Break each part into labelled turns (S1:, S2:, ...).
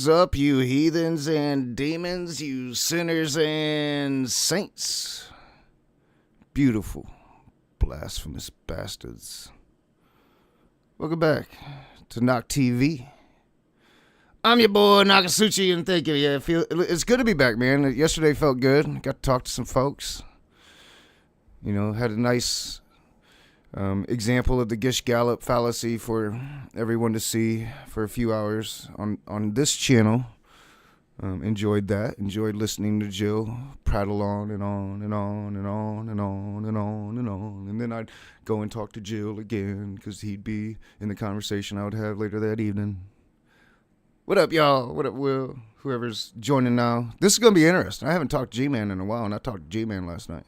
S1: is up, you heathens and demons, you sinners and saints? Beautiful, blasphemous bastards. Welcome back to Knock TV. I'm your boy Nakasuchi, and thank you. Yeah, it's good to be back, man. Yesterday felt good. Got to talk to some folks. You know, had a nice example of the Gish Gallop fallacy for everyone to see for a few hours on this channel. Enjoyed that. Enjoyed listening to Jill prattle on and on and on and on and on and on and on. And then I'd go and talk to Jill again because he'd be in the conversation I would have later that evening. What up, y'all? What up, Will? Whoever's joining now. This is going to be interesting. I haven't talked to G-Man in a while, and I talked to G-Man last night.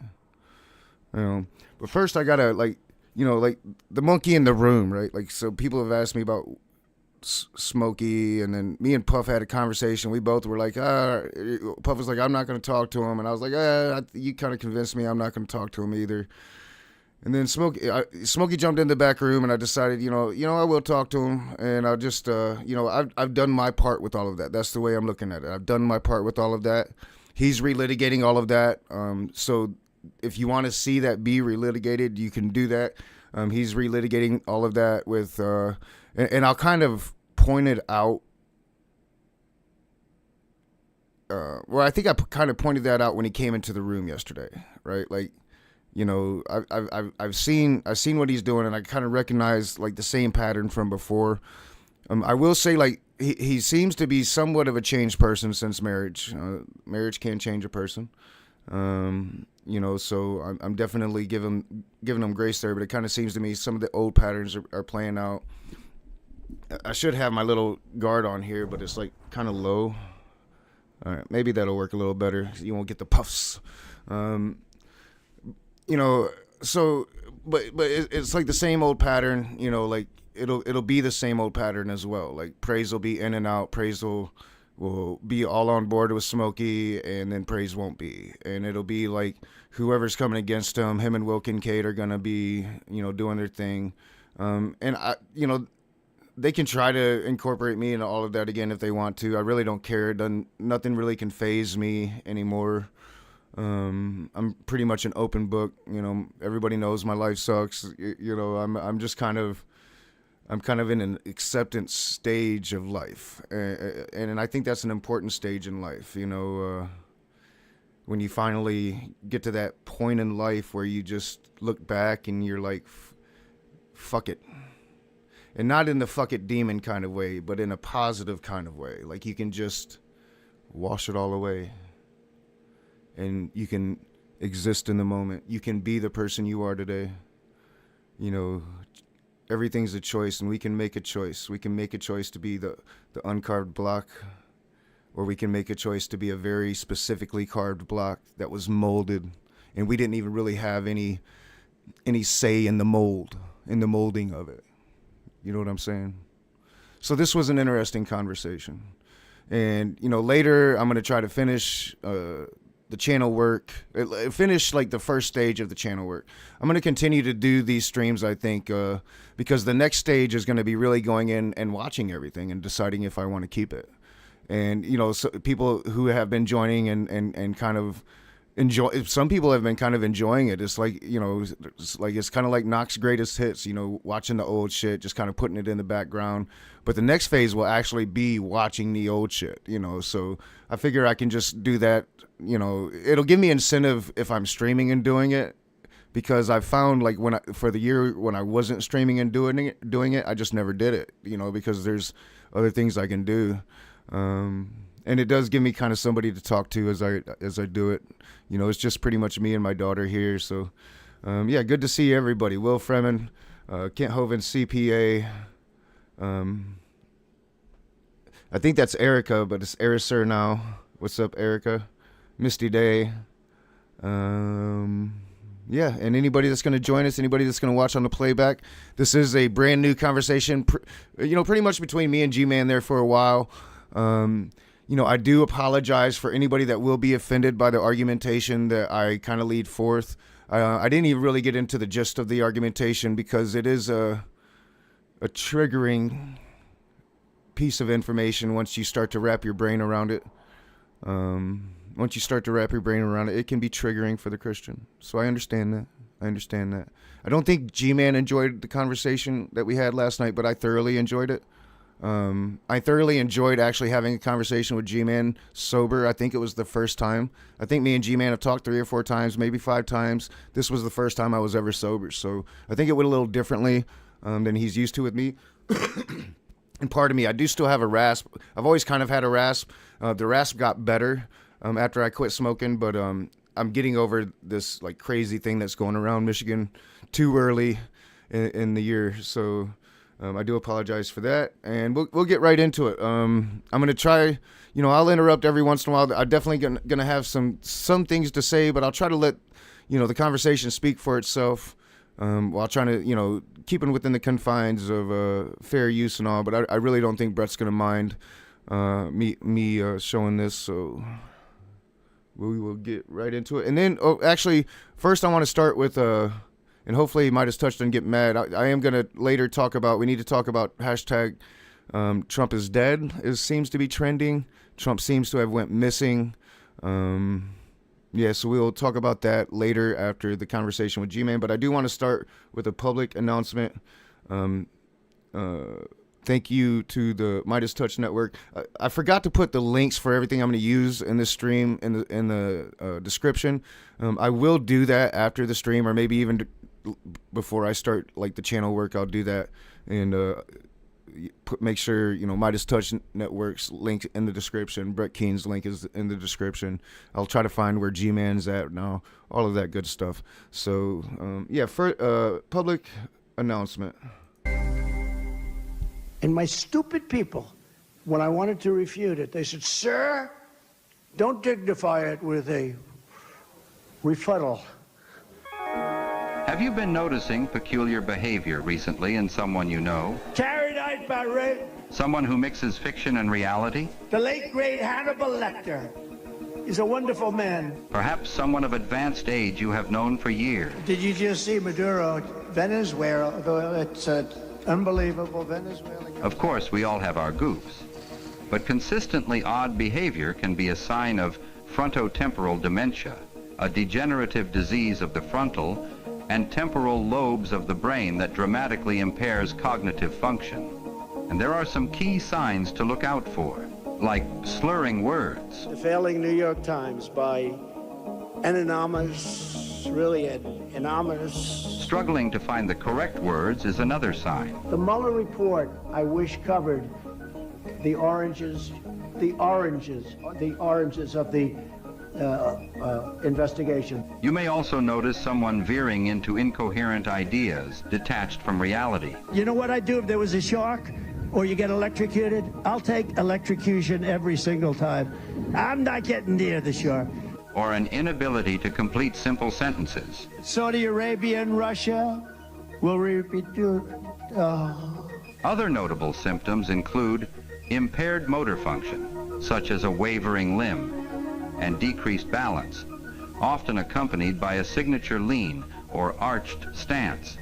S1: But first I got to, like the monkey in the room, right? Like, so people have asked me about Smokey, and then me and Puff had a conversation. We both were like, Puff was like, I'm not going to talk to him. And I was like, you kind of convinced me I'm not going to talk to him either. And then Smokey jumped in the back room, and I decided, I will talk to him, and I'll just, I've done my part with all of that. That's the way I'm looking at it. I've done my part with all of that. He's relitigating all of that. So if you want to see that be relitigated, you can do that. He's relitigating all of that with, and I'll kind of point it out. I think I kind of pointed that out when he came into the room yesterday, right? Like, I've seen what he's doing, and I kind of recognize like the same pattern from before. I will say, like, he seems to be somewhat of a changed person since marriage. Marriage can change a person. So I'm definitely giving him grace there, but it kind of seems to me some of the old patterns are playing out. I should have my little guard on here, but it's like kind of low. All right, maybe that'll work a little better. You won't get the puffs. But it's like the same old pattern, like it'll be the same old pattern as well. Like praise will be in and out. Praise will be all on board with Smokey, and then praise won't be. And it'll be like whoever's coming against him and Will Kincaid are going to be, doing their thing. They can try to incorporate me into all of that again if they want to. I really don't care. Nothing really can faze me anymore. I'm pretty much an open book. Everybody knows my life sucks. I'm just kind of in an acceptance stage of life, and I think that's an important stage in life. When you finally get to that point in life where you just look back and you're like, fuck it. And not in the fuck it demon kind of way, but in a positive kind of way. Like you can just wash it all away. And you can exist in the moment. You can be the person you are today. Everything's a choice, and we can make a choice. We can make a choice to be the uncarved block, or we can make a choice to be a very specifically carved block that was molded, and we didn't even really have any say in the molding of it. You know what I'm saying? So this was an interesting conversation. And, later I'm going to try to finish the channel work, finish like the first stage of the channel work. I'm going to continue to do these streams, I think, because the next stage is going to be really going in and watching everything and deciding if I want to keep it. And, so people who have been joining and kind of enjoy, some people have been kind of enjoying it. It's like, it's kind of like Knox's greatest hits, watching the old shit, just kind of putting it in the background. But the next phase will actually be watching the old shit, so I figure I can just do that. It'll give me incentive if I'm streaming and doing it, because I found like for the year when I wasn't streaming and doing it, I just never did it, because there's other things I can do. And it does give me kind of somebody to talk to as I do it. It's just pretty much me and my daughter here. So, good to see everybody. Will Freeman, Kent Hovind, CPA. I think that's Erica, but it's Ericer now. What's up, Erica? Misty Day. And anybody that's going to join us, anybody that's going to watch on the playback, this is a brand new conversation, pretty much between me and G-Man there for a while. I do apologize for anybody that will be offended by the argumentation that I kind of lead forth. I didn't even really get into the gist of the argumentation because it is a triggering piece of information once you start to wrap your brain around it. Once you start to wrap your brain around it, it can be triggering for the Christian. So I understand that. I don't think G-Man enjoyed the conversation that we had last night, but I thoroughly enjoyed it. I thoroughly enjoyed actually having a conversation with G-Man sober. I think it was the first time. I think me and G-Man have talked 3 or 4 times, maybe 5 times. This was the first time I was ever sober. So I think it went a little differently than he's used to with me. And pardon me, I do still have a rasp. I've always kind of had a rasp. The rasp got better after I quit smoking, but I'm getting over this like crazy thing that's going around Michigan too early in the year. So I do apologize for that, and we'll get right into it. I'm gonna try. I'll interrupt every once in a while. I'm definitely gonna have some things to say, but I'll try to let the conversation speak for itself. While trying to, keeping within the confines of fair use and all, but I really don't think Brett's gonna mind me showing this, so we will get right into it. And then, actually, first I want to start with, and hopefully Midas Touch doesn't get mad. I am gonna later talk about. We need to talk about hashtag Trump is dead. It seems to be trending. Trump seems to have went missing. Yeah, so we'll talk about that later after the conversation with G-Man. But I do want to start with a public announcement. Thank you to the Midas Touch Network. I forgot to put the links for everything I'm going to use in this stream in the description. I will do that after the stream, or maybe even before I start like the channel work. I'll do that and make sure Midas Touch Network's link in the description. Brett Keane's link is in the description. I'll try to find where G-Man's at now, all of that good stuff. So yeah, for public announcement.
S2: And my stupid people, when I wanted to refute it, they said, "Sir, don't dignify it with a rebuttal."
S3: Have you been noticing peculiar behavior recently in someone you know?
S2: Carried out by Ray,
S3: Someone who mixes fiction and reality?
S2: the late great Hannibal Lecter. He's a wonderful man.
S3: Perhaps someone of advanced age you have known for years.
S2: Did you just see Maduro, Venezuela? It's unbelievable, Venezuela.
S3: Of course, we all have our goofs. But consistently odd behavior can be a sign of frontotemporal dementia, a degenerative disease of the frontal and temporal lobes of the brain that dramatically impairs cognitive function. And there are some key signs to look out for, like slurring words.
S2: The failing New York Times by anonymous, really anonymous.
S3: Struggling to find the correct words is another sign.
S2: The Mueller report, I wish, covered the oranges of the investigation.
S3: You may also notice someone veering into incoherent ideas, detached from reality.
S2: You know what I'd do if there was a shark or you get electrocuted? I'll take electrocution every single time. I'm not getting near the shark.
S3: Or an inability to complete simple sentences.
S2: Saudi Arabia and Russia will repeat.
S3: Other notable symptoms include impaired motor function, such as a wavering limb, and decreased balance, often accompanied by a signature lean or arched stance.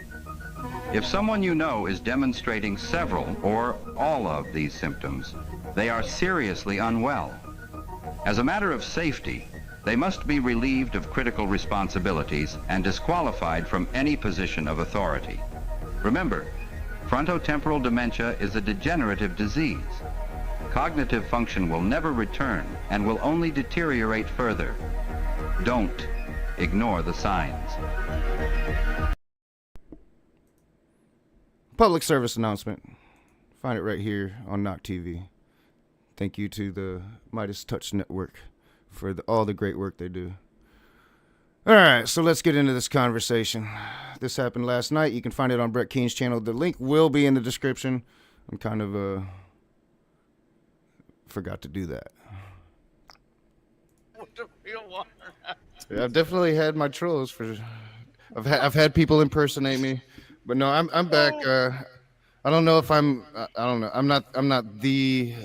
S3: If someone you know is demonstrating several or all of these symptoms, they are seriously unwell. As a matter of safety, they must be relieved of critical responsibilities and disqualified from any position of authority. Remember, frontotemporal dementia is a degenerative disease. Cognitive function will never return and will only deteriorate further. Don't ignore the signs.
S1: Public service announcement. Find it right here on Knock TV. Thank you to the Midas Touch Network for all the great work they do. All right, so let's get into this conversation. This happened last night. You can find it on Brett Keane's channel. The link will be in the description. I'm kind of forgot to do that. Yeah, I've definitely had my trolls for. I've had people impersonate me, but no, I'm back. I don't know if I don't know. I'm not the.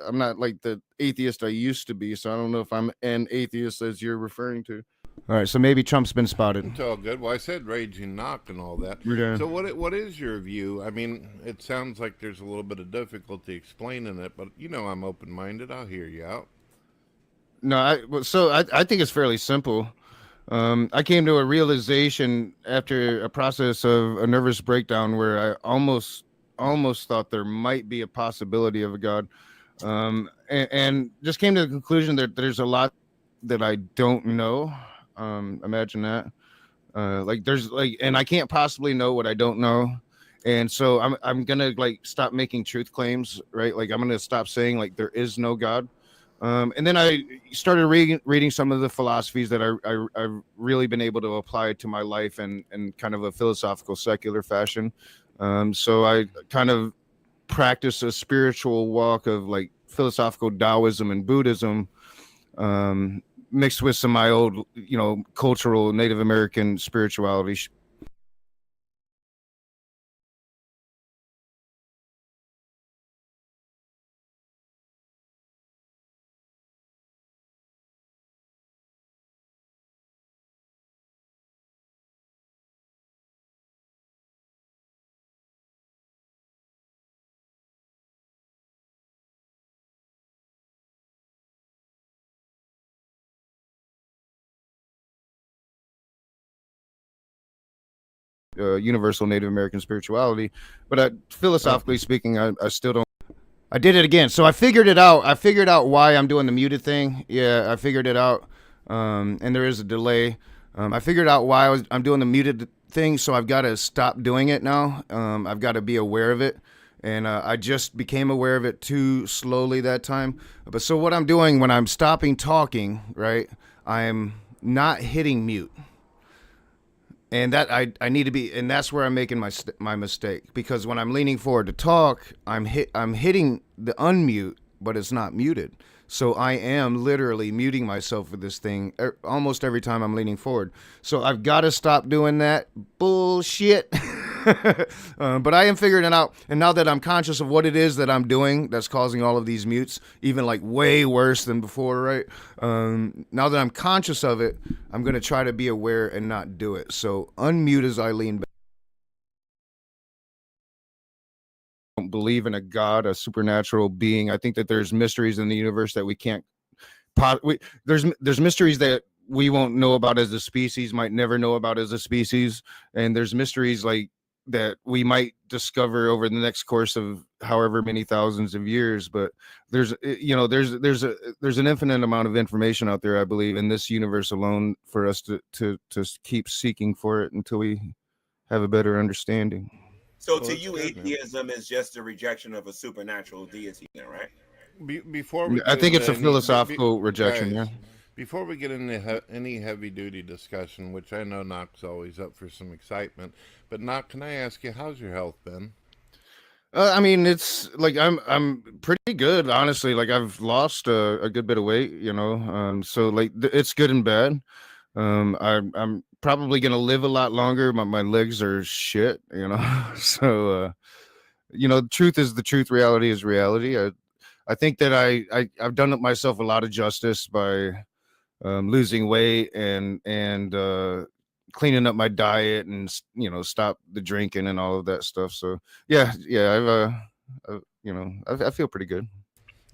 S1: I'm not like the atheist I used to be, so I don't know if I'm an atheist as you're referring to. All right, so maybe Trump's been spotted.
S4: It's all good. Well, I said raging knock and all that.
S1: Yeah.
S4: So what is your view? I mean, it sounds like there's a little bit of difficulty explaining it, but I'm open-minded. I'll hear you out.
S1: No, I think it's fairly simple. I came to a realization after a process of a nervous breakdown where I almost thought there might be a possibility of a God, and just came to the conclusion that there's a lot that I don't know. Imagine that. And I can't possibly know what I don't know. And so I'm gonna stop making truth claims, right? Like I'm gonna stop saying like there is no God. And then I started reading some of the philosophies that I've really been able to apply to my life in kind of a philosophical, secular fashion. So I kind of practice a spiritual walk of like philosophical Taoism and Buddhism, mixed with some of my old, cultural Native American spirituality. Universal Native American spirituality, but philosophically speaking, I still don't. I did it again, so I figured it out. I figured out why I'm doing the muted thing. Yeah, I figured it out, and there is a delay. I figured out why I'm doing the muted thing, so I've got to stop doing it now. I've got to be aware of it, and I just became aware of it too slowly that time. But so what I'm doing when I'm stopping talking, right? I'm not hitting mute. And that I need to be, and that's where I'm making my mistake, because when I'm leaning forward to talk, I'm hitting the unmute, but it's not muted. So I am literally muting myself with this thing almost every time I'm leaning forward. So I've got to stop doing that bullshit. But I am figuring it out. And now that I'm conscious of what it is that I'm doing that's causing all of these mutes, even like way worse than before, right? Now that I'm conscious of it, I'm going to try to be aware and not do it. So unmute as I lean back. I don't believe in a God, a supernatural being. I think that there's mysteries in the universe that we can't. There's mysteries that we won't know about as a species, might never know about as a species, and there's mysteries like that we might discover over the next course of however many thousands of years. But there's an infinite amount of information out there, I believe, in this universe alone, for us to keep seeking for it until we have a better understanding.
S5: So to you, atheism is just a rejection of a supernatural deity, then, right?
S4: Before we
S1: I think it's a philosophical rejection.
S4: guys,
S1: Yeah.
S4: Before we get into any heavy-duty discussion, which I know Knock's always up for some excitement, but Knock, can I ask you, how's your health been?
S1: I mean, it's like I'm pretty good, honestly. Like I've lost a good bit of weight, so like it's good and bad. I'm probably gonna live a lot longer. My legs are shit, So the truth is the truth. Reality is reality. I think that I've done myself a lot of justice by losing weight and cleaning up my diet and stop the drinking and all of that stuff. So yeah, I feel pretty good.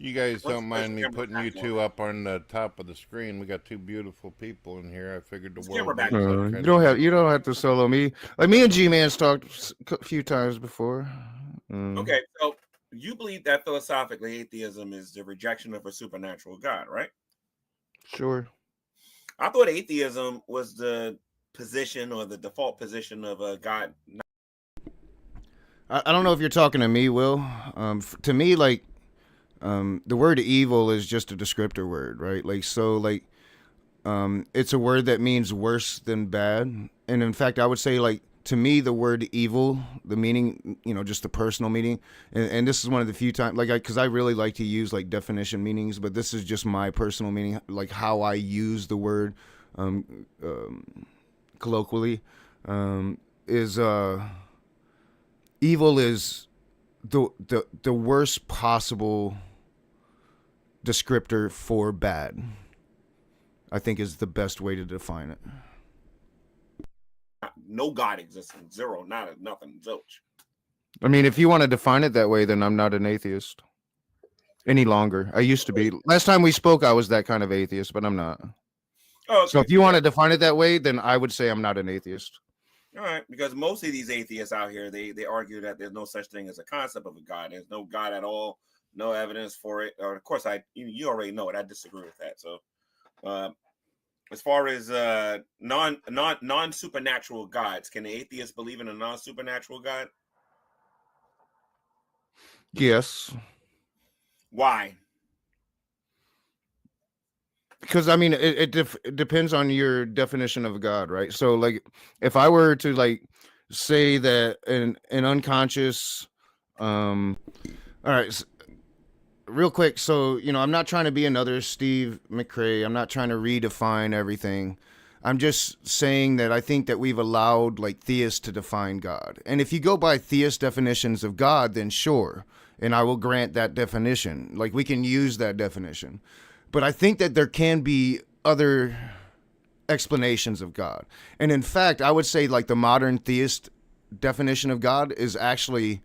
S4: You guys don't mind me putting you two up on the top of the screen. We got two beautiful people in here. I figured the world.
S1: You don't have to solo me. Like me and G-Man's talked a few times before.
S5: Okay, so you believe that philosophically atheism is the rejection of a supernatural God, right?
S1: Sure.
S5: I thought atheism was the position or the default position of a God.
S1: I don't know if you're talking to me, Will. To me, like, the word evil is just a descriptor word, right? Like, so, like, it's a word that means worse than bad. And in fact, I would say, like, to me, the word evil, the meaning, just the personal meaning, and this is one of the few times, like, because I really like to use, like, definition meanings, but this is just my personal meaning, like, how I use the word colloquially, is evil is the worst possible descriptor for bad. I think is the best way to define it.
S5: No God existing, zero, nothing, zilch.
S1: I mean, if you want to define it that way, then I'm not an atheist any longer. I used to be. Last time we spoke, I was that kind of atheist, but I'm not.
S5: Oh,
S1: So
S5: okay.
S1: if you want to define it that way, then I would say I'm not an atheist.
S5: All right, because most of these atheists out here, they argue that there's no such thing as a concept of a God. There's no God at all, no evidence for it. Or of course, you already know it. I disagree with that. So, as far as non supernatural gods, can the atheist believe in a non supernatural God?
S1: Yes.
S5: Why?
S1: Because I mean, it depends on your definition of God, right? So, like, if I were to like say that an unconscious, all right, real quick. So, I'm not trying to be another Steve McRae. I'm not trying to redefine everything. I'm just saying that I think that we've allowed like theists to define God, and if you go by theist definitions of God, then sure, and I will grant that definition. Like we can use that definition. But I think that there can be other explanations of God. And in fact, I would say like the modern theist definition of God is actually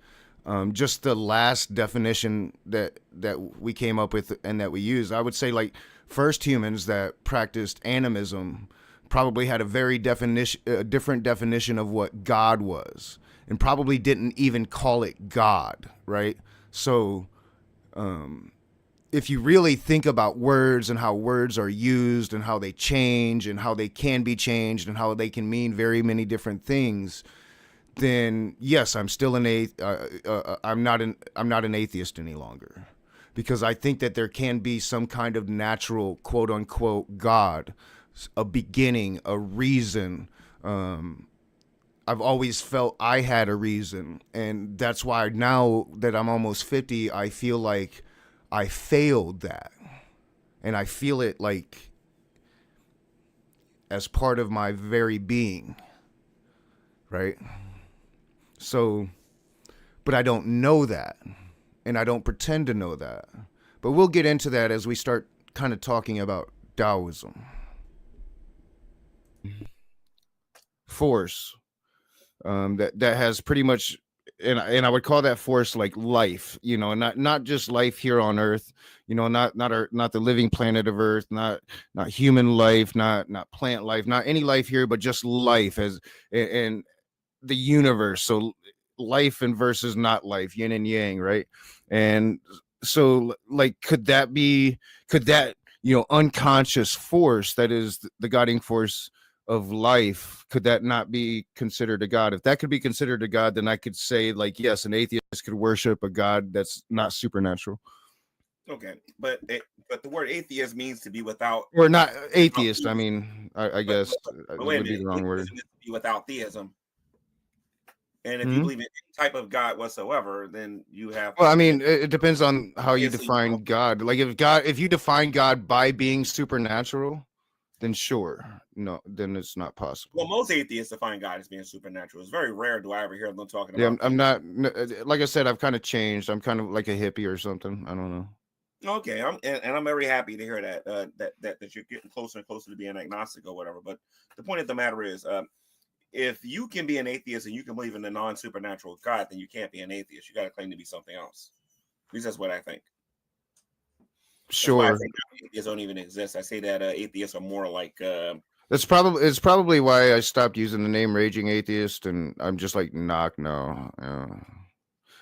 S1: just the last definition that we came up with and that we use. I would say like first humans that practiced animism probably had a very different definition of what God was and probably didn't even call it God, right? So, if you really think about words and how words are used and how they change and how they can be changed and how they can mean very many different things, then yes, I'm still I'm not an atheist any longer, because I think that there can be some kind of natural quote unquote God, a beginning, a reason. I've always felt I had a reason, and that's why now that I'm almost 50, I feel like I failed that, and I feel it like as part of my very being, right? So, but I don't know that, and I don't pretend to know that, but we'll get into that as we start kind of talking about Taoism. Force, that has pretty much, and I would call that force like life, not just life here on Earth, not the living planet of Earth, not human life, not plant life, not any life here, but just life as and the universe. So life and versus not life, yin and yang, right? And so like could that unconscious force that is the guiding force of life, could that not be considered a God? If that could be considered a God, then I could say like, yes, an atheist could worship a God that's not supernatural.
S5: Okay, but the word atheist means to be without,
S1: or not atheist. I mean, I guess
S5: but
S1: it
S5: wait a
S1: would be
S5: minute,
S1: the wrong word.
S5: atheism is to be without theism. And if you believe in any type of God whatsoever, then you have.
S1: Well, I mean, it depends on how you define God. Like if you define God by being supernatural, then sure, no, then it's not possible.
S5: Well, most atheists define God as being supernatural. It's very rare do I ever hear them talking
S1: Yeah,
S5: about.
S1: I'm not. Like I said, I've kind of changed. I'm kind of like a hippie or something. I don't know.
S5: Okay, I'm very happy to hear that that you're getting closer and closer to being agnostic or whatever. But the point of the matter is, if you can be an atheist and you can believe in a non-supernatural God, then you can't be an atheist. You got to claim to be something else. At least that's what I think.
S1: Sure.
S5: I think atheists don't even exist. I say that atheists are more like.
S1: It's probably why I stopped using the name Raging Atheist, and I'm just like, no.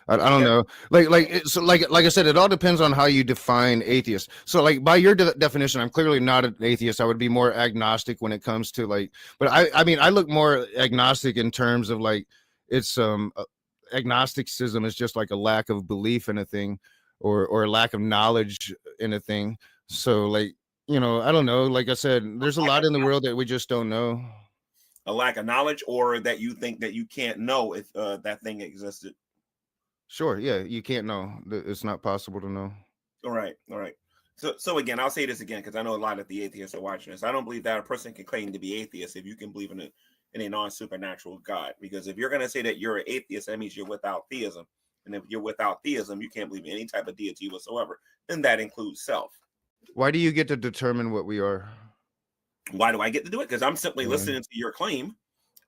S1: I don't know. Like I said, it all depends on how you define atheist. So like by your definition, I'm clearly not an atheist. I would be more agnostic when it comes to like, but I mean, I look more agnostic in terms of like, it's agnosticism is just like a lack of belief in a thing or a lack of knowledge in a thing. So like, I don't know. Like I said, there's a lot in the world that we just don't know.
S5: A lack of knowledge, or that you think that you can't know if that thing existed.
S1: Sure. Yeah. You can't know. It's not possible to know.
S5: All right. So again, I'll say this again, because I know a lot of the atheists are watching this. I don't believe that a person can claim to be atheist if you can believe in a non-supernatural God. Because if you're going to say that you're an atheist, that means you're without theism. And if you're without theism, you can't believe in any type of deity whatsoever. And that includes self.
S1: Why do you get to determine what we are?
S5: Why do I get to do it? Because I'm simply
S1: Yeah.
S5: listening to your claim,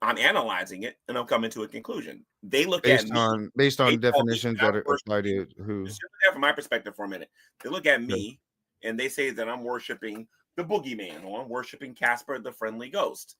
S5: I'm analyzing it, and I'm coming to a conclusion. They look at me
S1: Based
S5: they
S1: on
S5: tell me
S1: definitions
S5: that
S1: that
S5: I'm
S1: are applied
S5: worshiping.
S1: to who?
S5: Just hear me out from my perspective for a minute. They look at
S1: Yeah.
S5: me and they say that I'm worshiping the boogeyman or I'm worshiping Casper the friendly ghost.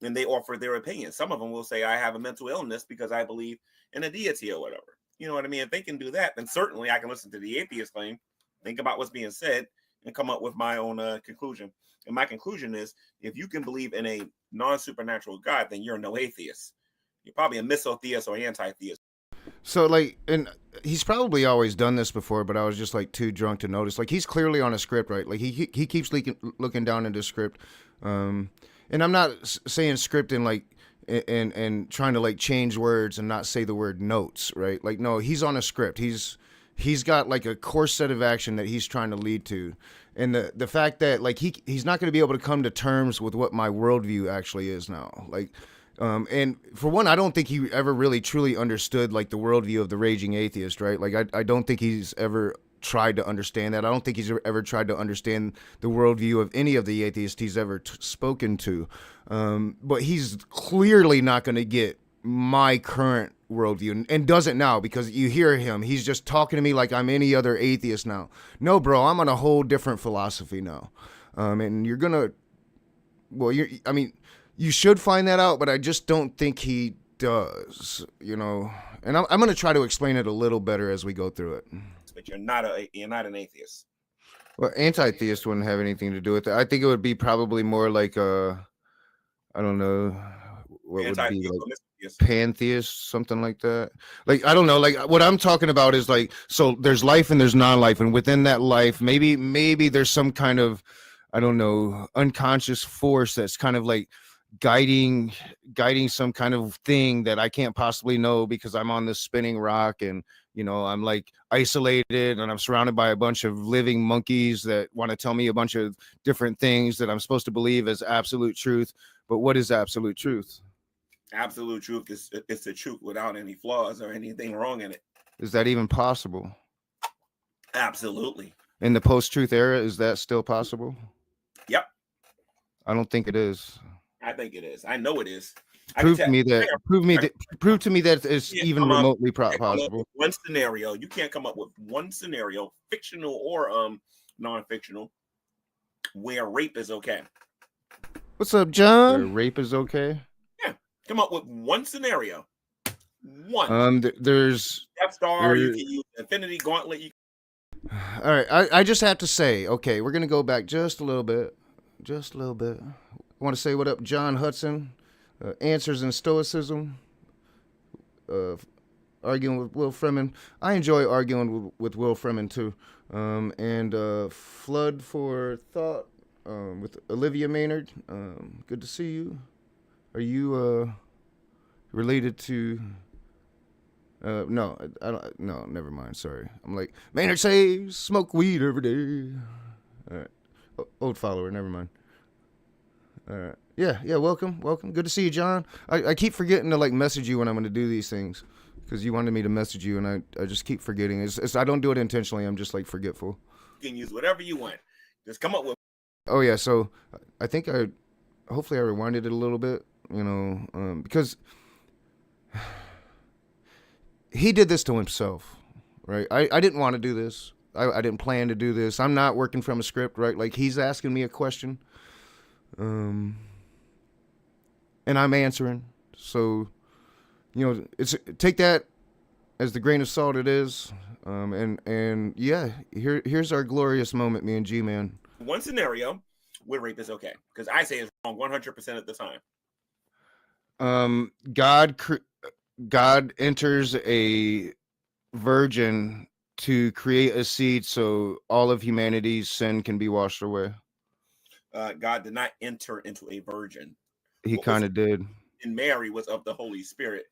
S5: And they offer their opinion. Some of them will say I have a mental illness because I believe in a deity or whatever. You know what I mean? If they can do that, then certainly I can listen to the atheist claim, think about what's being said, and come up with my own conclusion. And my conclusion is, if you can believe in a non-supernatural God, then you're no atheist. You're probably a misotheist or anti-theist.
S1: So like, and he's probably always done this before, but I was just like too drunk to notice. Like he's clearly on a script, right? Like he keeps looking down into script, and I'm not saying script in like and trying to like change words and not say the word notes, right? Like no, he's on a script. He's got like a course set of action that he's trying to lead to, and the fact that like he's not going to be able to come to terms with what my worldview actually is now, like. And for one, I don't think he ever really truly understood like the worldview of the raging atheist, right? Like I don't think he's ever tried to understand that. I don't think he's ever tried to understand the worldview of any of the atheists he's ever spoken to. But he's clearly not going to get my current worldview and doesn't now, because you hear him. He's just talking to me like I'm any other atheist now. No, bro, I'm on a whole different philosophy now. And you're going to, well, you should find that out, but I just don't think he does, you know. And I'm going to try to explain it a little better as we go through it.
S5: But you're not an atheist.
S1: Well, anti-theist wouldn't have anything to do with it. I think it would be probably more like I don't know, what would be like pantheist, something like that. Like I don't know, like what I'm talking about is like, so there's life and there's non-life, and within that life, maybe there's some kind of, I don't know, unconscious force that's kind of like guiding some kind of thing that I can't possibly know because I'm on this spinning rock, and you know I'm like isolated and I'm surrounded by a bunch of living monkeys that want to tell me a bunch of different things that I'm supposed to believe as absolute truth. But what is absolute truth?
S5: Absolute truth is it's the truth without any flaws or anything wrong in it.
S1: Is that even possible?
S5: Absolutely.
S1: In the post-truth era, is that still possible?
S5: Yep.
S1: I don't think it is.
S5: I think it is. I know it is.
S1: Prove to me that it's even remotely possible.
S5: One scenario. You can't come up with one scenario, fictional or non-fictional, where rape is okay.
S1: What's up, John? Where rape is okay?
S5: Yeah. Come up with one scenario. One.
S1: There's
S5: Death Star, you can use Infinity Gauntlet.
S1: All right, I just have to say, okay, we're gonna go back just a little bit. I want to say what up, John Hudson, Answers in Stoicism, arguing with Will Freeman. I enjoy arguing with Will Freeman too. And Flood for Thought with Olivia Maynard. Good to see you. Are you related to? No, I don't. No, never mind. Sorry, I'm like Maynard says smoke weed every day. All right, old follower. Never mind. All right. Yeah. Welcome. Good to see you, John. I keep forgetting to like message you when I'm going to do these things, because you wanted me to message you, and I just keep forgetting. It's I don't do it intentionally. I'm just like forgetful.
S5: You can use whatever you want. Just come up with.
S1: Oh yeah. So I think hopefully I rewinded it a little bit, you know, because he did this to himself, right? I didn't want to do this. I didn't plan to do this. I'm not working from a script, right? Like he's asking me a question. And I'm answering. So, you know, take that as the grain of salt it is. And yeah, here's our glorious moment, me and G-Man.
S5: One scenario where rape is okay, because I say it's wrong 100% of the time.
S1: God enters a virgin to create a seed so all of humanity's sin can be washed away.
S5: God did not enter into a virgin.
S1: He kind of did.
S5: And Mary was of the Holy Spirit.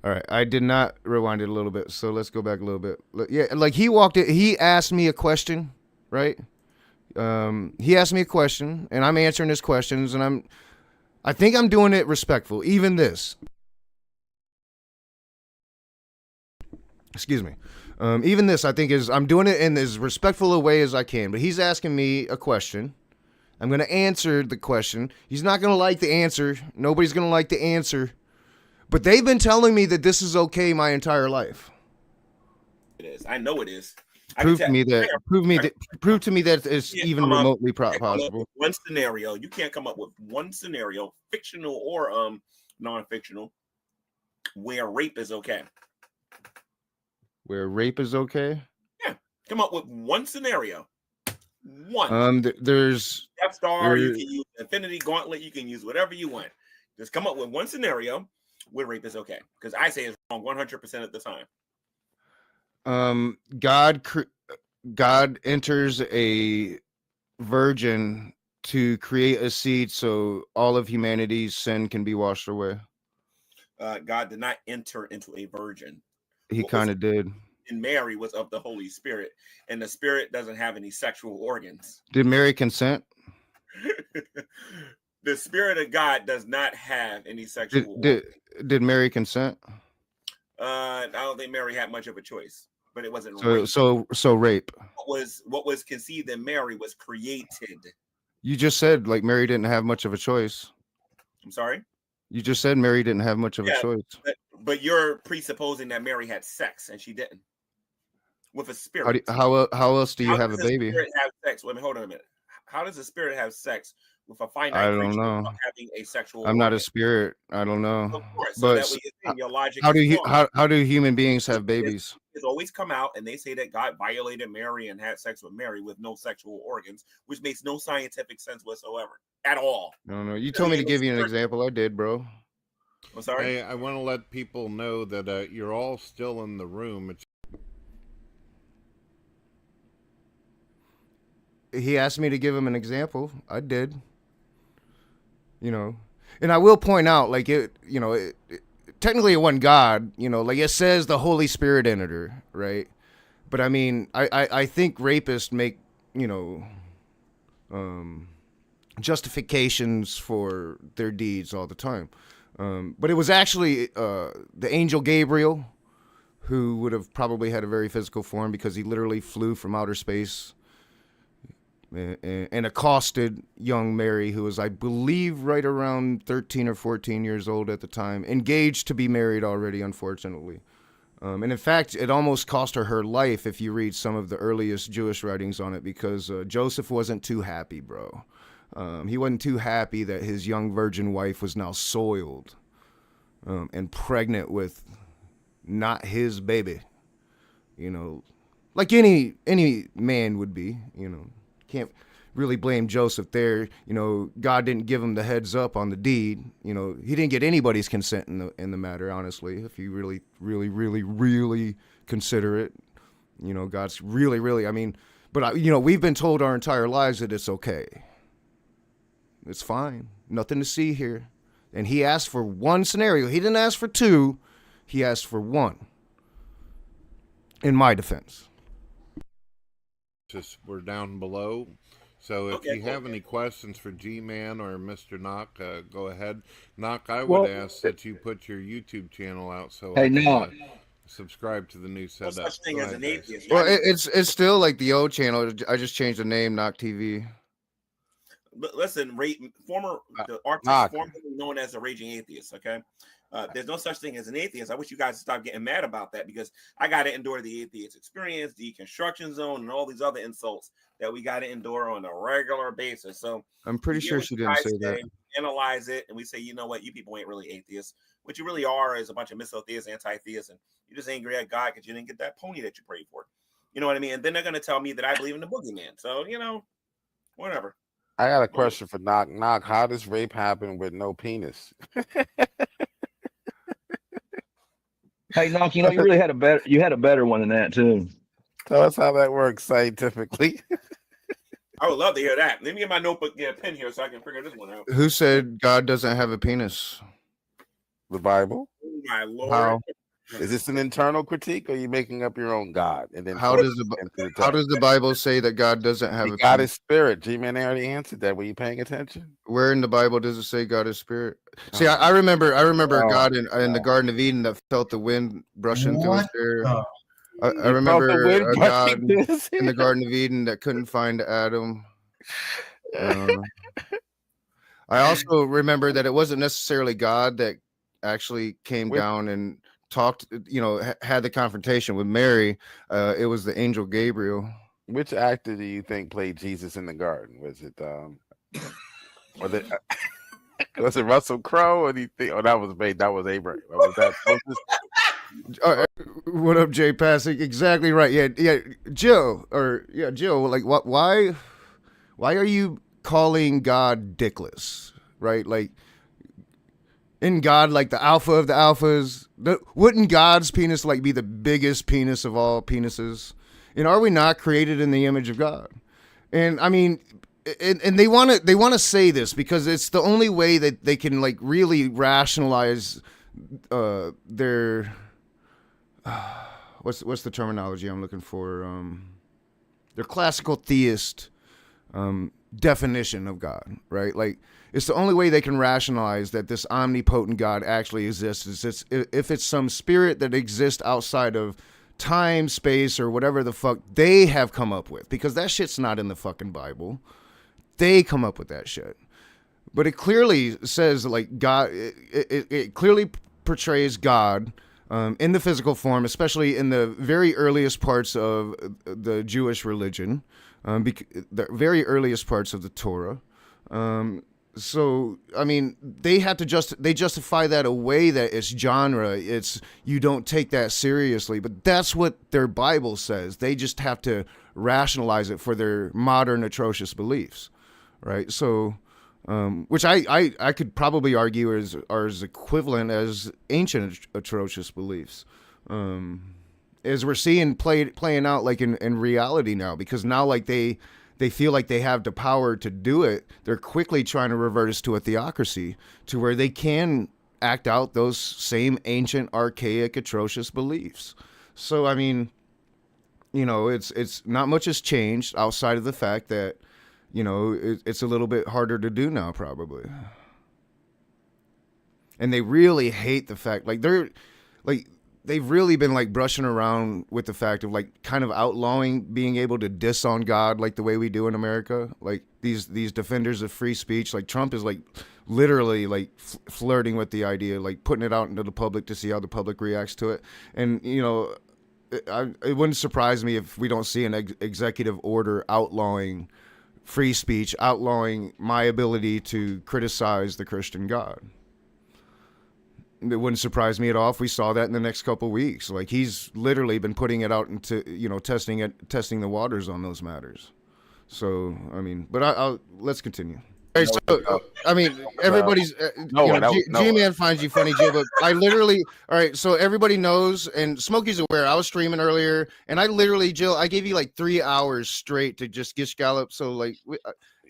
S1: All right, I did not rewind it a little bit, so let's go back a little bit. Yeah, like he asked me a question, right? He asked me a question, and I'm answering his questions, and I think I'm doing it respectful. Even this. Excuse me. Even this, I think I'm doing it in as respectful a way as I can. But he's asking me a question, I'm going to answer the question. He's not going to like the answer. Nobody's going to like the answer. But they've been telling me that this is okay my entire life.
S5: It is. I know it is.
S1: Prove to me that it's even remotely possible.
S5: One scenario. You can't come up with one scenario, fictional or non-fictional, where rape is okay.
S1: Where rape is okay?
S5: Yeah. Come up with one scenario. One.
S1: There's
S5: Death Star, you can use Infinity Gauntlet, you can use whatever you want. Just come up with one scenario where rape is okay. Because I say it's wrong 100% of the time.
S1: God enters a virgin to create a seed so all of humanity's sin can be washed away.
S5: God did not enter into a virgin.
S1: He kind of did.
S5: And Mary was of the Holy Spirit, and the Spirit doesn't have any sexual organs.
S1: Did Mary consent?
S5: The Spirit of God does not have any sexual organs.
S1: Did Mary consent?
S5: I don't think Mary had much of a choice, but it wasn't
S1: rape. So rape.
S5: What was conceived in Mary was created.
S1: You just said like Mary didn't have much of a choice.
S5: I'm sorry?
S1: You just said Mary didn't have much of a choice.
S5: But you're presupposing that Mary had sex and she didn't. With a spirit.
S1: How else do you have a baby?
S5: Spirit have sex? Wait a minute, hold on a minute. How does a spirit have sex with a finite
S1: I don't know.
S5: having a sexual
S1: I'm not a spirit. I don't know.
S5: Of course. So
S1: but
S5: that way you're your logic
S1: how do human beings have babies?
S5: It's always come out and they say that God violated Mary and had sex with Mary with no sexual organs, which makes no scientific sense whatsoever at all.
S1: No. You told me to give you an example. I did, bro.
S5: I'm sorry.
S4: Hey, I want to let people know that you're all still in the room.
S1: He asked me to give him an example. I did. And I will point out, like technically it wasn't God, like it says the Holy Spirit entered her, right? But I mean, I think rapists make, justifications for their deeds all the time. But it was actually the angel Gabriel who would have probably had a very physical form because he literally flew from outer space and accosted young Mary, who was, I believe, right around 13 or 14 years old at the time, engaged to be married already, unfortunately. And in fact, it almost cost her life if you read some of the earliest Jewish writings on it, because Joseph wasn't too happy, bro. He wasn't too happy that his young virgin wife was now soiled and pregnant with not his baby. Like any man would be, Can't really blame Joseph there. God didn't give him the heads up on the deed. He didn't get anybody's consent in the matter, honestly, if you really, really, really, really consider it. God's really, I mean, but we've been told our entire lives that it's okay. It's fine. Nothing to see here. And he asked for one scenario. He didn't ask for two. He asked for one. In my defense.
S4: We're down below, so if you have any questions for G-Man or Mr. Knock, go ahead. Knock, I would ask that you put your YouTube channel out so I can subscribe to the new setup.
S5: No such thing as an atheist.
S1: Well, it's still like the old channel. I just changed the name, Knock TV.
S5: But listen, the artist formerly known as a raging atheist. Okay, there's no such thing as an atheist. I wish you guys would stop getting mad about that, because I got to endure the atheist experience, deconstruction zone, and all these other insults that we got to endure on a regular basis. So
S1: I'm pretty sure she didn't say that.
S5: Analyze it, and we say, you know what, you people ain't really atheists. What you really are is a bunch of misotheists, anti-theists, and you just angry at God because you didn't get that pony that you prayed for. You know what I mean? And then they're going to tell me that I believe in the boogeyman. So, whatever.
S6: I got a question for Knock. Knock, how does rape happen with no penis?
S7: Hey, Knock, you really had a better one than that too.
S6: Tell us how that works scientifically.
S5: I would love to hear that. Let me get my notebook, get a pen here so I can figure this one out.
S1: Who said God doesn't have a penis?
S6: The Bible.
S5: Oh, my Lord.
S1: How?
S6: Is this an internal critique, or are you making up your own God? And then
S1: how does the Bible say that God doesn't have a penis?
S6: God is spirit. G-Man already answered that. Were you paying attention?
S1: Where in the Bible does it say God is spirit? See, I remember God in the Garden of Eden that felt the wind brushing through his hair. I remember a God in the Garden of Eden that couldn't find Adam. I also remember that it wasn't necessarily God that actually came down and talked, had the confrontation with Mary. It was the angel Gabriel.
S6: Which actor do you think played Jesus in the garden? Was it was it Russell Crowe, or do you think? Oh, that was Abraham. Was that
S1: what up, Jay Passing? Exactly right. Yeah, Jill. Like, why are you calling God dickless? Right? Like, in God, like the alpha of the alphas, wouldn't God's penis like be the biggest penis of all penises? And are we not created in the image of God? And I mean, and they want to say this because it's the only way that they can like really rationalize their what's the terminology I'm looking for? Their classical theist definition of God, right? Like, it's the only way they can rationalize that this omnipotent God actually exists is if it's some spirit that exists outside of time, space, or whatever the fuck they have come up with, because that shit's not in the fucking Bible. They come up with that shit. But it clearly says, like, God, it clearly portrays God in the physical form, especially in the very earliest parts of the Jewish religion, the very earliest parts of the Torah. So, I mean, they justify that away, that it's genre, it's, you don't take that seriously, but that's what their Bible says. They just have to rationalize it for their modern atrocious beliefs, right? So, which I could probably argue are as equivalent as ancient atrocious beliefs, as we're seeing playing out like in reality now, because now like they feel like they have the power to do it. They're quickly trying to revert us to a theocracy, to where they can act out those same ancient, archaic, atrocious beliefs. So, I mean, it's not much has changed outside of the fact that, it's a little bit harder to do now, probably. And they really hate the fact, like, they've really been like brushing around with the fact of like kind of outlawing being able to diss on God like the way we do in America. Like these defenders of free speech, like Trump is like literally like flirting with the idea, like putting it out into the public to see how the public reacts to it. And, it wouldn't surprise me if we don't see an executive order outlawing free speech, outlawing my ability to criticize the Christian God. It wouldn't surprise me at all if we saw that in the next couple of weeks. Like, he's literally been putting it out into, testing the waters on those matters. So, I mean, but I'll let's continue. All right, so, I mean, everybody's, G-Man finds you funny, Jill, but I literally, all right, so everybody knows, and Smokey's aware, I was streaming earlier, and I literally, Jill, I gave you like 3 hours straight to just gish gallop, so like,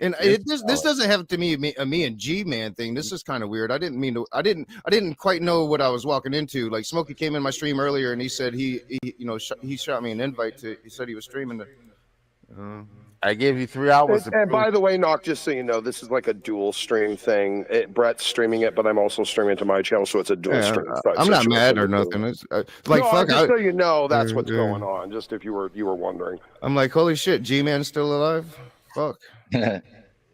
S1: and this doesn't have to be a me and G-Man thing. This is kind of weird. I didn't quite know what I was walking into. Like, Smokey came in my stream earlier, and he said he shot me an invite he said he was streaming
S6: I gave you 3 hours.
S8: And by the way, Knock, just so you know, this is like a dual stream thing. Brett's streaming it, but I'm also streaming it to my channel, so it's a dual stream.
S1: I'm not mad or nothing. It's like,
S8: no, fuck. Just so you know, that's what's going on. Just if you were wondering.
S1: I'm like, holy shit, G-Man's still alive? Fuck.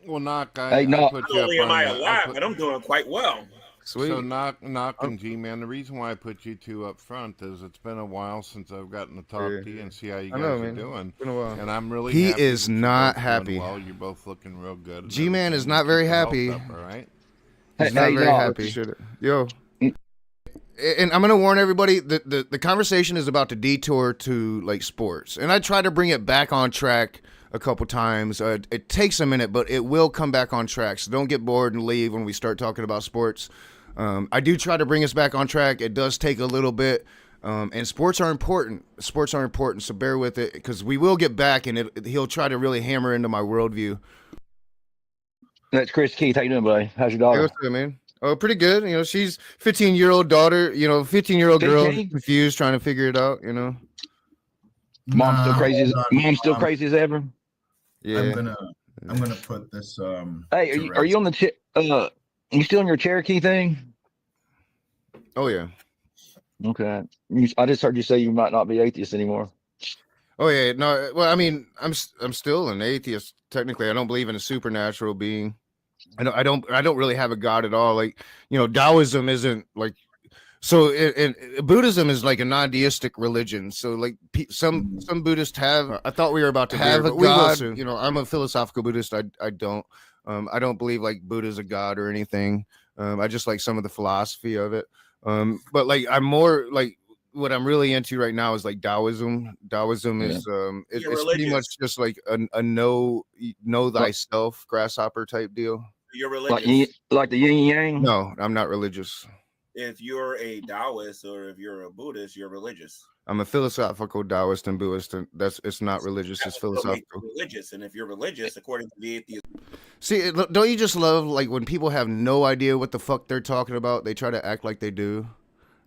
S4: Well, Knock,
S5: I put you not only am I alive, but I'm doing quite well.
S4: Sweet. So Knock and G-Man, the reason why I put you two up front is it's been a while since I've gotten to talk to you and see how you guys are doing.
S1: Been a while.
S4: And I'm really
S1: he
S4: happy
S1: is not happy.
S4: Well, you're both looking real good.
S1: G-Man is not very happy.
S4: Up, all right?
S1: He's not very happy. Yo. And I'm gonna warn everybody that the conversation is about to detour to like sports, and I try to bring it back on track a couple times. It takes a minute, but it will come back on track. So don't get bored and leave when we start talking about sports. I do try to bring us back on track. It does take a little bit, and sports are important. So bear with it, because we will get back, and he'll try to really hammer into my worldview.
S7: That's Chris Keith. How you doing, buddy? How's your daughter?
S1: Hey, what's good, man? Oh, pretty good. She's 15-year-old daughter. 15-year-old girl, confused, trying to figure it out.
S7: Mom's still crazy. Mom's still crazy as ever.
S1: Yeah.
S9: I'm gonna put this.
S7: Hey, are you on the you still in your Cherokee thing?
S1: Oh yeah.
S7: Okay. I just heard you say you might not be atheist anymore.
S1: Oh yeah, no. Well, I mean, I'm still an atheist. Technically, I don't believe in a supernatural being. I don't really have a god at all. Like, Taoism isn't like so. Buddhism is like a non-deistic religion. So like some Buddhists have. I thought we were about to have a god. We will soon. I'm a philosophical Buddhist. I don't. I don't believe like Buddha's a god or anything. I just like some of the philosophy of it. But like I'm more like what I'm really into right now is like Taoism. Taoism is it's pretty much just like a know thyself grasshopper type deal.
S5: You're religious.
S7: Like the yin and yang?
S1: No, I'm not religious.
S5: If you're a Taoist or if you're a Buddhist, you're religious.
S1: I'm a philosophical Taoist and Buddhist, and it's not religious, it's philosophical.
S5: Religious, and if you're religious, according to the atheist.
S1: See, don't you just love like when people have no idea what the fuck they're talking about? They try to act like they do,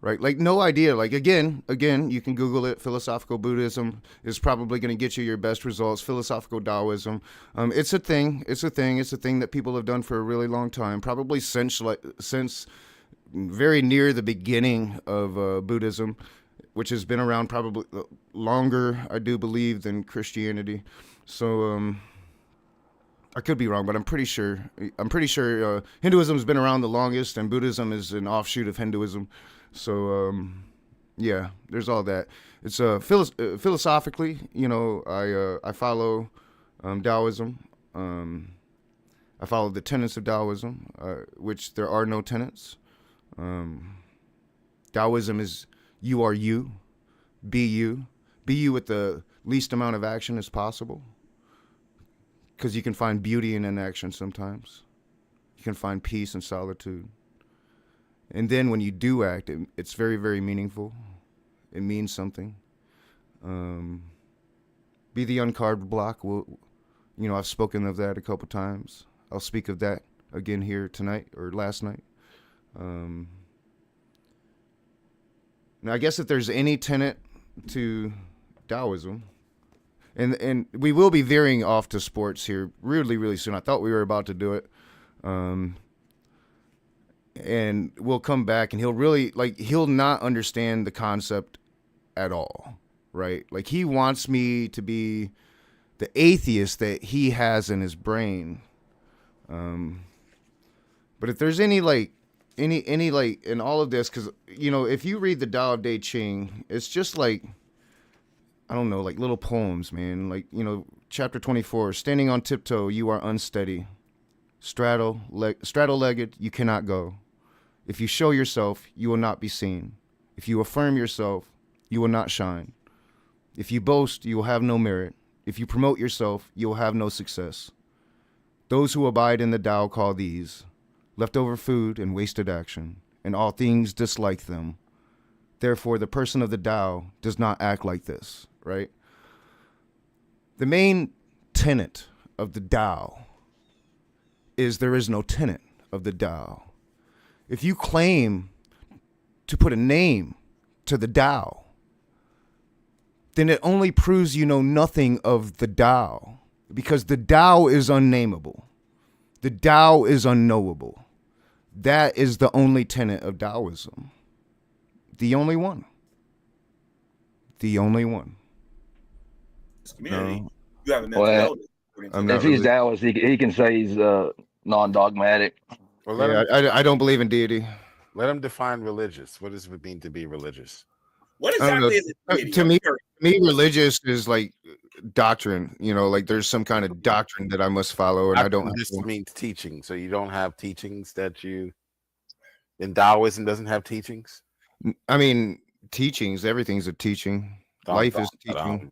S1: right? Like no idea. Like again, you can Google it. Philosophical Buddhism is probably going to get you your best results. Philosophical Taoism, it's a thing. It's a thing that people have done for a really long time, probably since very near the beginning of Buddhism, which has been around probably longer, I do believe, than Christianity. So I could be wrong, but I'm pretty sure Hinduism has been around the longest, and Buddhism is an offshoot of Hinduism. So yeah, there's all that. It's philosophically, I follow Taoism. I follow the tenets of Taoism, which there are no tenets. Taoism is you are you, be you with the least amount of action as possible, because you can find beauty in inaction sometimes. You can find peace in solitude. And then when you do act, it's very, very meaningful. It means something. Be the uncarved block. I've spoken of that a couple times. I'll speak of that again here tonight or last night. Now, I guess if there's any tenet to Taoism, and we will be veering off to sports here really, really soon. I thought we were about to do it. And we'll come back, and he'll not understand the concept at all, right? Like, he wants me to be the atheist that he has in his brain. But if there's any in all of this, because if you read the Tao of Te Ching, it's just like, I don't know, like little poems, man. Like, chapter 24, standing on tiptoe, you are unsteady. Straddle-legged, you cannot go. If you show yourself, you will not be seen. If you affirm yourself, you will not shine. If you boast, you will have no merit. If you promote yourself, you will have no success. Those who abide in the Tao call these leftover food and wasted action, and all things dislike them. Therefore, the person of the Tao does not act like this, right? The main tenet of the Tao is there is no tenet of the Tao. If you claim to put a name to the Tao, then it only proves you know nothing of the Tao, because the Tao is unnameable. The Tao is unknowable. That is the only tenet of Taoism. The only one. The only one.
S5: Community, you have a mental illness.
S7: If he's Taoist, he can say he's non-dogmatic.
S6: Well,
S1: I don't believe in deity.
S6: Let him define religious. What does it mean to be religious?
S5: What exactly is it?
S1: To me, religious is like doctrine. Like there's some kind of doctrine that I must follow, and I don't.
S6: This means teaching. So you don't have teachings that you. In Taoism doesn't have teachings.
S1: I mean, teachings. Everything's a teaching. Life is teaching.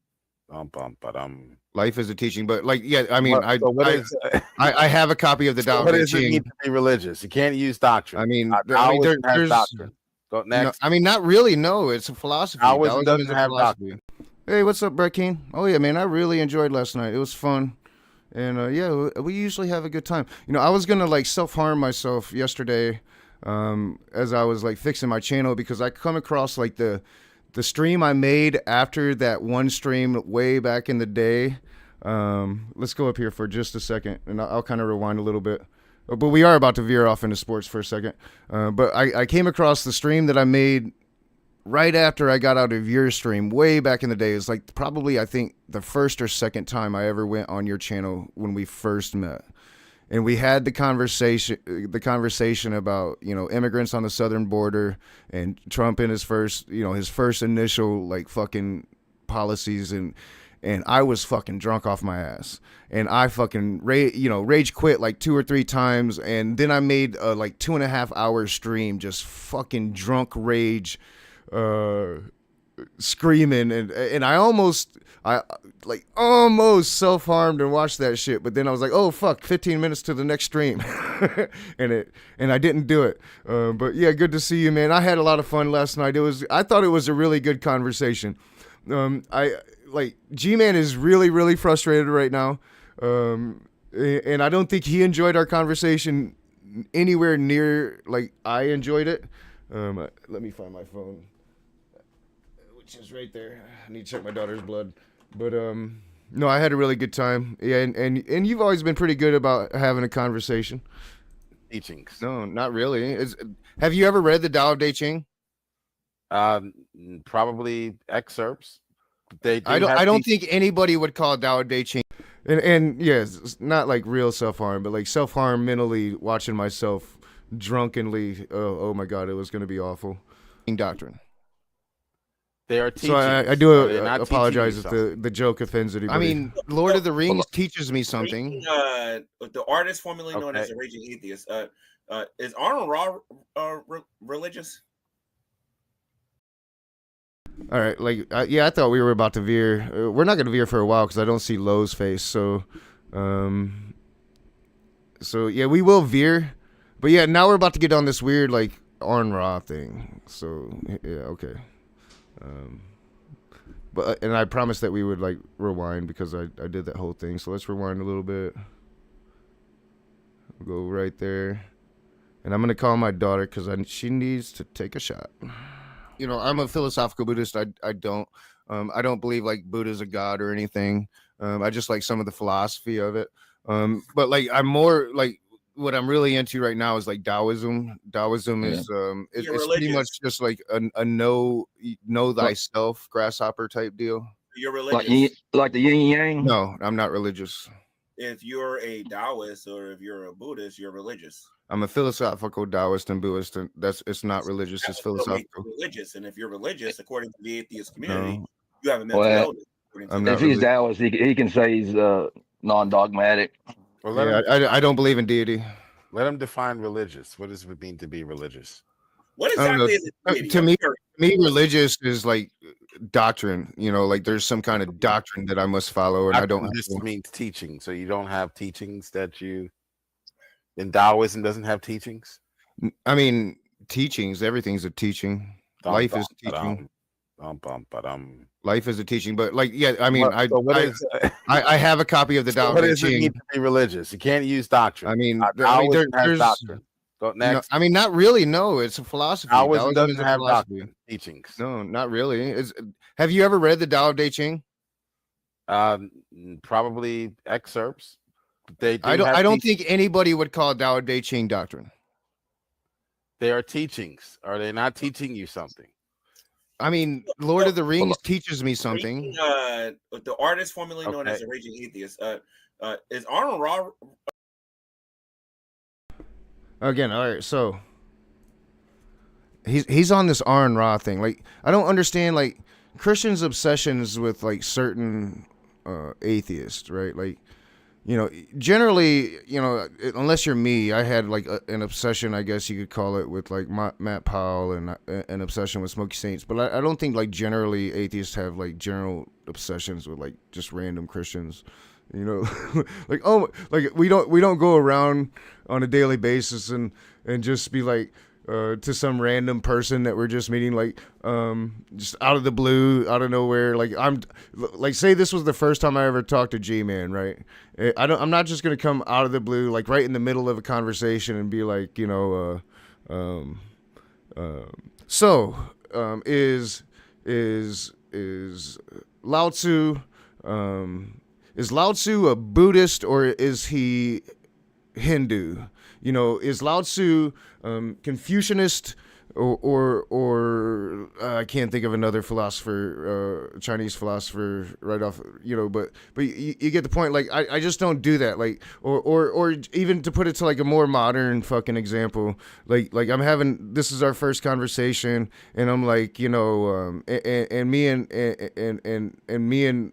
S1: Life is a teaching, but like, yeah, I mean, I have a copy of the Tao.
S6: What does it mean to be religious? You can't use doctrine.
S1: I mean, there's
S6: doctrine. Go next.
S1: No, I mean, not really. No, it's a philosophy.
S6: Taoism doesn't have doctrine.
S1: Hey, what's up, Brett Keane? Oh yeah, man, I really enjoyed last night. It was fun, and yeah, we usually have a good time. I was gonna like self-harm myself yesterday, as I was like fixing my channel, because I come across like the stream I made after that one stream way back in the day. Let's go up here for just a second, and I'll kind of rewind a little bit. But we are about to veer off into sports for a second. But I came across the stream that I made right after I got out of your stream, way back in the day. It's like probably, I think, the first or second time I ever went on your channel when we first met. And we had the conversation about, you know, immigrants on the southern border and Trump in his first initial like fucking policies, and I was fucking drunk off my ass, and I fucking rage quit like 2 or 3 times, and then I made a like 2.5 hour stream just fucking drunk rage, screaming, and I almost self-harmed and watched that shit, but then I was like, oh fuck, 15 minutes to the next stream. and I didn't do it. But yeah, good to see you, man. I had a lot of fun last night. I thought it was a really good conversation. G-Man is really, really frustrated right now. And I don't think he enjoyed our conversation anywhere near like I enjoyed it. Let me find my phone, which is right there. I need to check my daughter's blood. But no, I had a really good time. Yeah, and you've always been pretty good about having a conversation.
S6: Teachings.
S1: No, not really. Have you ever read the Tao of Te Ching?
S6: Probably excerpts.
S1: I don't think anybody would call it Tao of Te Ching. And yes, it's not like real self-harm, but like self-harm mentally, watching myself drunkenly. Oh my God, it was going to be awful. Doctrine.
S6: They are teaching.
S1: So I do apologize if the joke offends anybody. I mean, Lord of the Rings teaches me something.
S5: The artist formerly known as a Raging Atheist. Is Arnold Raw religious?
S1: All right, I thought we were about to veer. We're not going to veer for a while because I don't see Lowe's face. So yeah, we will veer. But yeah, now we're about to get on this weird like Arn Ra thing. So yeah, okay. And I promised that we would like rewind because I did that whole thing. So let's rewind a little bit. We'll go right there. And I'm going to call my daughter because she needs to take a shot. You know, I'm a philosophical Buddhist. I don't believe like Buddha's a god or anything. I just like some of the philosophy of it. But like I'm more like what I'm really into right now is like Taoism. Taoism is it's pretty much just like a know thyself grasshopper type deal.
S5: You're religious,
S7: like the yin and yang.
S1: No, I'm not religious.
S5: If you're a Taoist or if you're a Buddhist, you're religious.
S1: I'm a philosophical Taoist and Buddhist, and it's not religious. It's philosophical.
S5: Religious, and if you're religious, according to the atheist community, you have a mental illness.
S7: If he's Taoist, he can say he's non-dogmatic.
S1: Well, I don't believe in deity.
S6: Let him define religious. What does it mean to be religious?
S5: What exactly is it?
S1: To me, religious is like doctrine. You know, like there's some kind of doctrine that I must follow, and I don't.
S6: This means teaching. So you don't have teachings that you. And Taoism doesn't have teachings?
S1: I mean, teachings. Everything's a teaching. Life is teaching. Life is a teaching, but like, yeah, I mean, I have a copy of the Tao of Te Ching.
S6: What does it mean to be religious? You can't use doctrine.
S1: I mean,
S6: there's doctrine.
S1: Next. No, I mean, not really. No, it's a philosophy.
S6: Taoism doesn't have doctrine, teachings.
S1: No, not really. Have you ever read the Tao of Te Ching?
S6: Probably excerpts.
S1: I don't think anybody would call Tao of Te Ching doctrine.
S6: They are teachings. Are they not teaching you something?
S1: I mean, Lord of the Rings teaches me something.
S5: The artist formerly known as a Raging Atheist. Is Arnold Raw?
S1: Again, all right. So he's on this Arn Ra thing. Like, I don't understand like Christians' obsessions with like certain atheists, right? Like, you know, generally, you know, unless you're me, I had like an obsession, I guess you could call it, with like Matt Powell and an obsession with Smokey Saints. But I don't think like generally atheists have like general obsessions with like just random Christians, you know, like, oh, like we don't go around on a daily basis and just be like, to some random person that we're just meeting, like, just out of the blue, out of nowhere. Like, I'm like, say this was the first time I ever talked to G-Man, right? I'm not just gonna come out of the blue, like right in the middle of a conversation and be like, you know, is Lao Tzu, is Lao Tzu a Buddhist or is he Hindu? You know, is Lao Tzu Confucianist, I can't think of another philosopher, Chinese philosopher right off, but you get the point. Like, I just don't do that. Like, or even to put it to like a more modern fucking example, like this is our first conversation, and I'm like, and me and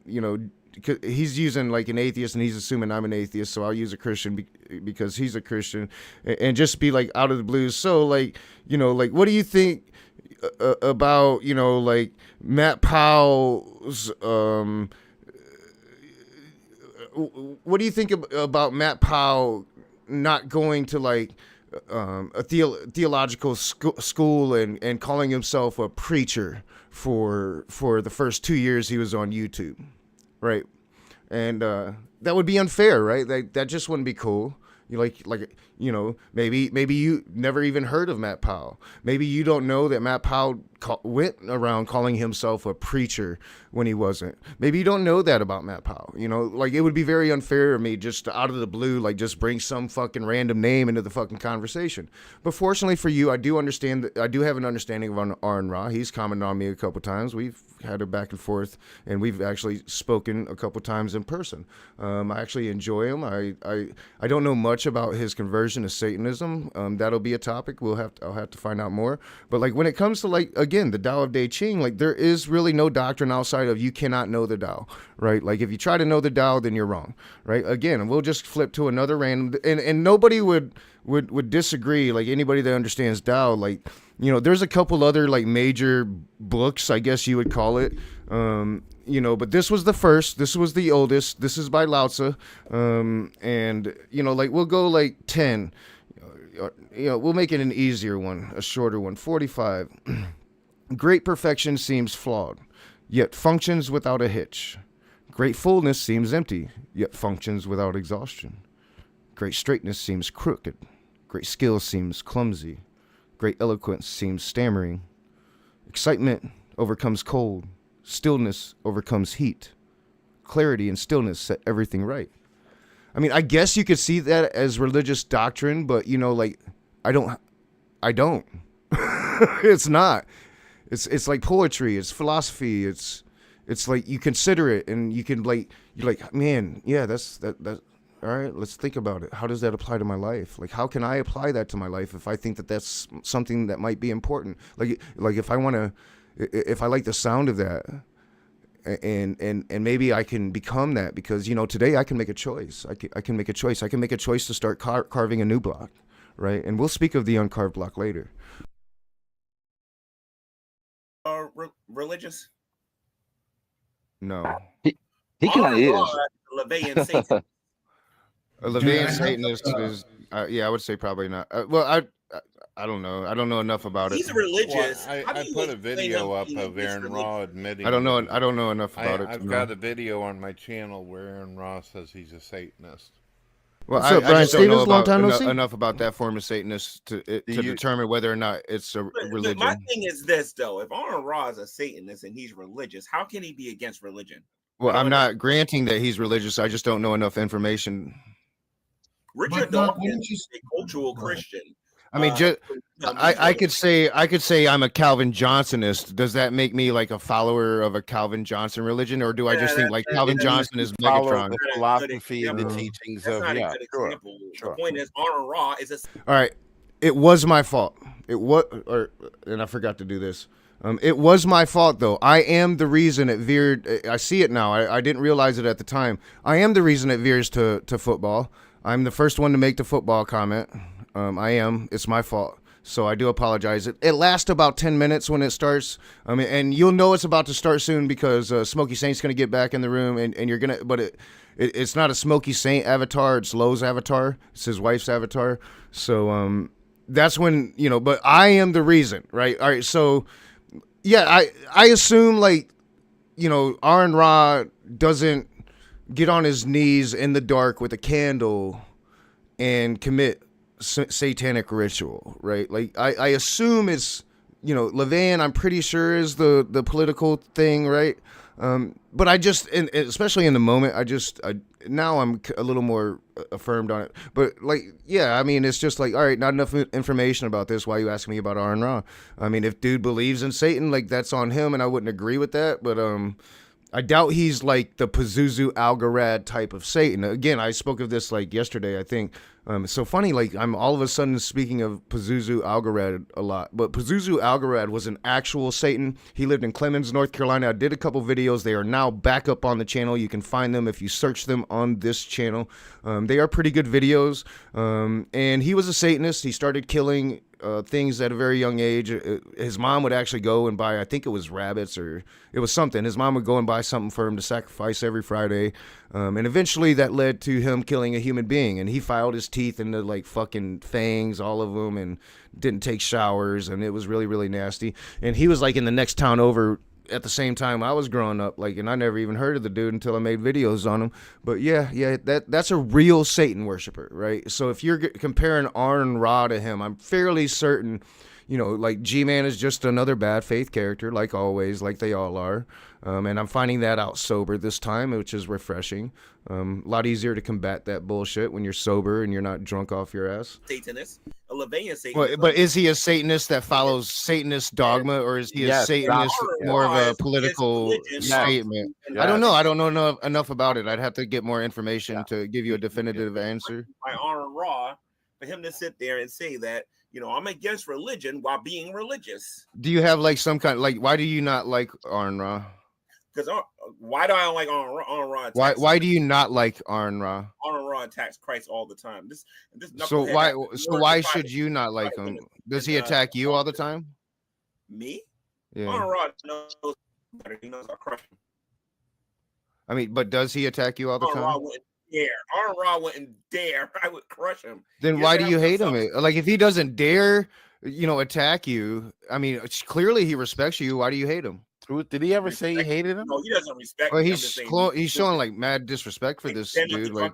S1: he's using like an atheist, and he's assuming I'm an atheist, so I'll use a Christian because he's a Christian, and just be like out of the blues. So like, like, what do you think about like Matt Powell's what do you think about Matt Powell not going to like a theological school and calling himself a preacher for the first 2 years he was on YouTube? Right. And that would be unfair, right? That just wouldn't be cool. Maybe you never even heard of Matt Powell. Maybe you don't know that Matt Powell went around calling himself a preacher when he wasn't. Maybe you don't know that about Matt Powell. Like, it would be very unfair of me just out of the blue, like, just bring some fucking random name into the fucking conversation. But fortunately for you, I do understand that I do have an understanding of Aaron Ra. He's commented on me a couple times. We've had a back and forth, and we've actually spoken a couple times in person. I actually enjoy him. I don't know much about his conversion to Satanism. That'll be a topic. I'll have to find out more. But like, when it comes to like, again, the Tao of De Ching, like, there is really no doctrine outside of you cannot know the Tao, right? Like, if you try to know the Tao, then you're wrong, right? Again, and we'll just flip to another random, and nobody would disagree. Like, anybody that understands Tao, like, there's a couple other like major books, I guess you would call it, but this was the first, this was the oldest, this is by Lao Tzu, and like, we'll go like 10, we'll make it an easier one, a shorter one, 45. Great perfection seems flawed, yet functions without a hitch. Great fullness seems empty, yet functions without exhaustion. Great straightness seems crooked. Great skill seems clumsy. Great eloquence seems stammering. Excitement overcomes cold. Stillness overcomes heat. Clarity and stillness set everything right. I mean, I guess you could see that as religious doctrine, but like, I don't. It's not. It's like poetry. It's philosophy. It's like, you consider it, and you can like, you're like, man, yeah, that's. All right, let's think about it. How does that apply to my life? Like, how can I apply that to my life if I think that that's something that might be important? Like if I like the sound of that, and maybe I can become that, because today I can make a choice. I can make a choice. I can make a choice to start carving a new block, right? And we'll speak of the uncarved block later.
S5: Religious?
S1: No.
S7: He kind of is.
S5: LaVeyan Satan.
S1: A LaVeyan Satanist is, I would say probably not. I don't know. I don't know enough about it.
S5: He's religious.
S4: Well, I put a video up of Aaron Ra admitting.
S1: I don't know enough about it.
S4: I've got a video on my channel where Aaron Ra says he's a Satanist.
S1: Well, I just don't know enough about that form of Satanist to determine whether or not it's a religion.
S5: My thing is this, though: if Aaron Ra is a Satanist and he's religious, how can he be against religion?
S1: Well, I'm not granting that he's religious. I just don't know enough information.
S5: Richard Dawkins is a cultural Christian.
S1: I mean, I could say I'm a Calvin Johnsonist. Does that make me like a follower of a Calvin Johnson religion, or do I just think like Calvin Johnson is Megatron?
S6: The philosophy and the teachings of
S5: sure. The point is, Aaron Ra is a.
S1: All right, it was my fault. And I forgot to do this. It was my fault, though. I am the reason it veered. I see it now. I didn't realize it at the time. I am the reason it veers to football. I'm the first one to make the football comment. I am. It's my fault. So I do apologize. It lasts about 10 minutes when it starts. And you'll know it's about to start soon because Smokey Saint's going to get back in the room, and you're going to, but it's not a Smokey Saint avatar. It's Lowe's avatar. It's his wife's avatar. So that's when, but I am the reason, right? All right. So yeah, I assume like, Aaron Ra doesn't get on his knees in the dark with a candle and commit satanic ritual, right? Like I assume it's, LaVeyan, I'm pretty sure is the political thing, right? But I just, and especially in the moment, now I'm a little more affirmed on it. But like, yeah, I mean, it's just like, all right, not enough information about this. Why are you asking me about Aaron Ra? I mean, if dude believes in Satan, like that's on him, and I wouldn't agree with that. But I doubt he's like the Pazuzu Algarad type of Satan. Again, I spoke of this like yesterday, I think. It's so funny, like I'm all of a sudden speaking of Pazuzu Algarad a lot, but Pazuzu Algarad was an actual Satan. He lived in Clemens, North Carolina. I did a couple videos. They are now back up on the channel. You can find them if you search them on this channel. They are pretty good videos. And he was a Satanist. He started killing things at a very young age. His mom would actually go and buy, I think it was rabbits or it was something. His mom would go and buy something for him to sacrifice every Friday. And eventually that led to him killing a human being. And he filed his teeth into like fucking fangs, all of them, and didn't take showers. And it was really, really nasty. And he was like in the next town over at the same time I was growing up, like, and I never even heard of the dude until I made videos on him. But yeah, that's a real Satan worshiper, right? So if you're comparing Aaron Ra to him, I'm fairly certain, you know, like G-Man is just another bad faith character, like always, like they all are. And I'm finding that out sober this time, which is refreshing. A lot easier to combat that bullshit when you're sober and you're not drunk off your ass.
S5: Satanist, a Levian Satanist.
S1: But is he a Satanist that follows Satanist dogma, or is he a Satanist more of a political statement? I don't know. I don't know enough about it. I'd have to get more information to give you a definitive answer.
S5: By Aaron Ra, for him to sit there and say that, you know, I'm against religion while being religious.
S1: Do you have like some kind, like, why do you not like Aaron Ra?
S5: Because why do I don't like Aaron Ra?
S1: Why do you not like Aaron Ra?
S5: Aaron Ra attacks Christ all the time.
S1: So why should you not like him? Does he attack you all the time?
S5: Me?
S1: Yeah.
S5: Aaron Ra knows better. He knows I crush him.
S1: I mean, but does he attack you all the time?
S5: Aaron Ra wouldn't dare. I would crush him.
S1: Then why do you hate him? Like, if he doesn't dare, you know, attack you, I mean, clearly he respects you. Why do you hate him?
S6: Did he ever say he hated him?
S5: No, he doesn't respect.
S1: Well, he's showing like mad disrespect for this dude. Like,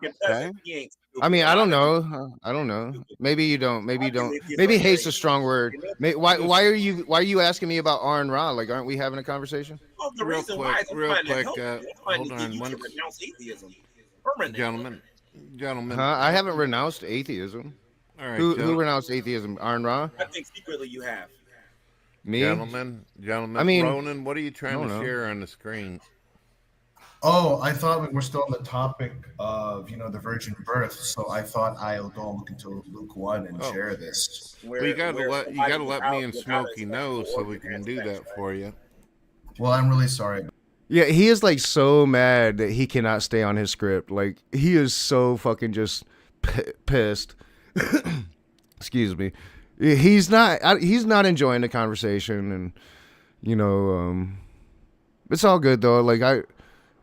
S1: I mean, I don't know. I don't know. Maybe you don't. Maybe you don't. Maybe hate's a strong word. Why are you asking me about Aaron Ra? Like, aren't we having a conversation?
S5: Oh, the reason why is
S4: real quick.
S5: Hold on, you can renounce atheism.
S4: Gentlemen.
S1: I haven't renounced atheism.
S4: All right.
S1: Who renounced atheism? Aaron Ra?
S5: I think secretly you have.
S1: Me?
S4: Gentlemen.
S1: I mean,
S4: Ronan, what are you trying to share on the screen?
S9: Oh, I thought we were still on the topic of, you know, the virgin birth. So I thought I'll go look into Luke 1 and share this.
S4: Well, you gotta let me and Smokey know so we can do that for you.
S9: Well, I'm really sorry.
S1: Yeah, he is like so mad that he cannot stay on his script. Like, he is so fucking just pissed. Excuse me. He's not enjoying the conversation, and you know, it's all good though. Like,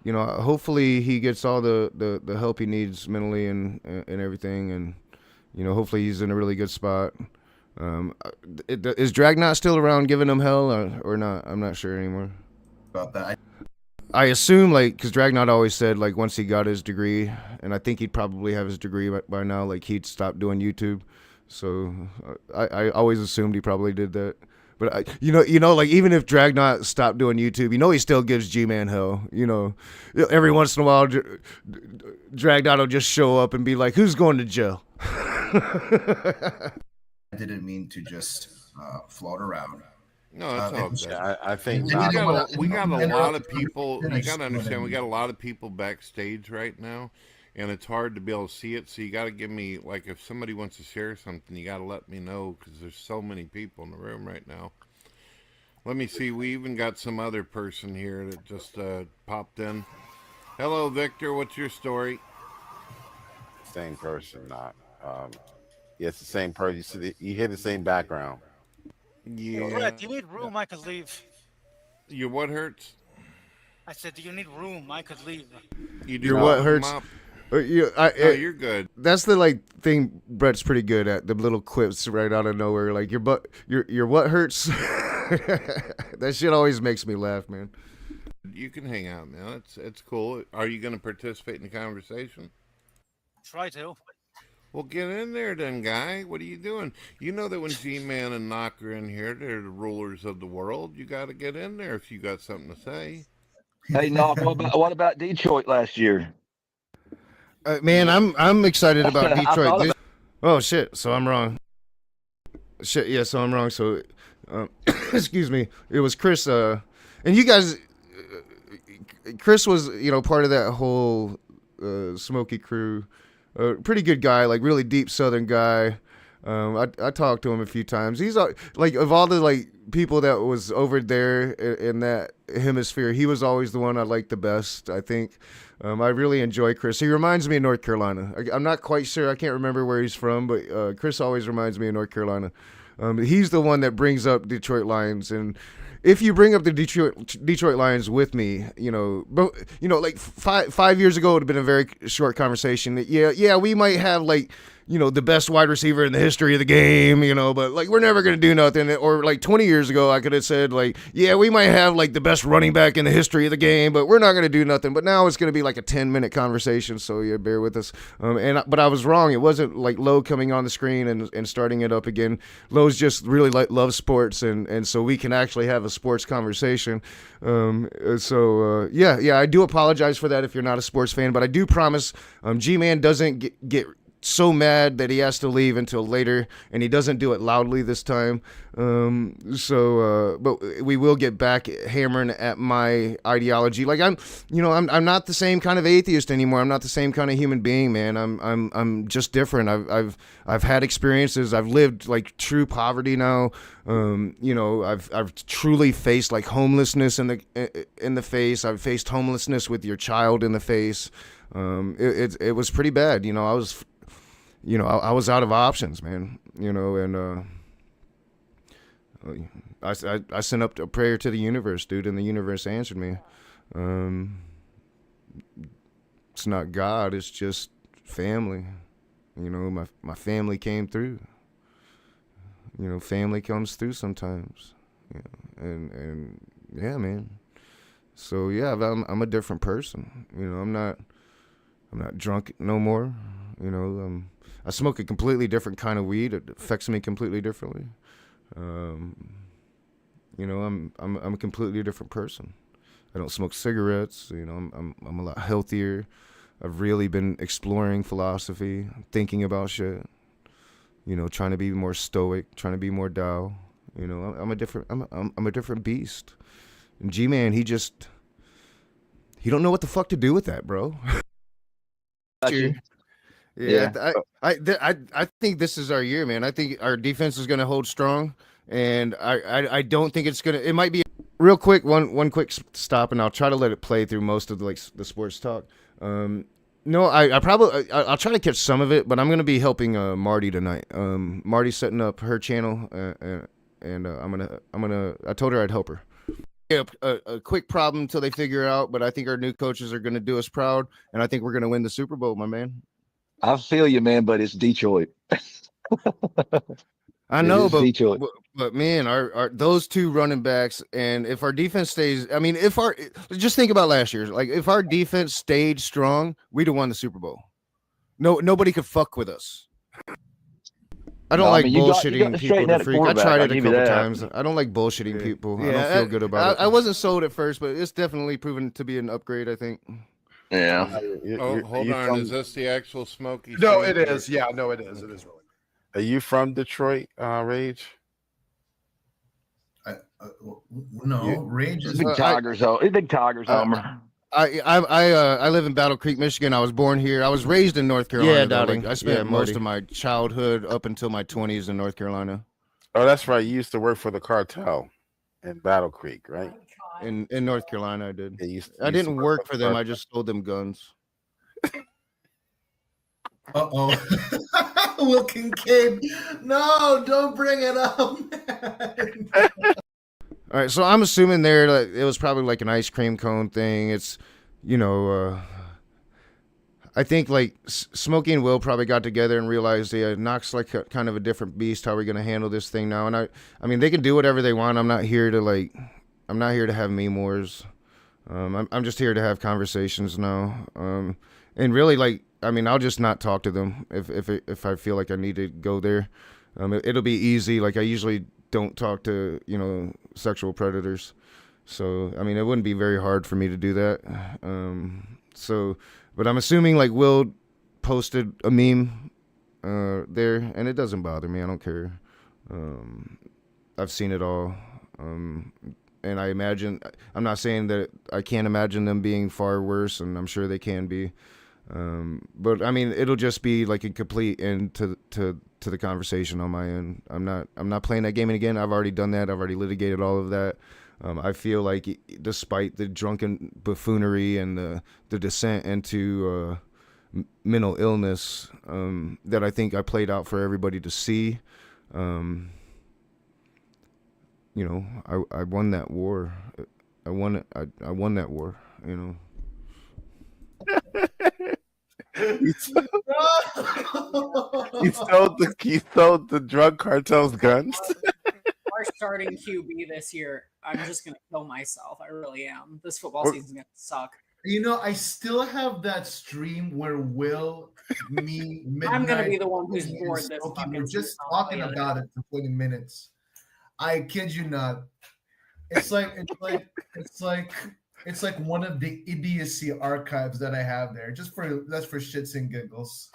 S1: hopefully he gets all the help he needs mentally and everything, and you know, hopefully he's in a really good spot. Is Dragnot still around giving him hell or not? I'm not sure anymore
S9: about that.
S1: I assume, like, because Dragnot always said, like, once he got his degree, and I think he'd probably have his degree by now, like, he'd stop doing YouTube. So I always assumed he probably did that. But you know, like, even if Dragnot stopped doing YouTube, you know, he still gives G-Man hell. You know, every once in a while, Dragnot will just show up and be like, "Who's going to jail?"
S9: I didn't mean to just float around.
S4: No, that's all good.
S6: I think
S4: we got a lot of people. You got to understand, we got a lot of people backstage right now, and it's hard to be able to see it. So you got to give me, like, if somebody wants to share something, you got to let me know, because there's so many people in the room right now. Let me see. We even got some other person here that just popped in. Hello, Victor. What's your story?
S6: Same person, not. Yeah, it's the same person. You hear the same background.
S10: Yeah. Do you need room? I could leave.
S4: Your what hurts?
S10: I said, do you need room? I could leave.
S4: You do.
S1: Your what hurts?
S4: No, you're good.
S1: That's the like thing Brett's pretty good at. The little quips right out of nowhere, like your what hurts. That shit always makes me laugh, man.
S4: You can hang out now. It's cool. Are you going to participate in the conversation?
S10: Try to.
S4: Well, get in there then, guy. What are you doing? You know that when G-Man and Knock are in here, they're the rulers of the world. You got to get in there if you got something to say.
S7: Hey, Knock, what about Detroit last year?
S1: Man, I'm excited about
S7: I
S1: Detroit.
S7: thought about
S1: Oh shit! So I'm wrong. Shit, yeah. So I'm wrong. So, excuse me. It was Chris. And you guys, Chris was part of that whole Smokey crew. Pretty good guy, like really deep Southern guy. I talked to him a few times. He's like of all the like people that was over there in that hemisphere, he was always the one I liked the best. I think I really enjoy Chris. He reminds me of North Carolina. I'm not quite sure. I can't remember where he's from, but Chris always reminds me of North Carolina. He's the one that brings up Detroit Lions, and if you bring up the Detroit Lions with me, like 5 years ago, it would have been a very short conversation. Yeah, we might have like the best wide receiver in the history of the game, but like we're never gonna do nothing. Or like 20 years ago, I could have said like, yeah, we might have like the best running back in the history of the game, but we're not gonna do nothing. But now it's gonna be like a 10-minute conversation, so yeah, bear with us. But I was wrong. It wasn't like Lowe coming on the screen and starting it up again. Lowe's just really loves sports, and so we can actually have a sports conversation. Yeah, I do apologize for that if you're not a sports fan, but I do promise G-Man doesn't get so mad that he has to leave until later, and he doesn't do it loudly this time. But we will get back hammering at my ideology. Like I'm not the same kind of atheist anymore. I'm not the same kind of human being, man. I'm just different. I've had experiences. I've lived like true poverty now. I've truly faced like homelessness in the face. I've faced homelessness with your child in the face. It was pretty bad. I was out of options, man. And I sent up a prayer to the universe, dude, and the universe answered me. It's not God, it's just family. My family came through. Family comes through sometimes. And yeah, man. So yeah, I'm a different person. I'm not drunk no more. I smoke a completely different kind of weed. It affects me completely differently. I'm a completely different person. I don't smoke cigarettes. I'm a lot healthier. I've really been exploring philosophy, thinking about shit. Trying to be more stoic, trying to be more Tao. I'm a different beast. And G-Man, he don't know what the fuck to do with that, bro. Yeah. I think this is our year, man. I think our defense is going to hold strong, and I don't think it's going to. It might be real quick. One quick stop, and I'll try to let it play through most of the sports talk. No, I'll try to catch some of it, but I'm going to be helping Marty tonight. Marty's setting up her channel, and I told her I'd help her. A quick problem until they figure it out, but I think our new coaches are going to do us proud, and I think we're going to win the Super Bowl, my man.
S7: I feel you, man, but it's Detroit.
S1: I know, but man, our those two running backs, and if our defense stays, just think about last year. Like if our defense stayed strong, we'd have won the Super Bowl. Nobody could fuck with us. I don't like bullshitting people to freak. I tried it a couple times. I don't like bullshitting people. I don't feel good about it. I wasn't sold at first, but it's definitely proven to be an upgrade, I think.
S7: Yeah.
S4: Hold on. Is this the actual Smokey?
S8: No, it is. Yeah, no, it is. It is really. Are you from Detroit, Rage?
S9: No, Rage is
S7: big Tigers. Big Tigers homer.
S1: I live in Battle Creek, Michigan. I was born here. I was raised in North Carolina. Yeah, Doubting. I spent most of my childhood up until my 20s in North Carolina.
S6: Oh, that's right. You used to work for the cartel in Battle Creek, right?
S1: In North Carolina, I did. I didn't work for them. I just sold them guns.
S9: Uh-oh. Will Kincaid. No, don't bring it up.
S1: All right, so I'm assuming there like, it was probably like an ice cream cone thing. It's, I think like Smokey and Will probably got together and realized, yeah, Knox like kind of a different beast. How are we gonna handle this thing now? And I mean, they can do whatever they want. I'm not here to have meme wars. I'm just here to have conversations now. And really, like, I mean, I'll just not talk to them if I feel like I need to go there. It'll be easy. Like I usually don't talk to sexual predators, so I mean, it wouldn't be very hard for me to do that. But I'm assuming like Will posted a meme there, and it doesn't bother me. I don't care. I've seen it all. And I imagine, I'm not saying that I can't imagine them being far worse, and I'm sure they can be. But I mean, it'll just be like a complete end to the conversation on my end. I'm not playing that game again. I've already done that. I've already litigated all of that. I feel like despite the drunken buffoonery and the descent into mental illness that I think I played out for everybody to see, you know, I won that war. I won it. I won that war. You know.
S6: He stole the drug cartel's guns.
S11: Our starting QB this year, I'm just gonna kill myself. I really am. This football season's gonna suck.
S9: You know, I still have that stream where Will, me, Midnight,
S11: I'm gonna be the one who's bored this
S9: Smokey,
S11: fucking
S9: we're just
S11: season
S9: talking
S11: altogether.
S9: about it for 20 minutes. I kid you not. It's like one of the idiocy archives that I have there. That's for shits and giggles.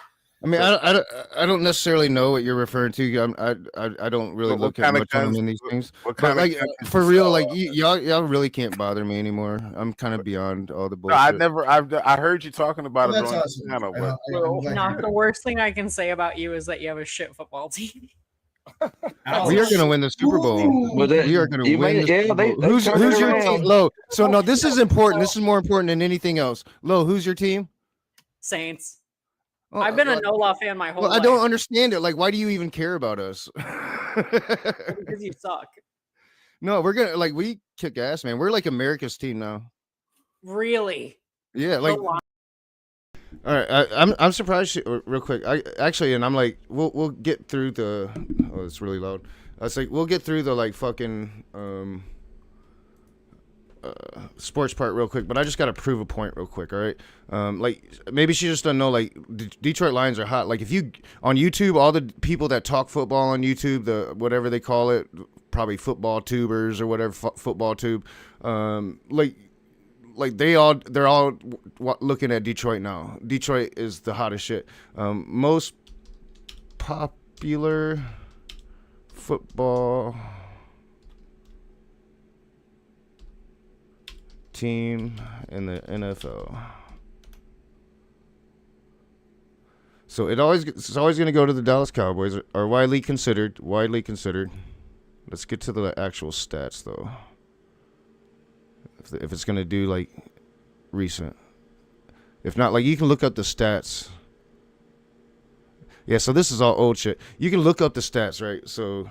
S1: I mean, I don't necessarily know what you're referring to. I don't really look at much on them in these things. But like for real, like y'all really can't bother me anymore. I'm kind of beyond all the bullshit.
S6: No, I heard you talking about it on the channel.
S11: Not the worst thing I can say about you is that you have a shit football team.
S1: We are going to win the Super Bowl. We are going to win the Super Bowl. Who's your team? Lo, so no, this is important. This is more important than anything else. Lo, who's your team?
S11: Saints. I've been a NOLA fan my whole life.
S1: I don't understand it. Like, why do you even care about us?
S11: Because you suck.
S1: No, we kick ass, man. We're like America's team now.
S11: Really?
S1: Yeah, like. All right, I'm surprised. Real quick, and I'm like, we'll get through the. Oh, it's really loud. I was like, we'll get through the like fucking sports part real quick, but I just got to prove a point real quick. All right, like maybe she just doesn't know. Like Detroit Lions are hot. Like if you on YouTube, all the people that talk football on YouTube, the whatever they call it, probably football tubers or whatever, football tube, like they're all looking at Detroit now. Detroit is the hottest shit. Most popular football team in the NFL. So it's always going to go to the Dallas Cowboys, are widely considered. Let's get to the actual stats though. If it's going to do like recent. If not, like you can look up the stats. Yeah, so this is all old shit. You can look up the stats, right? So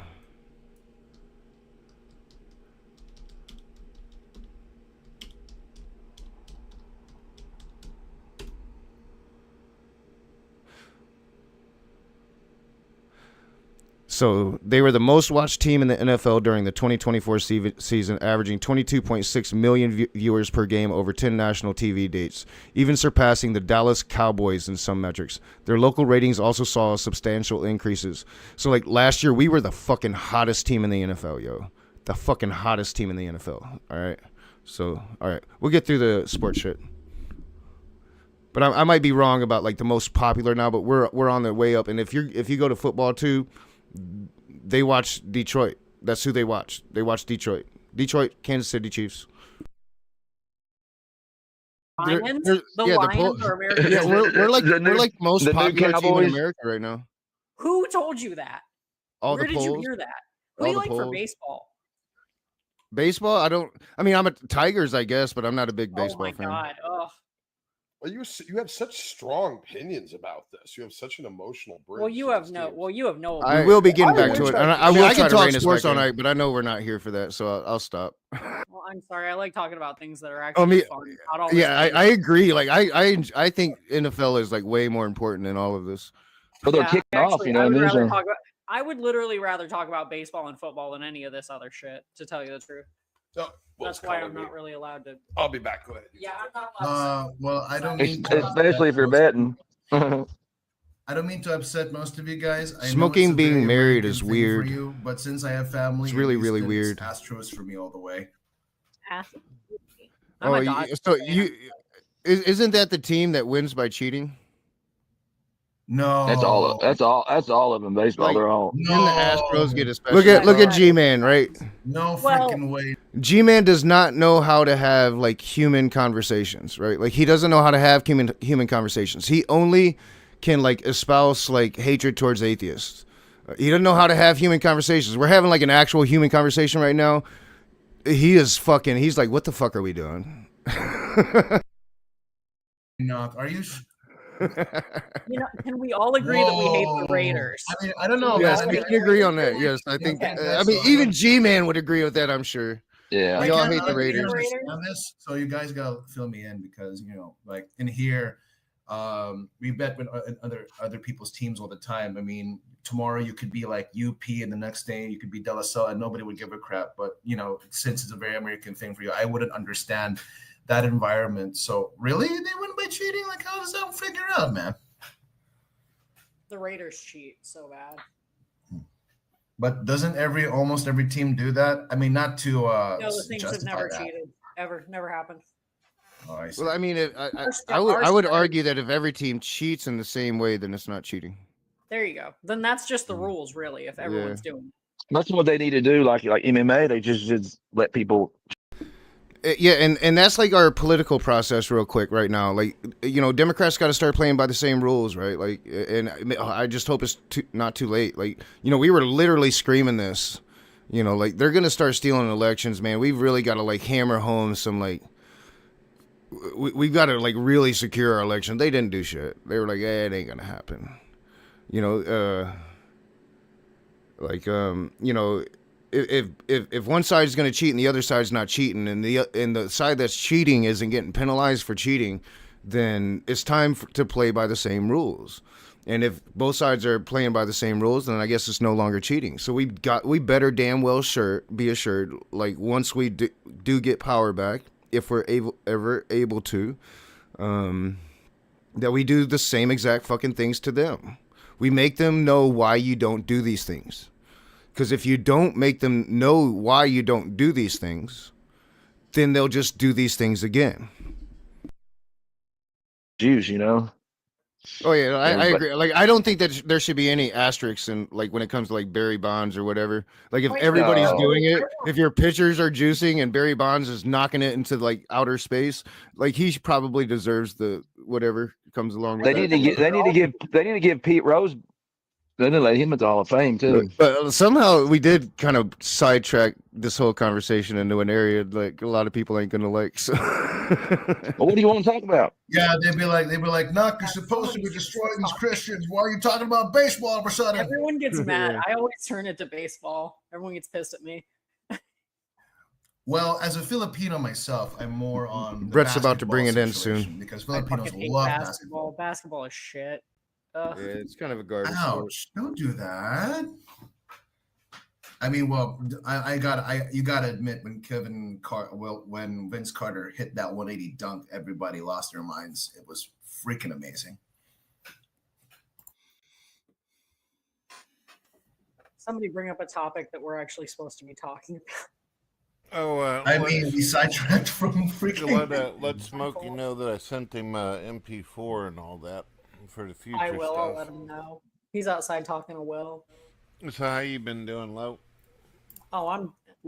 S1: they were the most watched team in the NFL during the 2024 season, averaging 22.6 million viewers per game over 10 national TV dates, even surpassing the Dallas Cowboys in some metrics. Their local ratings also saw substantial increases. So like last year, we were the fucking hottest team in the NFL, yo. The fucking hottest team in the NFL. All right. So, all right. We'll get through the sports shit. But I might be wrong about like the most popular now, but we're on the way up. And if you go to football too, they watch Detroit. That's who they watch. They watch Detroit. Detroit, Kansas City Chiefs.
S11: Lions? Lions are American.
S1: Yeah, we're like most popular team in America right now.
S11: Who told you that? Where did you hear that? Who do you like for baseball?
S1: Baseball? I'm a Tigers, I guess, but I'm not a big baseball fan.
S11: Oh my god. Ugh.
S8: Well, you have such strong opinions about this. You have such an emotional bridge.
S11: You have no.
S1: We will be getting back to it. And I can talk sports all night, but I know we're not here for that, so I'll stop.
S11: Well, I'm sorry. I like talking about things that are actually fun.
S1: I agree. Like I think NFL is like way more important than all of this.
S7: But they're kicking off, you know.
S11: I would literally rather talk about baseball and football than any of this other shit, to tell you the truth. That's why I'm not really allowed to.
S8: I'll be back. Go ahead.
S11: Yeah, I'm not allowed
S9: well, I don't mean to
S7: especially if you're betting.
S9: I don't mean to upset most of you guys.
S1: Smoking being married is weird.
S9: For you, but since I have family,
S1: it's really weird.
S9: Astros for me all the way.
S11: I'm a Dodgers
S1: so
S11: fan.
S1: isn't that the team that wins by cheating?
S9: No,
S7: That's all. That's all. That's all of them. Baseball.
S1: Like,
S7: They're all.
S1: Then the Astros get a special.
S11: Look
S1: Look at G-Man, right?
S9: No
S11: Well-
S9: freaking way.
S1: G-Man does not know how to have like human conversations, right? Like he doesn't know how to have human conversations. He only can like espouse like hatred towards atheists. He doesn't know how to have human conversations. We're having like an actual human conversation right now. He is fucking. He's like, what the fuck are we doing?
S9: Knock. Are you?
S11: Can we all agree that we hate the Raiders?
S9: I mean, I don't know.
S1: Yes,
S9: man.
S1: we can agree on that. Yes, I think. I mean, even G-Man would agree with that. I'm sure.
S7: Yeah.
S1: We all hate the Raiders.
S9: On this, so you guys gotta fill me in because like in here, we bet with other people's teams all the time. I mean, tomorrow you could be like UP, and the next day you could be De La Salle, and nobody would give a crap. But since it's a very American thing for you, I wouldn't understand that environment. So really, they wouldn't by cheating? Like, how does that figure out, man?
S11: The Raiders cheat so bad.
S9: But doesn't almost every team do that? I mean, not to
S11: No, the Saints have
S9: justify
S11: never
S9: that.
S11: cheated. Never happened.
S9: Oh, I see.
S1: Well, I mean, I would argue that if every team cheats in the same way, then it's not cheating.
S11: There you go. Then that's just the rules, really. If everyone's doing it.
S7: That's what they need to do. Like MMA, they just let people.
S1: Yeah, and that's like our political process real quick right now. Like, Democrats got to start playing by the same rules, right? Like, and I just hope it's not too late. Like, we were literally screaming this, like they're going to start stealing elections, man. We've really got to like hammer home some like, we've got to like really secure our election. They didn't do shit. They were like, it ain't going to happen. If one side is going to cheat and the other side's not cheating, and the side that's cheating isn't getting penalized for cheating, then it's time to play by the same rules. And if both sides are playing by the same rules, then I guess it's no longer cheating. So we better damn well be assured, like once we do get power back, if we're ever able to, that we do the same exact fucking things to them. We make them know why you don't do these things. Because if you don't make them know why you don't do these things, then they'll just do these things again.
S7: Jews,
S1: Oh yeah, I agree. Like, I don't think that there should be any asterisks in like when it comes to like Barry Bonds or whatever. Like, if everybody's doing it, if your pitchers are juicing and Barry Bonds is knocking it into like outer space, like he probably deserves the whatever comes along with
S7: They
S1: that.
S7: need to give Pete Rose. They didn't let him into the Hall of Fame too.
S1: But somehow we did kind of sidetrack this whole conversation into an area like a lot of people ain't gonna like. So,
S7: well, what do you want to talk about?
S9: Yeah, they'd be like, "Knock, you're supposed to be destroying these Christians. Why are you talking about baseball all of a sudden?"
S11: Everyone gets mad. I always turn it to baseball. Everyone gets pissed at me.
S9: Well, as a Filipino myself, I'm more on.
S1: Brett's about to bring it in soon
S9: because Filipinos love basketball.
S11: Basketball is shit.
S1: Yeah, it's kind of a garbage.
S9: Ouch! Don't do that. I mean, well, you gotta admit when when Vince Carter hit that 180 dunk, everybody lost their minds. It was freaking amazing.
S11: Somebody bring up a topic that we're actually supposed to be talking about.
S4: Oh,
S9: I mean, we sidetracked from freaking.
S4: Let Smokey know that I sent him MP4 and all that for the future.
S11: I will.
S4: Stuff.
S11: I'll let him know. He's outside talking to Will.
S4: So how you been doing, Lo?
S11: Oh,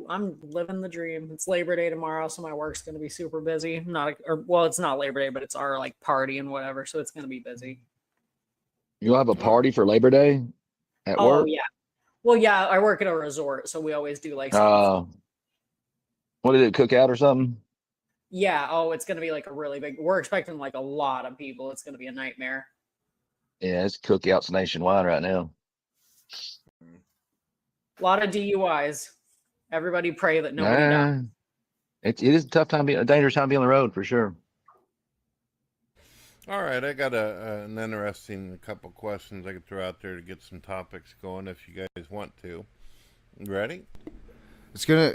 S11: I'm living the dream. It's Labor Day tomorrow, so my work's going to be super busy. It's not Labor Day, but it's our like party and whatever, so it's going to be busy.
S7: You'll have a party for Labor Day at work?
S11: Oh yeah. Well, yeah, I work at a resort, so we always do like.
S7: What did it cook out or something?
S11: Yeah. Oh, it's going to be like a really big. We're expecting like a lot of people. It's going to be a nightmare.
S7: Yeah, it's cookouts nationwide right now.
S11: A lot of DUIs. Everybody pray that nobody dies.
S7: It is a tough time, a dangerous time to be on the road for sure.
S4: All right, I got an interesting couple questions I could throw out there to get some topics going if you guys want to. Ready?
S1: It's gonna.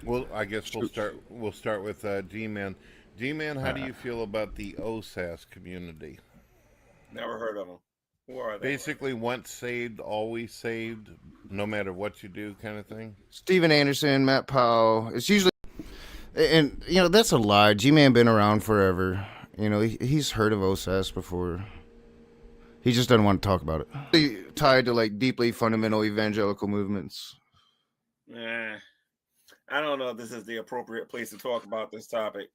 S4: Well, I guess we'll start with G-Man. G-Man, how do you feel about the OSAS community?
S5: Never heard of them. Who are they?
S4: Basically, once saved, always saved, no matter what you do, kind of thing.
S1: Steven Anderson, Matt Powell. It's usually, and that's a lie. G-Man been around forever. He's heard of OSAS before. He just doesn't want to talk about it. Tied to like deeply fundamental evangelical movements.
S5: I don't know if this is the appropriate place to talk about this topic.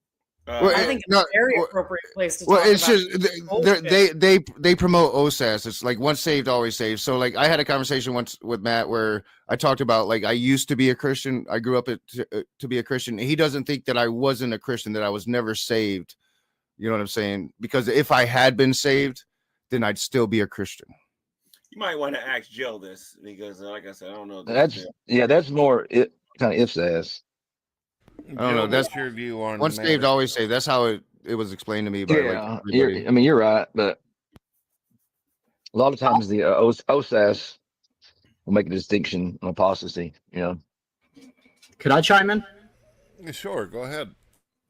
S11: I think it's a very appropriate place to talk about.
S1: Well, it's just they promote OSAS. It's like once saved, always saved. So like I had a conversation once with Matt where I talked about like I used to be a Christian. I grew up to be a Christian. He doesn't think that I wasn't a Christian, that I was never saved. You know what I'm saying? Because if I had been saved, then I'd still be a Christian.
S5: You might want to ask Jill this because, like I said, I don't know.
S7: That's more kind of ifs ass.
S1: I don't know. That's
S4: your view on
S1: once saved, always saved. That's how it was explained to me by
S7: you're right, but a lot of times the OSAS will make a distinction on apostasy. You know.
S12: Could I chime in?
S4: Sure, go ahead.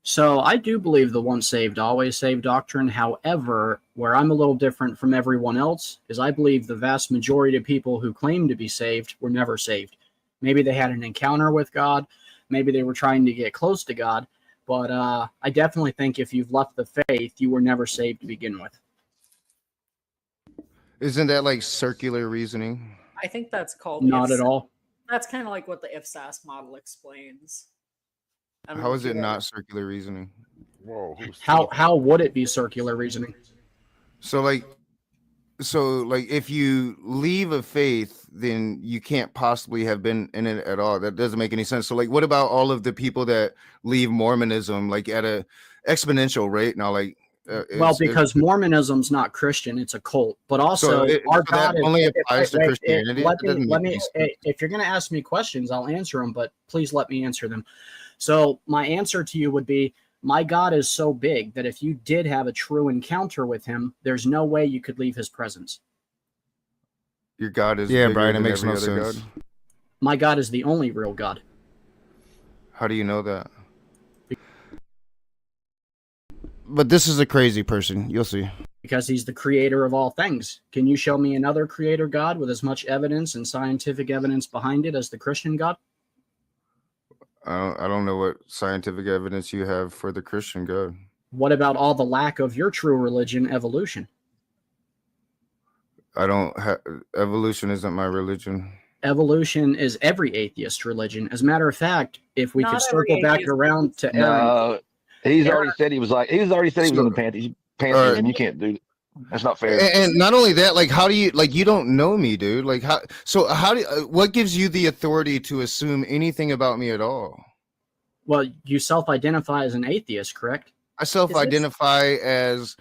S12: So I do believe the once saved, always saved doctrine. However, where I'm a little different from everyone else is I believe the vast majority of people who claim to be saved were never saved. Maybe they had an encounter with God. Maybe they were trying to get close to God. But I definitely think if you've left the faith, you were never saved to begin with.
S1: Isn't that like circular reasoning?
S11: I think that's called
S12: not at all.
S11: That's kind of like what the IFSAS model explains.
S1: How is it not circular reasoning?
S6: Whoa.
S12: How would it be circular reasoning?
S1: So like if you leave a faith, then you can't possibly have been in it at all. That doesn't make any sense. So like, what about all of the people that leave Mormonism like at a exponential rate now? Like,
S12: because Mormonism's not Christian; it's a cult. But also, our God
S1: only applies to Christianity.
S12: If you're going to ask me questions, I'll answer them. But please let me answer them. So my answer to you would be, my God is so big that if you did have a true encounter with him, there's no way you could leave his presence.
S1: Your God is Brian. It makes no sense.
S12: God. My God is the only real God.
S1: How do you know that? But this is a crazy person. You'll see.
S12: Because he's the creator of all things. Can you show me another creator God with as much evidence and scientific evidence behind it as the Christian God?
S1: I don't know what scientific evidence you have for the Christian God.
S12: What about all the lack of your true religion, evolution?
S1: Evolution isn't my religion.
S12: Evolution is every atheist religion. As a matter of fact, if we could circle back around to Aaron.
S7: He's already said he was in the pantheism. You can't do that. That's not fair.
S1: And not only that, like, how do you, like, you don't know me, dude. Like, what gives you the authority to assume anything about me at all?
S12: Well, you self-identify as an atheist, correct?
S1: I self-identify as,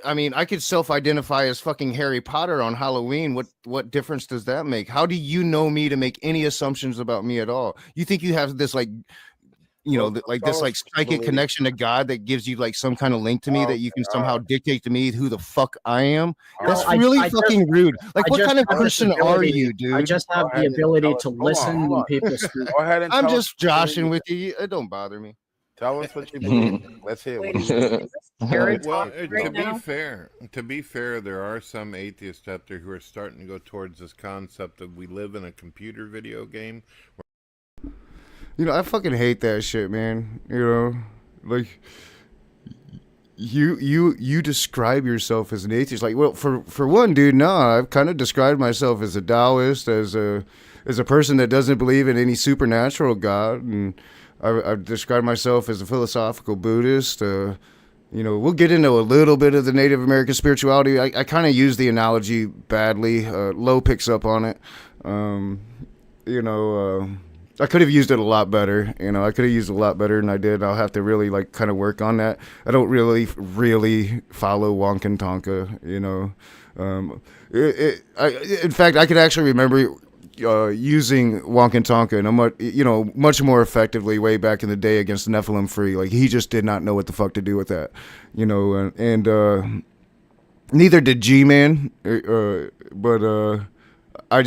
S1: I mean, I could self-identify as fucking Harry Potter on Halloween. What difference does that make? How do you know me to make any assumptions about me at all? You think you have this, like, you know, this like psychic connection to God that gives you like some kind of link to me that you can somehow dictate to me who the fuck I am? That's really fucking rude. Like, what kind of person are you, dude?
S12: I just have the ability to listen when people speak.
S6: Go ahead and
S1: I'm just joshing with you. It don't bother me.
S6: Tell us what you believe. Let's hear what
S4: to be fair, there are some atheists out there who are starting to go towards this concept of we live in a computer video game.
S1: You know, I fucking hate that shit, man. You know, like you describe yourself as an atheist. Like, well, for one, dude, no, I've kind of described myself as a Taoist, as a person that doesn't believe in any supernatural God, and I've described myself as a philosophical Buddhist. You know, we'll get into a little bit of the Native American spirituality. I kind of use the analogy badly. Low picks up on it. You know. I could have used it a lot better. You know, I could have used it a lot better than I did. I'll have to really like kind of work on that. I don't really follow Wonka Tonka, you know. In fact, I could actually remember using Wonka Tonka and much more effectively way back in the day against Nephilim Free. Like, he just did not know what the fuck to do with that, you know, and neither did G-Man, but I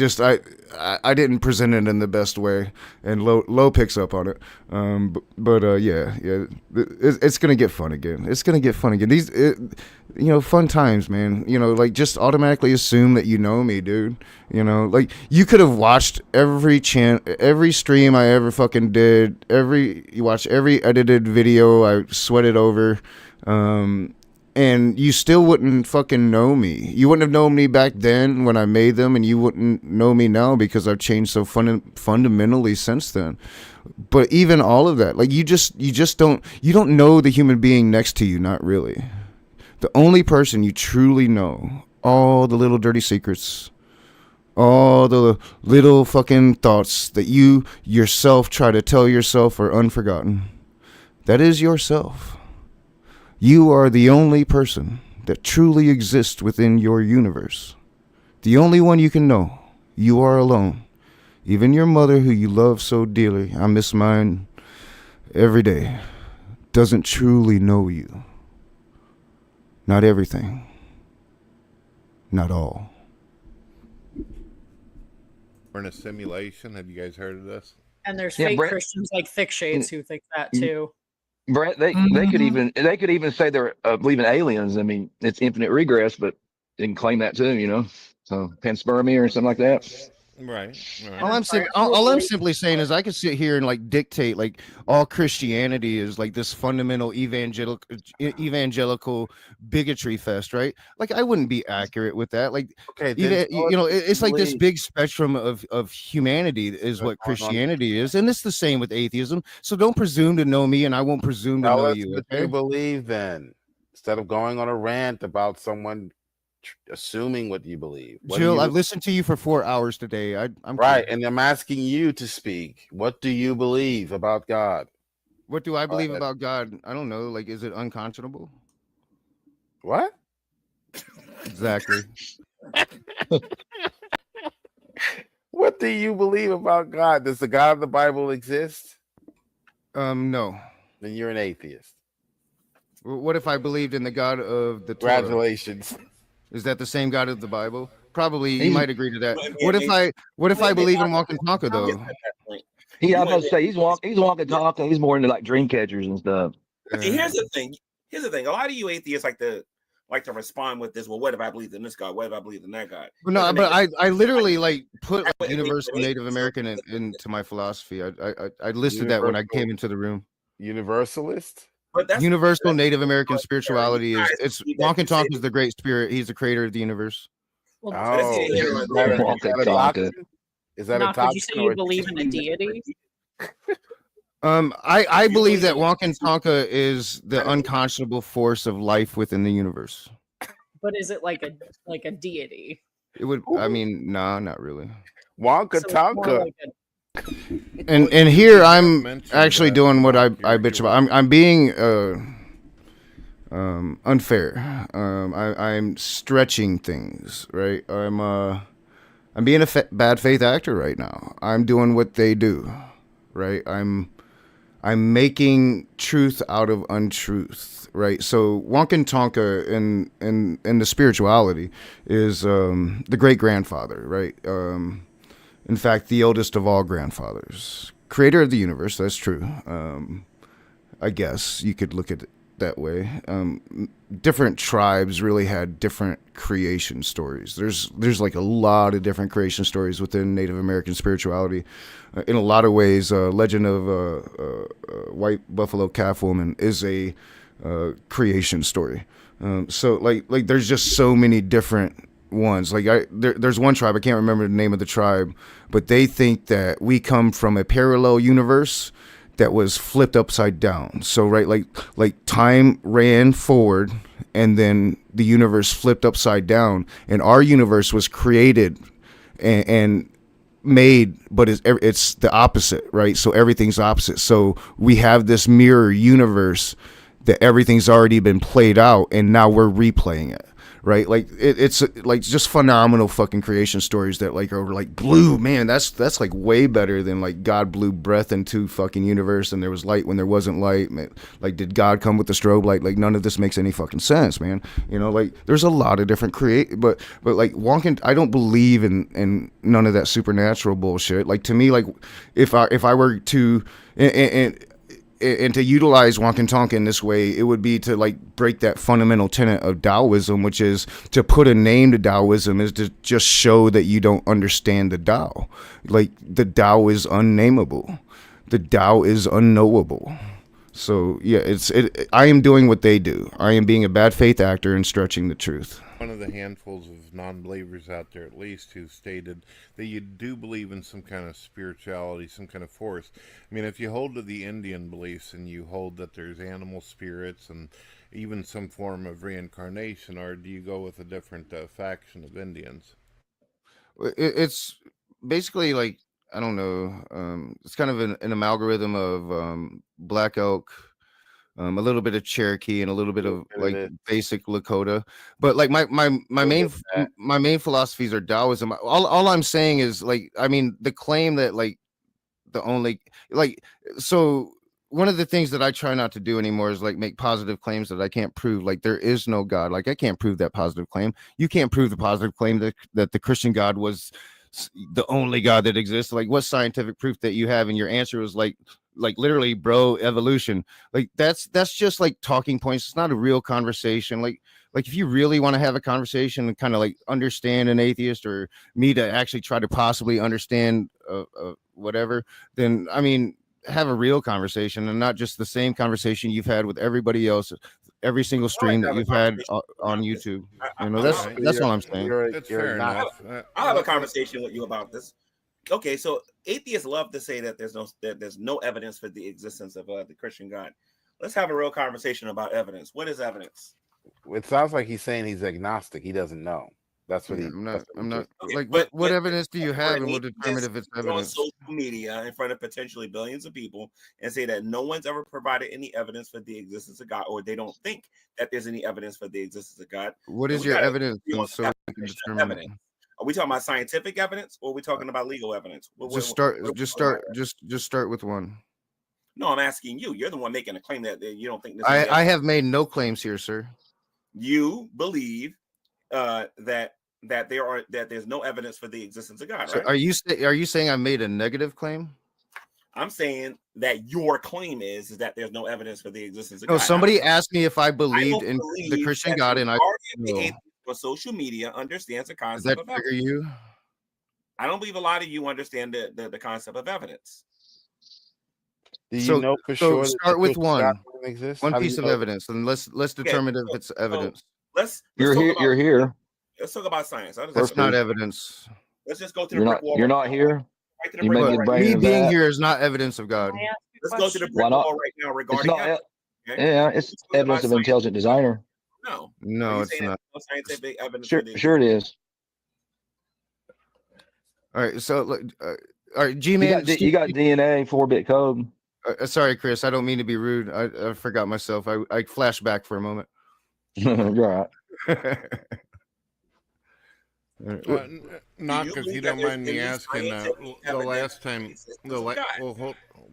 S1: didn't present it in the best way, and low picks up on it. Yeah, it's gonna get fun again. It's gonna get fun again. Fun times, man. You know, like, just automatically assume that you know me, dude. You know, like, you could have watched every stream I ever fucking did. You watched every edited video I sweated over. and you still wouldn't fucking know me. You wouldn't have known me back then when I made them, and you wouldn't know me now because I've changed so fundamentally since then. But even all of that, like you don't know the human being next to you, not really. The only person you truly know, all the little dirty secrets, all the little fucking thoughts that you yourself try to tell yourself are unforgotten. That is yourself. You are the only person that truly exists within your universe. The only one you can know. You are alone. Even your mother, who you love so dearly, I miss mine every day, doesn't truly know you. Not everything. Not all.
S4: We're in a simulation. Have you guys heard of this?
S11: And there's fake
S7: Brett,
S11: Christians like Thick Shades who think that too.
S7: Brett, they could even say they're believing aliens. I mean, it's infinite regress, but they can claim that too, you know. So panspermia or something like that.
S4: Right.
S1: All I'm simply saying is I could sit here and like dictate like all Christianity is like this fundamental evangelical bigotry fest, right? Like I wouldn't be accurate with that. Like, it's like this big spectrum of humanity is what Christianity is, and it's the same with atheism. So don't presume to know me, and I won't presume to know you.
S6: What you believe then, instead of going on a rant about someone assuming what you believe.
S1: Jill, I've listened to you for 4 hours today. I'm
S6: right, and I'm asking you to speak. What do you believe about God?
S1: What do I believe about God? I don't know. Like, is it unconscionable?
S6: What?
S1: Exactly.
S6: What do you believe about God? Does the God of the Bible exist?
S1: No.
S6: Then you're an atheist.
S1: What if I believed in the God of the Torah?
S6: Congratulations.
S1: Is that the same God of the Bible? Probably, you might agree to that. What if I believe in walking Tonka though?
S7: Yeah, I was about to say he's walking Tonka. He's more into like dream catchers and stuff.
S5: See, here's the thing. A lot of you atheists like to respond with this. Well, what if I believe in this God? What if I believe in that God?
S1: No, but I literally like put like, universal Native American into my philosophy. I listed that when I came into the room.
S6: Universalist.
S1: Universal Native American spirituality is walking Tonka is the great spirit. He's the creator of the universe.
S6: Is that a topic?
S11: Did you say you believe in a deity?
S1: I believe that walking Tonka is the unconscionable force of life within the universe.
S11: But is it like a deity?
S1: It would. I mean, nah, not really.
S6: Wonka Tonka.
S1: And here I'm actually doing what I bitch about. I'm being unfair. I'm stretching things, right? I'm being a bad faith actor right now. I'm doing what they do, right? I'm making truth out of untruth, right? So Wonkin Tonka in the spirituality is the great grandfather, right? In fact, the oldest of all grandfathers, creator of the universe. That's true. I guess you could look at it that way. Different tribes really had different creation stories. There's like a lot of different creation stories within Native American spirituality. In a lot of ways, Legend of White Buffalo Calf Woman is a creation story. So like there's just so many different ones. Like there's one tribe, I can't remember the name of the tribe, but they think that we come from a parallel universe that was flipped upside down. So right, like time ran forward and then the universe flipped upside down, and our universe was created and made, but it's the opposite, right? So everything's opposite. So we have this mirror universe that everything's already been played out, and now we're replaying it. Right, like it's like just phenomenal fucking creation stories that like are like blue, man. That's like way better than like God blew breath into fucking universe and there was light when there wasn't light. Man. Like, did God come with the strobe light? Like, none of this makes any fucking sense, man. You know, like there's a lot of different but like Wonkin, I don't believe in none of that supernatural bullshit. Like, to me, like if I were to and to utilize Wonkin Tonka in this way, it would be to like break that fundamental tenet of Taoism, which is to put a name to Taoism is to just show that you don't understand the Tao. Like, the Tao is unnameable. The Tao is unknowable. So yeah, I am doing what they do. I am being a bad faith actor and stretching the truth.
S4: One of the handfuls of non-believers out there, at least, who stated that you do believe in some kind of spirituality, some kind of force. I mean, if you hold to the Indian beliefs and you hold that there's animal spirits and even some form of reincarnation, or do you go with a different faction of Indians?
S1: It's basically like, I don't know. It's kind of an amalgam of Black Elk, a little bit of Cherokee, and a little bit of like basic Lakota. But like my main philosophies are Taoism. All I'm saying is, like, I mean, the claim that like the only like so one of the things that I try not to do anymore is like make positive claims that I can't prove. Like, there is no God. Like, I can't prove that positive claim. You can't prove the positive claim that the Christian God was the only God that exists. Like, what scientific proof that you have? And your answer was like literally, bro, evolution. Like, that's just like talking points. It's not a real conversation. Like if you really want to have a conversation and kind of like understand an atheist, or me to actually try to possibly understand whatever, then I mean, have a real conversation and not just the same conversation you've had with everybody else, every single stream that you've had on YouTube. You know, that's all I'm saying.
S4: That's fair enough.
S5: I'll have a conversation with you about this. Okay, so atheists love to say that there's no evidence for the existence of the Christian God. Let's have a real conversation about evidence. What is evidence?
S6: It sounds like he's saying he's agnostic. He doesn't know. That's what
S1: I'm not.
S5: Okay,
S1: like, what evidence do you have, and we'll determine if it's evidence.
S5: On social media in front of potentially billions of people and say that no one's ever provided any evidence for the existence of God, or they don't think that there's any evidence for the existence of God.
S1: What is your evidence? So we can determine it.
S5: Are we talking about scientific evidence, or are we talking about legal evidence?
S1: Just start with one.
S5: No, I'm asking you. You're the one making a claim that you don't think this.
S1: I have made no claims here, sir.
S5: You believe that there's no evidence for the existence of God,
S1: so
S5: right?
S1: Are you saying I made a negative claim?
S5: I'm saying that your claim is that there's no evidence for the existence of God.
S1: No, somebody asked me if I believed in the Christian God, and I
S5: on social media understands the concept.
S1: Does that
S5: of
S1: trigger
S5: evidence.
S1: you?
S5: I don't believe a lot of you understand the concept of evidence.
S6: Do you know for
S1: so
S6: sure?
S1: Start with one piece of
S6: know?
S1: evidence, and let's determine if it's evidence.
S7: You're here.
S5: Let's talk about science.
S1: That's not evidence.
S5: Let's just go to the brick wall.
S7: You're not here.
S5: Right to the brick wall right
S1: me
S5: now.
S1: being here is not evidence of God.
S5: Let's go to the brick wall right now regarding evidence.
S7: Yeah, it's evidence of intelligent designer.
S1: No, it's not.
S5: No scientific evidence.
S7: Sure it is.
S1: All right, so all right, G-Man.
S7: You got DNA 4-bit code.
S1: Sorry, Chris. I don't mean to be rude. I forgot myself. I flashed back for a moment.
S7: You're all right.
S4: Knock, if you don't mind me asking, the last time,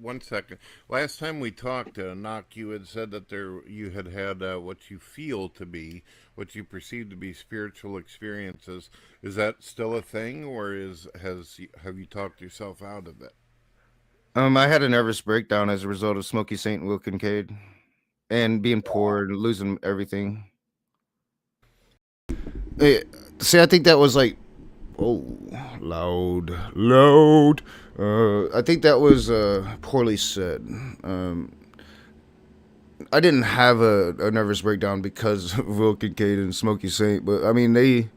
S4: one second. Last time we talked, Knock, you had said that you had what you feel to be, what you perceive to be spiritual experiences. Is that still a thing, or have you talked yourself out of it?
S1: I had a nervous breakdown as a result of Smokey St. Will Kincaid and being poor and losing everything. See, I think that was like, loud. I think that was poorly said. I didn't have a nervous breakdown because of Will Kincaid and Smokey Saint, but I mean they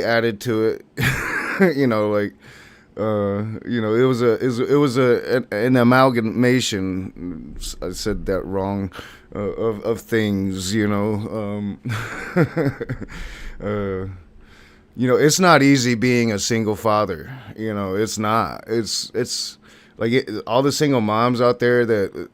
S1: added to it. It was an amalgamation. I said that wrong. Of things, it's not easy being a single father. It's not. It's like all the single moms out there that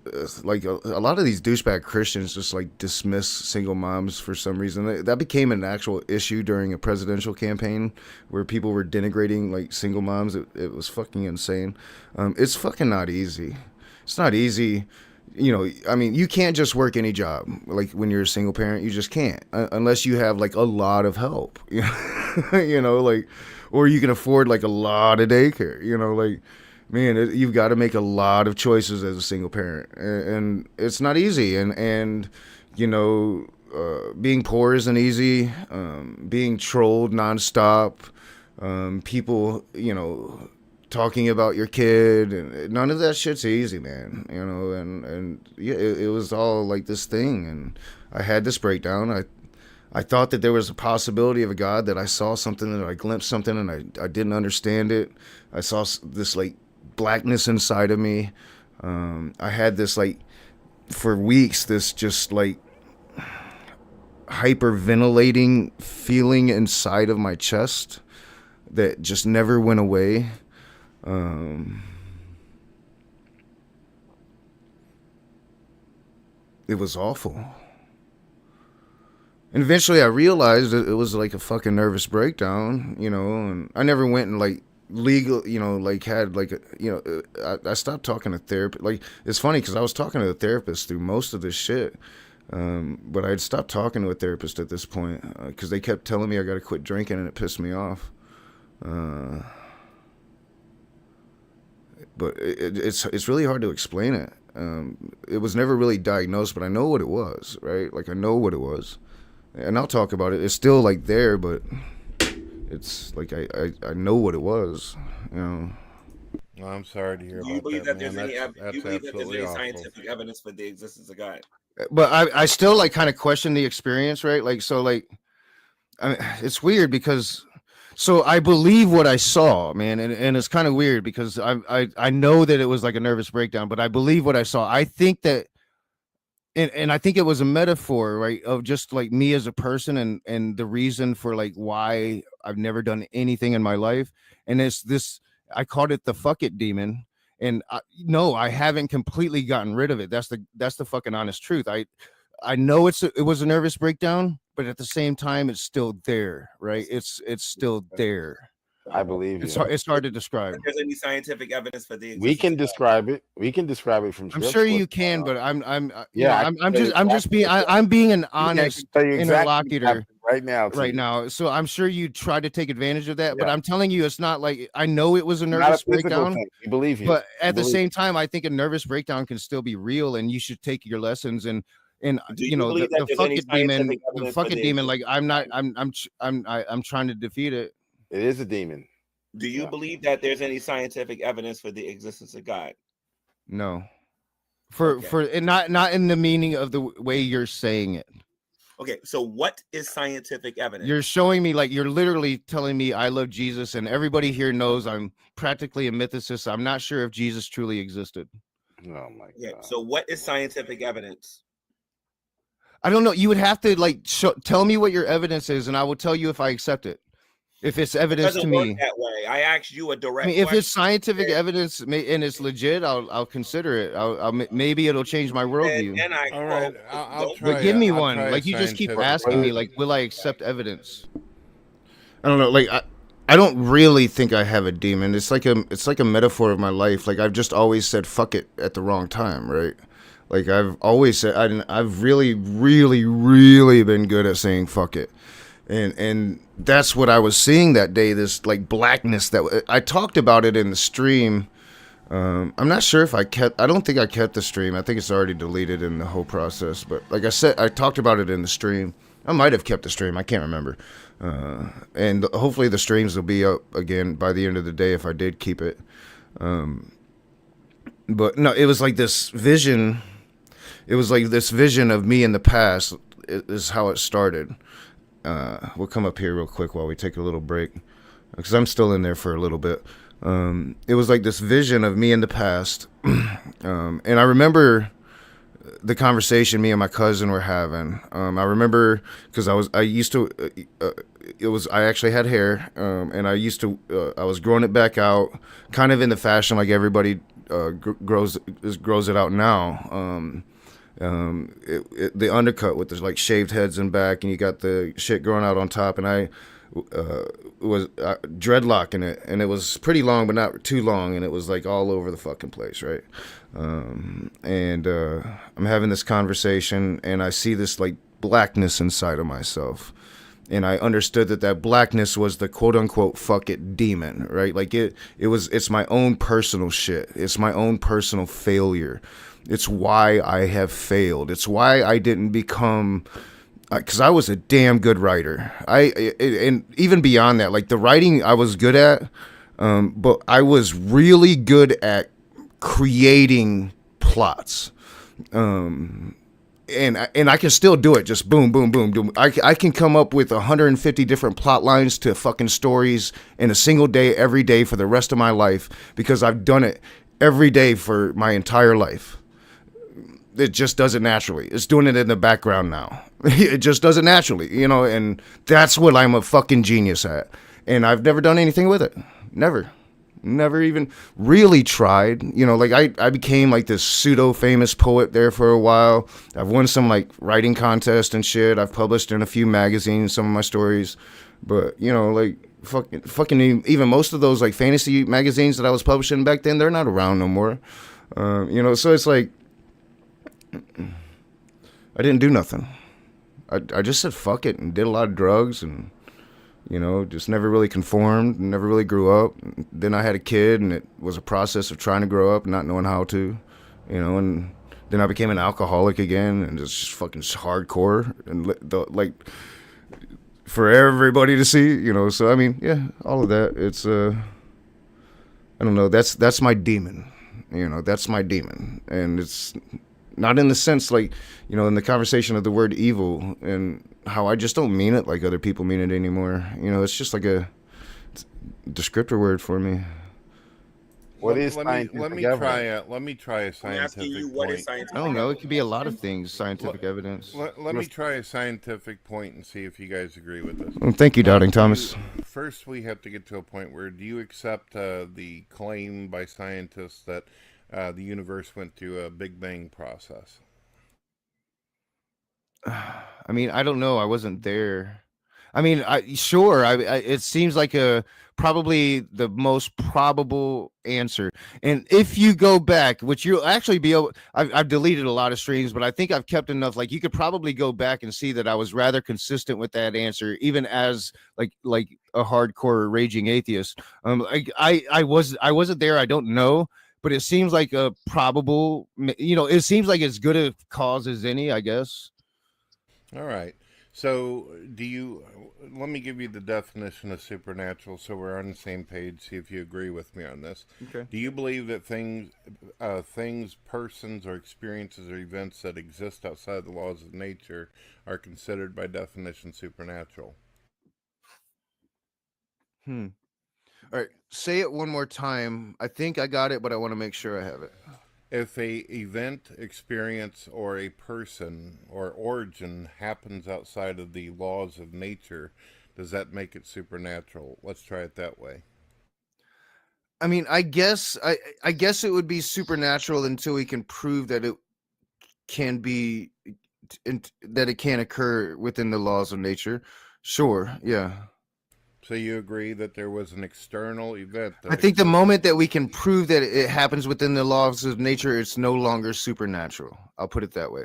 S1: like a lot of these douchebag Christians just like dismiss single moms for some reason. That became an actual issue during a presidential campaign where people were denigrating like single moms. It was fucking insane. It's fucking not easy. It's not easy. I mean, you can't just work any job. Like when you're a single parent, you just can't unless you have like a lot of help, or you can afford like a lot of daycare, man, you've got to make a lot of choices as a single parent, and it's not easy. And being poor isn't easy. Being trolled nonstop, people, talking about your kid, and none of that shit's easy, man. You know, and yeah, it was all like this thing, and I had this breakdown. I thought that there was a possibility of a God, that I saw something, that I glimpsed something, and I didn't understand it. I saw this like blackness inside of me. I had this like, for weeks, this just like hyperventilating feeling inside of my chest that just never went away. It was awful. And eventually I realized that it was like a fucking nervous breakdown, you know, and I never went and like legal, you know, like had like, I stopped talking to therapy. Like, it's funny because I was talking to a therapist through most of this shit. But I had stopped talking to a therapist at this point because they kept telling me I got to quit drinking, and it pissed me off. But it's really hard to explain it. It was never really diagnosed, but I know what it was, right? Like, I know what it was. And I'll talk about it. It's still like there, but it's like I know what it was, you know.
S4: Well, I'm sorry to hear
S5: Do you
S4: about
S5: believe
S4: that,
S5: that
S4: man.
S5: there's any
S4: That's absolutely awful.
S5: scientific evidence for the existence of God?
S1: But I still like kind of question the experience, right? Like, so like, I mean, it's weird because, so I believe what I saw, man, and it's kind of weird because I know that it was like a nervous breakdown, but I believe what I saw. I think that, and I think it was a metaphor, right, of just like me as a person, and the reason for like why I've never done anything in my life, and it's this, I called it the fuck it demon. And no, I haven't completely gotten rid of it. That's the fucking honest truth. I know it was a nervous breakdown, but at the same time, it's still there, right? It's still there.
S6: I believe
S1: it's
S6: you.
S1: it's hard to describe.
S5: If there's any scientific evidence for the existence
S6: We can describe it. We can describe it from.
S1: I'm sure you can, but I'm just being an honest interlocutor
S6: right now.
S1: So I'm sure you tried to take advantage of that, but I'm telling you, it's not like, I know it was a nervous breakdown.
S6: We believe you,
S1: but at the same time, I think a nervous breakdown can still be real, and you should take your lessons. And you know, the fuck it demon. Like, I'm trying to defeat it.
S6: It is a demon.
S5: Do you believe that there's any scientific evidence for the existence of God?
S1: No, for not in the meaning of the way you're saying it.
S5: Okay, so what is scientific evidence?
S1: You're showing me, like, you're literally telling me I love Jesus, and everybody here knows I'm practically a mythicist. I'm not sure if Jesus truly existed.
S6: Oh my God.
S5: So what is scientific evidence?
S1: I don't know. You would have to like tell me what your evidence is, and I will tell you if I accept it. If it's evidence to me
S5: that way, I asked you a direct.
S1: I mean, if it's scientific evidence and it's legit, I'll consider it. I'll maybe it'll change my worldview.
S4: All right, I'll try.
S1: But give me
S4: I'll
S1: one.
S4: try
S1: Like, you just keep
S4: scientific.
S1: asking me, like, will I accept evidence? I don't know. Like, I don't really think I have a demon. It's like a metaphor of my life. Like, I've just always said fuck it at the wrong time, right? Like, I've always said, I've really, really, really been good at saying fuck it. And that's what I was seeing that day, this like blackness that I talked about it in the stream. I'm not sure if I don't think I kept the stream. I think it's already deleted in the whole process. But like I said, I talked about it in the stream. I might have kept the stream. I can't remember. And hopefully the streams will be up again by the end of the day if I did keep it. But no, it was like this vision. It was like this vision of me in the past is how it started. We'll come up here real quick while we take a little break, because I'm still in there for a little bit. It was like this vision of me in the past. And I remember the conversation me and my cousin were having. I remember because I actually had hair, and I was growing it back out, kind of in the fashion like everybody grows it out now. The undercut with the like shaved heads and back, and you got the shit growing out on top, and I was dreadlocking it, and it was pretty long but not too long, and it was like all over the fucking place, right? I'm having this conversation, and I see this like blackness inside of myself, and I understood that blackness was the quote unquote fuck it demon, right? Like it's my own personal shit. It's my own personal failure. It's why I have failed. It's why I didn't become, because I was a damn good writer. And even beyond that, like the writing I was good at, But I was really good at creating plots. And I can still do it. Just boom, boom, boom, boom. I can come up with 150 different plot lines to fucking stories in a single day, every day for the rest of my life, because I've done it every day for my entire life. It just does it naturally. It's doing it in the background now. It just does it naturally, you know, and that's what I'm a fucking genius at. And I've never done anything with it. Never even really tried. You know, like I became like this pseudo famous poet there for a while. I've won some like writing contest and shit. I've published in a few magazines some of my stories. But, you know, like fucking even most of those like fantasy magazines that I was publishing back then, they're not around no more. You know, so it's like I didn't do nothing. I just said fuck it and did a lot of drugs and, you know, just never really conformed, never really grew up. Then I had a kid and it was a process of trying to grow up and not knowing how to, you know, and then I became an alcoholic again and just fucking hardcore and like for everybody to see, you know. So, I mean, yeah, all of that. It's, I don't know, that's my demon, you know, that's my demon. And it's not in the sense like, you know, in the conversation of the word evil and how I just don't mean it like other people mean it anymore. You know, it's just like a descriptor word for me.
S6: What is
S4: let me try a scientific point.
S1: I don't know. It could be a lot of things. Scientific evidence.
S4: Let me try a scientific point and see if you guys agree with this.
S1: Well, thank you, Doubting Thomas.
S4: First, we have to get to a point where do you accept the claim by scientists that the universe went through a Big Bang process?
S1: I mean, I don't know. I wasn't there. I mean, sure. It seems like probably the most probable answer. And if you go back, which you'll actually be able, I've deleted a lot of streams, but I think I've kept enough. Like you could probably go back and see that I was rather consistent with that answer, even as like a hardcore raging atheist. I wasn't there. I don't know. But it seems like a probable, you know, it seems like as good a cause as any, I guess.
S4: All right. So let me give you the definition of supernatural so we're on the same page, see if you agree with me on this.
S1: Okay.
S4: Do you believe that things, persons, or experiences or events that exist outside the laws of nature are considered by definition supernatural?
S1: All right, say it one more time. I think I got it, but I want to make sure I have it.
S4: If a event, experience, or a person or origin happens outside of the laws of nature, does that make it supernatural? Let's try it that way.
S1: I mean, I guess it would be supernatural until we can prove that it can be, that it can occur within the laws of nature. Sure, yeah.
S4: So you agree that there was an external event?
S1: I think the moment that we can prove that it happens within the laws of nature, it's no longer supernatural. I'll put it that way.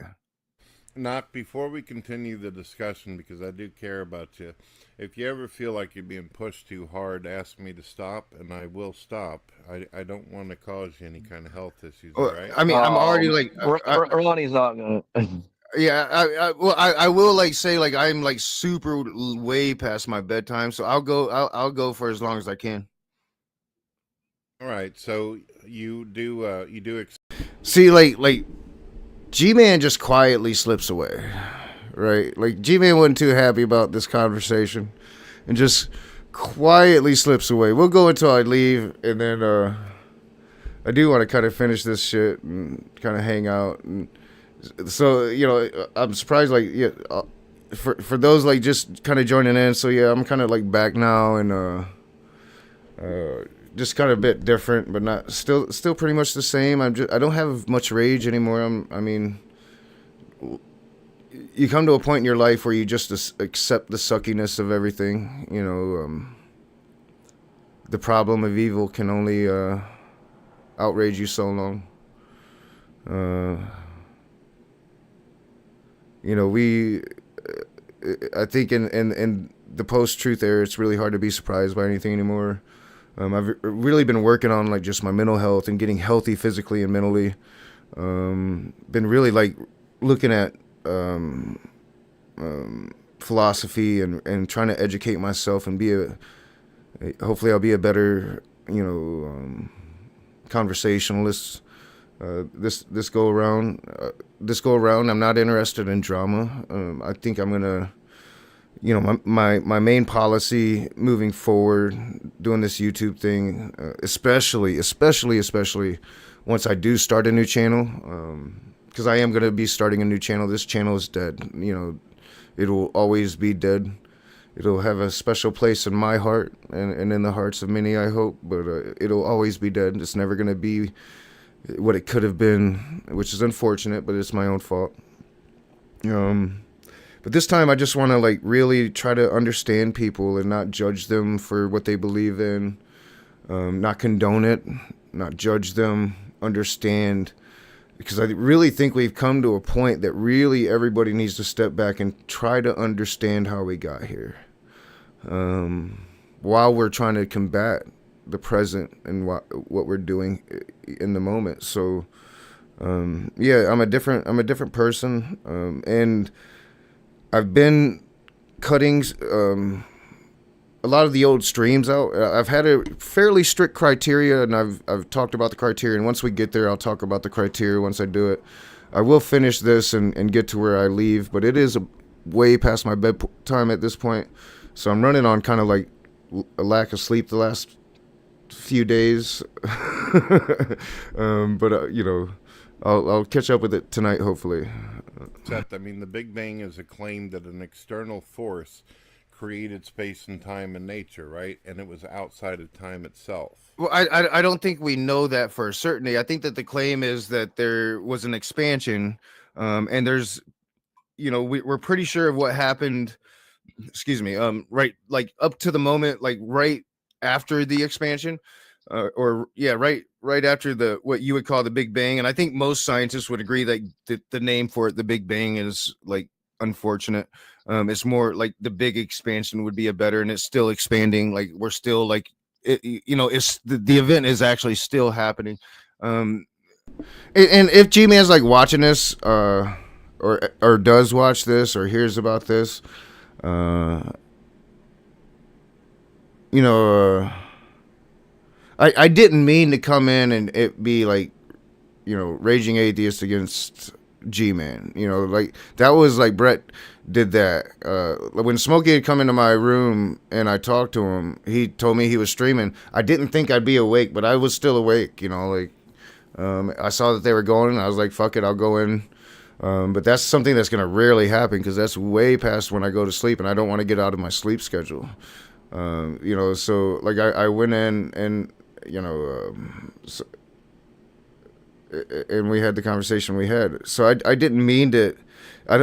S4: Not before we continue the discussion, because I do care about you. If you ever feel like you're being pushed too hard, ask me to stop, and I will stop. I don't want to cause you any kind of health issues, all right?
S1: I mean, I'm already like...
S7: Ronnie's not going to...
S1: Yeah, I will like say like I'm like super way past my bedtime, so I'll go for as long as I can.
S4: All right, so you do
S1: see like G-Man just quietly slips away, right? Like G-Man wasn't too happy about this conversation, and just quietly slips away. We'll go until I leave, and then I do want to kind of finish this shit and kind of hang out and. So, you know, I'm surprised, like, yeah, for those, like, just kind of joining in. So, yeah, I'm kind of, like, back now and just kind of a bit different, but not still pretty much the same. I don't have much rage anymore. I mean, you come to a point in your life where you just accept the suckiness of everything. You know, the problem of evil can only outrage you so long. You know, I think in the post-truth era, it's really hard to be surprised by anything anymore. I've really been working on like just my mental health and getting healthy physically and mentally. Been really like looking at philosophy and trying to educate myself and hopefully I'll be a better conversationalist. This go around, I'm not interested in drama. I think I'm gonna, my main policy moving forward, doing this YouTube thing, especially once I do start a new channel, because I am gonna be starting a new channel. This channel is dead. It'll always be dead. It'll have a special place in my heart and in the hearts of many, I hope, but it'll always be dead. It's never going to be what it could have been, which is unfortunate, but it's my own fault. But this time I just want to like really try to understand people and not judge them for what they believe in, not condone it, not judge them, understand. Because I really think we've come to a point that really everybody needs to step back and try to understand how we got here. While we're trying to combat the present and what we're doing in the moment. So, yeah, I'm a different person. And I've been cutting a lot of the old streams out. I've had a fairly strict criteria, and I've talked about the criteria. And once we get there, I'll talk about the criteria once I do it. I will finish this and get to where I leave, but it is way past my bedtime at this point. So I'm running on kind of like a lack of sleep the last few days. But I'll catch up with it tonight, hopefully.
S4: Seth, I mean, the Big Bang is a claim that an external force created space and time and nature, right? And it was outside of time itself.
S1: Well, I don't think we know that for certainty. I think that the claim is that there was an expansion, and there's, we're pretty sure of what happened. Excuse me. Right, like up to the moment, like right after the expansion, right after what you would call the Big Bang. And I think most scientists would agree that the name for it, the Big Bang, is like unfortunate. It's more like the big expansion would be a better, and it's still expanding. Like we're still like, it's the event is actually still happening. And if G-Man's like watching this, or does watch this or hears about this, I didn't mean to come in and it be like, raging atheist against G-Man. Like that was like Brett did that. When Smokey had come into my room and I talked to him, he told me he was streaming. I didn't think I'd be awake, but I was still awake. I saw that they were going, and I was like, fuck it, I'll go in. But that's something that's going to rarely happen because that's way past when I go to sleep, and I don't want to get out of my sleep schedule. So like I went in and, and we had the conversation we had. So I didn't mean to, I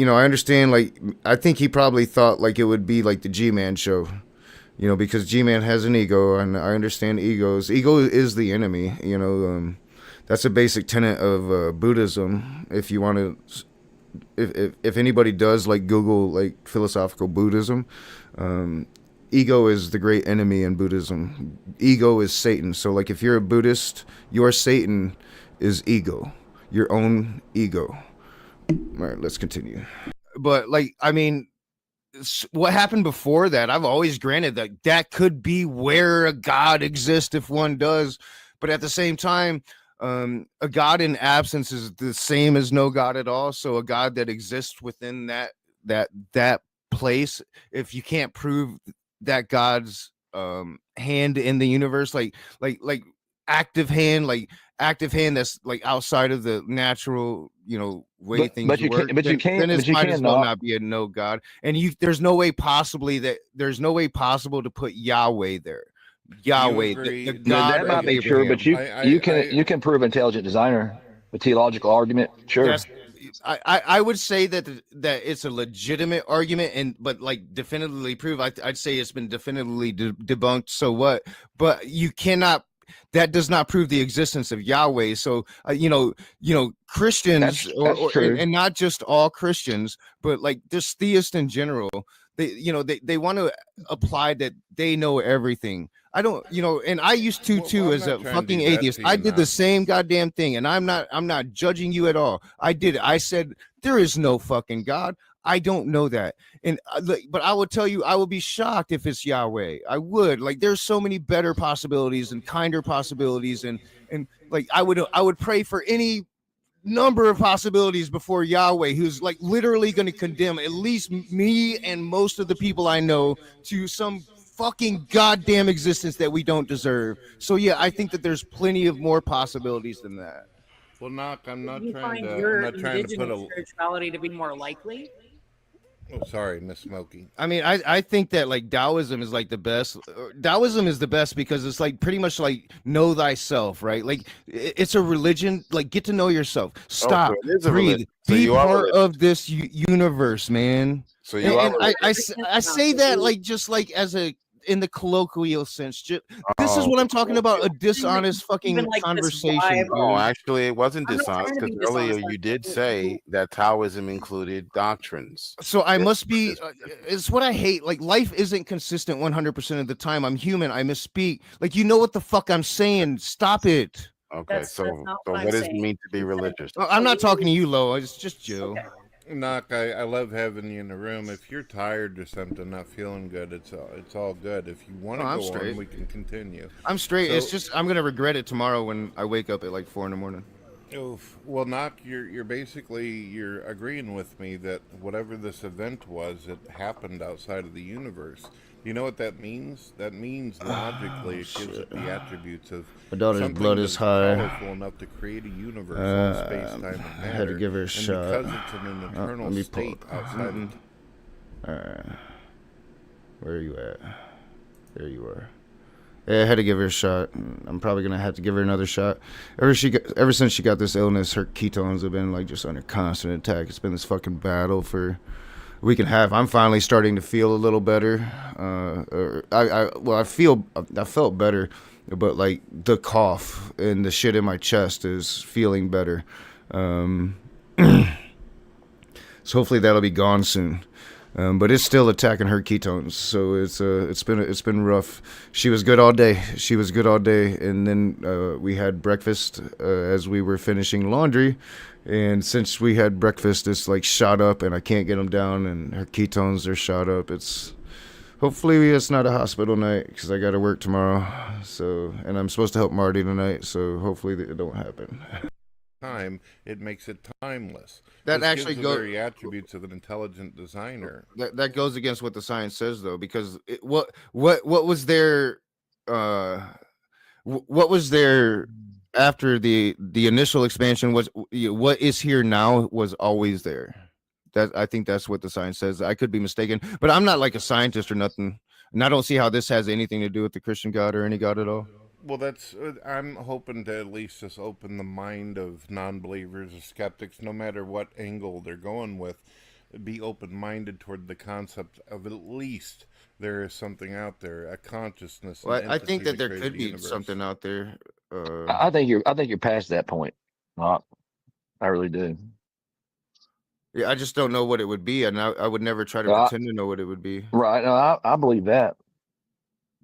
S1: understand, like, I think he probably thought like it would be like the G-Man show, because G-Man has an ego, and I understand egos. Ego is the enemy, that's a basic tenet of Buddhism. If you want to, if anybody does like Google like philosophical Buddhism, ego is the great enemy in Buddhism. Ego is Satan. So like if you're a Buddhist, your Satan is ego, your own ego. All right, let's continue. But like, I mean, what happened before that, I've always granted that could be where a God exists if one does. But at the same time, a God in absence is the same as no God at all. So a God that exists within that place, if you can't prove that God's hand in the universe, like active hand that's like outside of the natural, way things work. Then it might as well not be a no God. And there's no way possible to put Yahweh there. Yahweh, the God
S7: that might be true, but you can prove intelligent designer with theological argument. Sure.
S1: I would say that it's a legitimate argument, but like definitively prove, I'd say it's been definitively debunked. So what? But you cannot. That does not prove the existence of Yahweh. So Christians, and not just all Christians, but like this theists in general, they want to apply that they know everything. I don't, and I used to as a fucking atheist. I did the same goddamn thing, and I'm not judging you at all. I did it. I said there is no fucking God. I don't know that. And but I would tell you, I would be shocked if it's Yahweh. I would. Like, there's so many better possibilities and kinder possibilities, and like I would pray for any number of possibilities before Yahweh, who's like literally going to condemn at least me and most of the people I know to some fucking goddamn existence that we don't deserve. So yeah, I think that there's plenty of more possibilities than that.
S4: Well, Knock, I'm not
S11: You
S4: trying
S11: find
S4: to.
S11: your
S4: I'm not trying to put
S11: indigenous
S4: a.
S11: spirituality to be more likely?
S4: Oh, sorry, Miss Smokey.
S1: I mean, I think that like Taoism is like the best. Taoism is the best because it's like pretty much like know thyself, right? Like it's a religion. Like get to know yourself. Stop, breathe, be part of this universe, man.
S6: So you
S1: and I say that like just like as a in the colloquial sense. This is what I'm talking about, a dishonest fucking
S11: like
S1: conversation.
S6: No, actually, it wasn't
S11: I'm not trying
S6: dishonest
S11: to
S6: because
S11: be
S6: earlier
S11: dishonest.
S6: you did say that Taoism included doctrines.
S1: So I must be, it's what I hate. Like, life isn't consistent 100% of the time. I'm human. I misspeak. Like, you know what the fuck I'm saying. Stop it.
S6: Okay, so what does it mean to be religious?
S1: I'm not talking to you, Lo. It's just Joe.
S4: Knock, I love having you in the room. If you're tired or something, not feeling good, it's all good. If you want to go on, we can continue.
S1: I'm straight. So, it's just I'm gonna regret it tomorrow when I wake up at like 4 a.m.
S4: Oof. Well, Knock, you're basically agreeing with me that whatever this event was, it happened outside of the universe. You know what that means? That means logically it gives it the attributes of
S1: my daughter's blood is high,
S4: powerful enough to create a universe in space, time, and matter.
S1: I had to give her a shot.
S4: Because it's in an eternal state outside.
S1: Where are you at? There you are. Yeah, I had to give her a shot. I'm probably gonna have to give her another shot. Ever since she got this illness, her ketones have been like just under constant attack. It's been this fucking battle for a week and a half. I'm finally starting to feel a little better. I felt better, but like the cough and the shit in my chest is feeling better. So hopefully that'll be gone soon. But it's still attacking her ketones, so it's been rough. She was good all day. And then we had breakfast as we were finishing laundry, and since we had breakfast, it's like shot up, and I can't get them down, and her ketones are shot up. Hopefully it's not a hospital night because I got to work tomorrow. So, and I'm supposed to help Marty tonight, so hopefully it don't happen.
S4: Time, it makes it timeless.
S1: That
S4: this
S1: actually
S4: gives the very attributes of an intelligent designer.
S1: That goes against what the science says, though, because what was there what was there after the initial expansion was what is here now was always there. That I think that's what the science says. I could be mistaken, but I'm not like a scientist or nothing, and I don't see how this has anything to do with the Christian God or any God at all.
S4: Well, I'm hoping to at least just open the mind of non-believers or skeptics, no matter what angle they're going with, be open-minded toward the concept of at least there is something out there, a consciousness.
S1: Well, I think that there could be something out there.
S7: I think you're past that point. I really do.
S1: Yeah, I just don't know what it would be, and I would never try to pretend to know what it would be.
S7: Right? No, I believe that.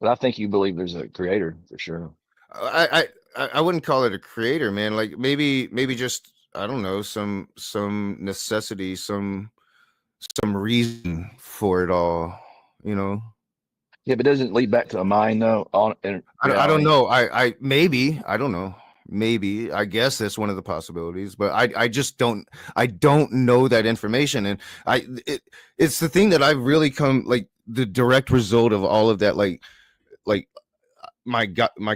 S7: But I think you believe there's a creator for sure.
S1: I wouldn't call it a creator, man. Like maybe just I don't know, some necessity, some reason for it all, you know.
S7: Yeah, but doesn't it lead back to a mind though?
S1: I don't know. I maybe I don't know. Maybe I guess that's one of the possibilities, but I just don't know that information, and it's the thing that I've really come like the direct result of all of that like my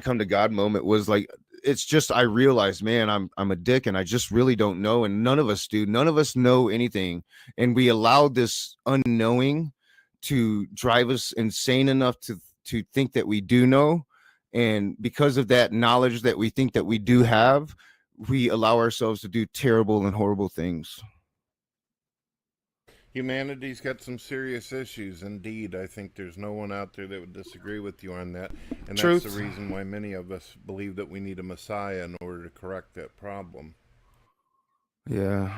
S1: come to God moment was like it's just I realized, man, I'm a dick and I just really don't know, and none of us do. None of us know anything, and we allowed this unknowing to drive us insane enough to think that we do know, and because of that knowledge that we think that we do have, we allow ourselves to do terrible and horrible things.
S4: Humanity's got some serious issues. Indeed, I think there's no one out there that would disagree with you on that. And
S1: Truth.
S4: That's the reason why many of us believe that we need a Messiah in order to correct that problem.
S1: Yeah.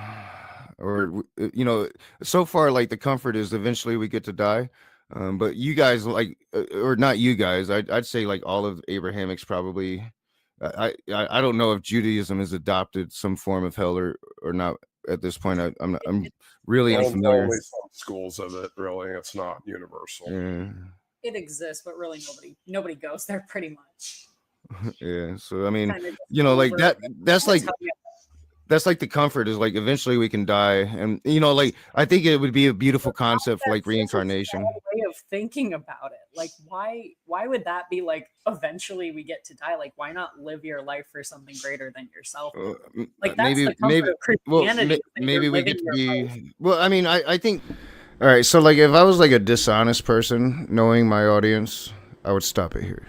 S1: Or, you know, so far, like the comfort is eventually we get to die. But you guys like, or not you guys, I'd say like all of Abrahamics probably, I don't know if Judaism has adopted some form of hell or not. at this point. I'm really
S13: Well,
S1: unfamiliar.
S13: only some schools of it, really. It's not universal.
S1: Yeah.
S11: It exists, but really nobody goes there pretty much.
S1: Yeah. So I mean,
S11: Kind of
S1: you know, like
S11: over-
S1: that's like
S11: how you-
S1: that's like the comfort is like eventually we can die, and you know, like I think it would be a beautiful concept for like reincarnation.
S11: way of thinking about it. Like why would that be like eventually we get to die? Like why not live your life for something greater than yourself? Like that's the comfort of Christianity.
S1: Maybe we get to be well. I mean, I think all right. So like if I was like a dishonest person, knowing my audience, I would stop it here.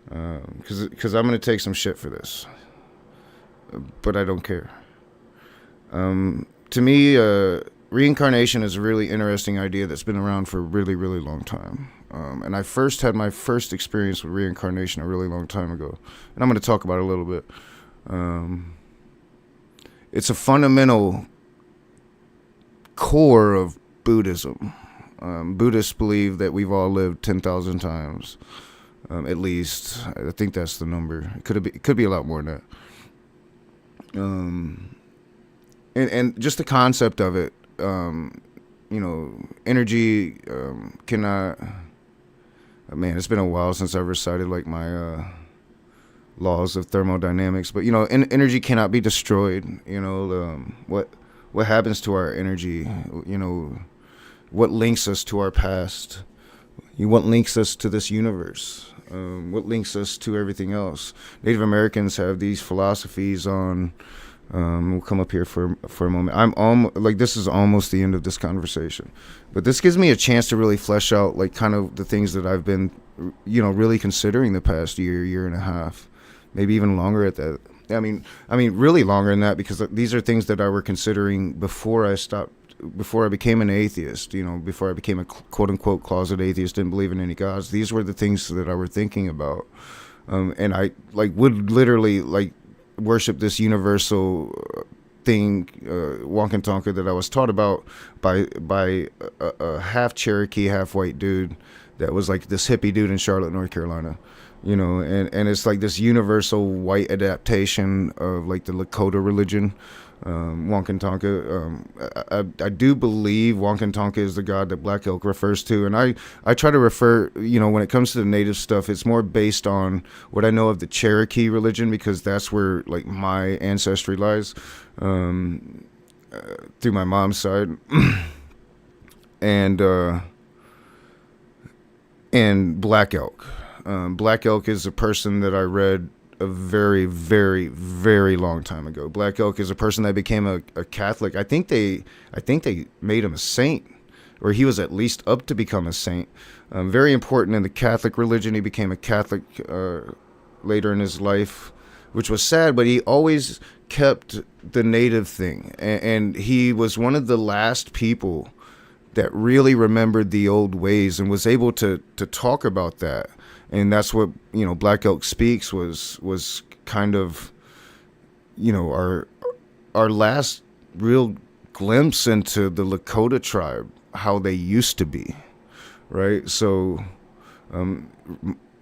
S1: Because I'm gonna take some shit for this, but I don't care. To me, reincarnation is a really interesting idea that's been around for a really, really long time. And I first had my first experience with reincarnation a really long time ago, and I'm gonna talk about it a little bit. It's a fundamental core of Buddhism. Buddhists believe that we've all lived 10,000 times. At least I think that's the number. It could be a lot more than that. And just the concept of it, you know, energy cannot. Man, it's been a while since I've recited like my laws of thermodynamics, but you know, energy cannot be destroyed. You know, what happens to our energy? You know, what links us to our past? What links us to this universe? What links us to everything else? Native Americans have these philosophies on. We'll come up here for a moment. Like this is almost the end of this conversation, but this gives me a chance to really flesh out like kind of the things that I've been, you know, really considering the past year and a half, maybe even longer at that. I mean, really longer than that because these are things that I were considering before I became an atheist, you know, before I became a quote unquote closet atheist, didn't believe in any gods. These were the things that I were thinking about. And I like would literally like worship this universal thing, Wonka Tonka, that I was taught about by a half Cherokee, half white dude that was like this hippie dude in Charlotte, North Carolina. You know, and it's like this universal white adaptation of like the Lakota religion. Wonka Tonka. I do believe Wonka Tonka is the god that Black Elk refers to, and I try to refer, you know, when it comes to the native stuff, it's more based on what I know of the Cherokee religion because that's where like my ancestry lies, through my mom's side, and Black Elk. Black Elk is a person that I read a very, very, very long time ago. Black Elk is a person that became a Catholic. I think they made him a saint, or he was at least up to become a saint. Very important in the Catholic religion. He became a Catholic later in his life, which was sad, but he always kept the native thing. And he was one of the last people that really remembered the old ways and was able to talk about that. And that's what, you know, Black Elk Speaks was kind of, you know, our last real glimpse into the Lakota tribe, how they used to be, right? So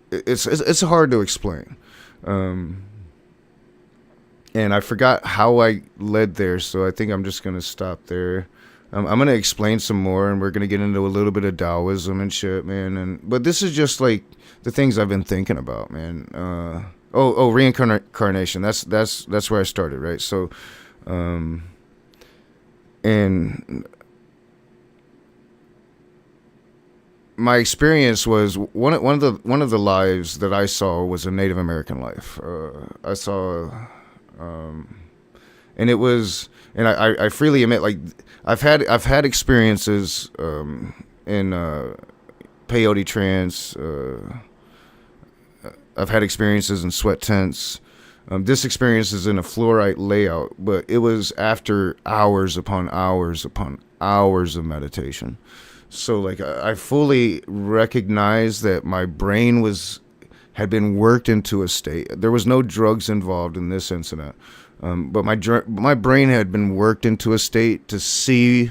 S1: it's hard to explain. And I forgot how I led there, so I think I'm just going to stop there. I'm going to explain some more, and we're going to get into a little bit of Taoism and shit, man. But this is just like the things I've been thinking about, man. Reincarnation. That's where I started, right? So, and my experience was one of the lives that I saw was a Native American life. I saw, and it was, and I freely admit, like I've had experiences in peyote trance. I've had experiences in sweat tents. This experience is in a fluorite layout, but it was after hours upon hours upon hours of meditation. So like I fully recognized that my brain had been worked into a state. There was no drugs involved in this incident, but my brain had been worked into a state to see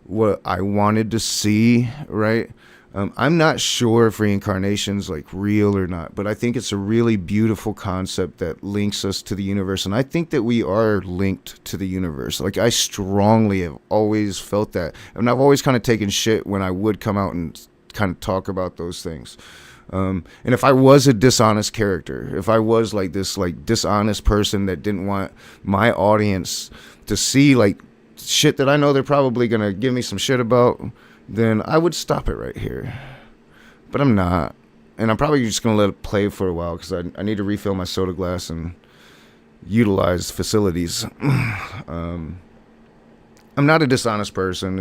S1: what I wanted to see, right? I'm not sure if reincarnation's like real or not, but I think it's a really beautiful concept that links us to the universe. And I think that we are linked to the universe. Like, I strongly have always felt that. And I've always kind of taken shit when I would come out and kind of talk about those things. And if I was a dishonest character, if I was like this like dishonest person that didn't want my audience to see like shit that I know they're probably going to give me some shit about, then I would stop it right here. But I'm not. And I'm probably just going to let it play for a while because I need to refill my soda glass and utilize facilities. I'm not a dishonest person.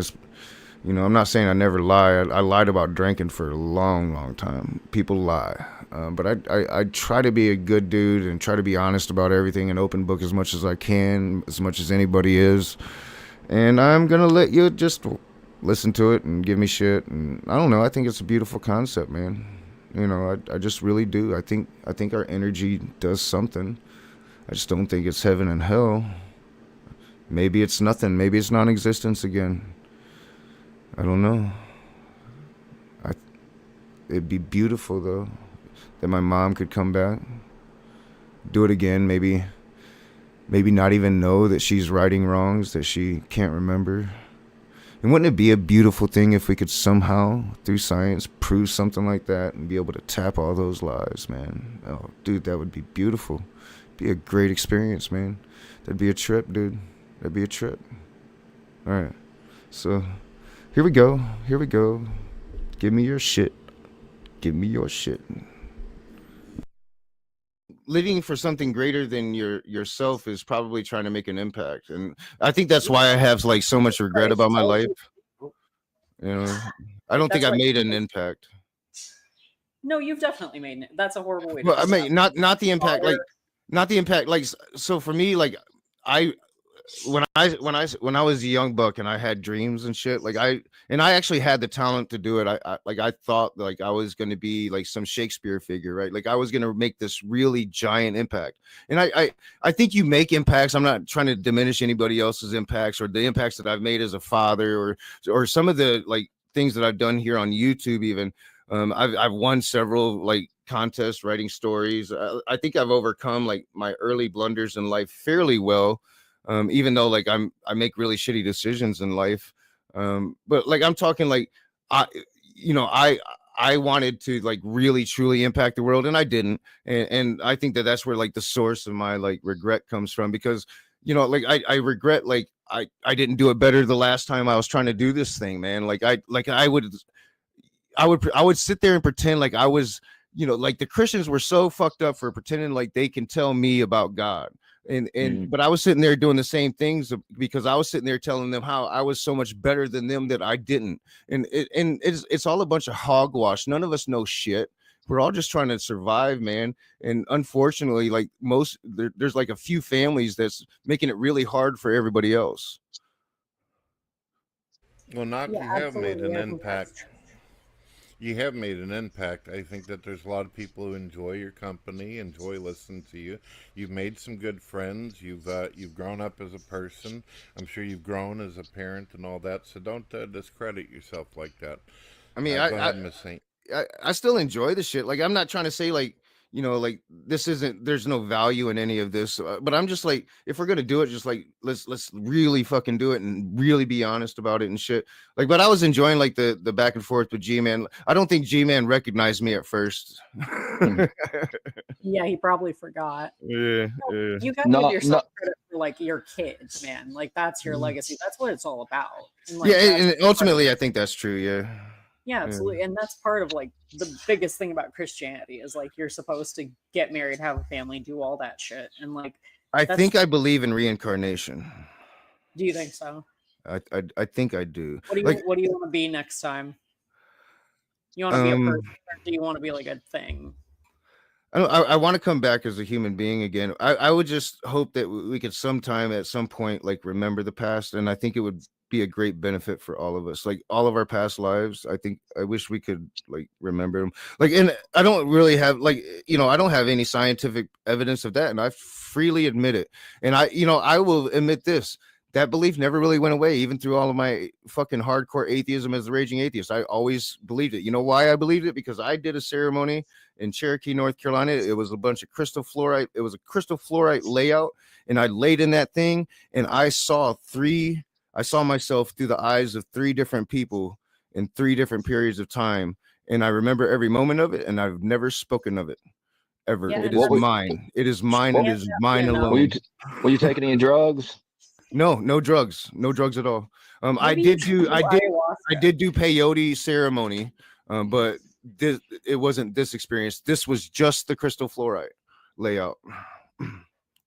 S1: You know, I'm not saying I never lie. I lied about drinking for a long, long time. People lie. But I try to be a good dude and try to be honest about everything and open book as much as I can, as much as anybody is. And I'm going to let you just listen to it and give me shit. And I don't know. I think it's a beautiful concept, man. You know, I just really do. I think our energy does something. I just don't think it's heaven and hell. Maybe it's nothing. Maybe it's non-existence again. I don't know. It'd be beautiful though that my mom could come back, do it again. Maybe not even know that she's righting wrongs that she can't remember. And wouldn't it be a beautiful thing if we could somehow, through science, prove something like that and be able to tap all those lies, man? Oh, dude, that would be beautiful. Be a great experience, man. That'd be a trip, dude. That'd be a trip. All right. So, here we go. Here we go. Give me your shit. Give me your shit. Living for something greater than yourself is probably trying to make an impact, and I think that's why I have like so much regret about my life. You know, I don't think I made an impact.
S11: No, you've definitely made it. That's a horrible way to.
S1: Well, I mean, not the impact, like not the impact, like so for me, like when I was a young buck and I had dreams and shit, like I actually had the talent to do it. I thought like I was going to be like some Shakespeare figure, right? Like I was going to make this really giant impact. And I think you make impacts. I'm not trying to diminish anybody else's impacts or the impacts that I've made as a father or some of the like things that I've done here on YouTube even. I've won several like contests writing stories. I think I've overcome like my early blunders in life fairly well. Even though like I make really shitty decisions in life. But like, I'm talking like, I wanted to like really truly impact the world and I didn't. And I think that that's where like the source of my like regret comes from, because, you know, like I regret, like, I didn't do it better the last time I was trying to do this thing, man. I would sit there and pretend like I was, you know, like the Christians were so fucked up for pretending like they can tell me about God. But I was sitting there doing the same things because I was sitting there telling them how I was so much better than them that I didn't. And it's all a bunch of hogwash. None of us know shit. We're all just trying to survive, man. And unfortunately, like there's like a few families that's making it really hard for everybody else.
S4: Well, you have made an impact. You have made an impact. I think that there's a lot of people who enjoy your company, enjoy listening to you. You've made some good friends. You've grown up as a person. I'm sure you've grown as a parent and all that. So don't discredit yourself like that.
S1: I mean, I still enjoy the shit. Like, I'm not trying to say like, you know, like there's no value in any of this, but I'm just like, if we're going to do it, just like, let's really fucking do it and really be honest about it and shit. Like, but I was enjoying like the back and forth with G-Man. I don't think G-Man recognized me at first.
S11: Yeah, he probably forgot.
S1: Yeah.
S11: You gotta give yourself credit for like your kids, man. Like that's your legacy. That's what it's all about. And, like,
S1: and ultimately I think that's true. Yeah.
S11: Yeah, absolutely. And that's part of like the biggest thing about Christianity is like you're supposed to get married, have a family, do all that shit. And like
S1: I think I believe in reincarnation.
S11: Do you think so?
S1: I think I do.
S11: What do you want to be next time? You want to be a person, or do you want to be like a thing?
S1: I want to come back as a human being again. I would just hope that we could sometime at some point like remember the past, and I think it would be a great benefit for all of us, like all of our past lives. I wish we could like remember them, like, and I don't really have like, you know, I don't have any scientific evidence of that, and I freely admit it. And I will admit this, that belief never really went away, even through all of my fucking hardcore atheism as the raging atheist. I always believed it. You know why I believed it? Because I did a ceremony in Cherokee, North Carolina. It was a bunch of crystal fluorite. It was a crystal fluorite layout, and I laid in that thing, and I saw myself through the eyes of 3 different people in 3 different periods of time, and I remember every moment of it, and I've never spoken of it ever.
S11: Yeah,
S1: It is mine. It is mine. It is mine alone.
S7: Were you taking any drugs?
S1: No drugs at all. I did do peyote ceremony, but it wasn't this experience. This was just the crystal fluorite layout.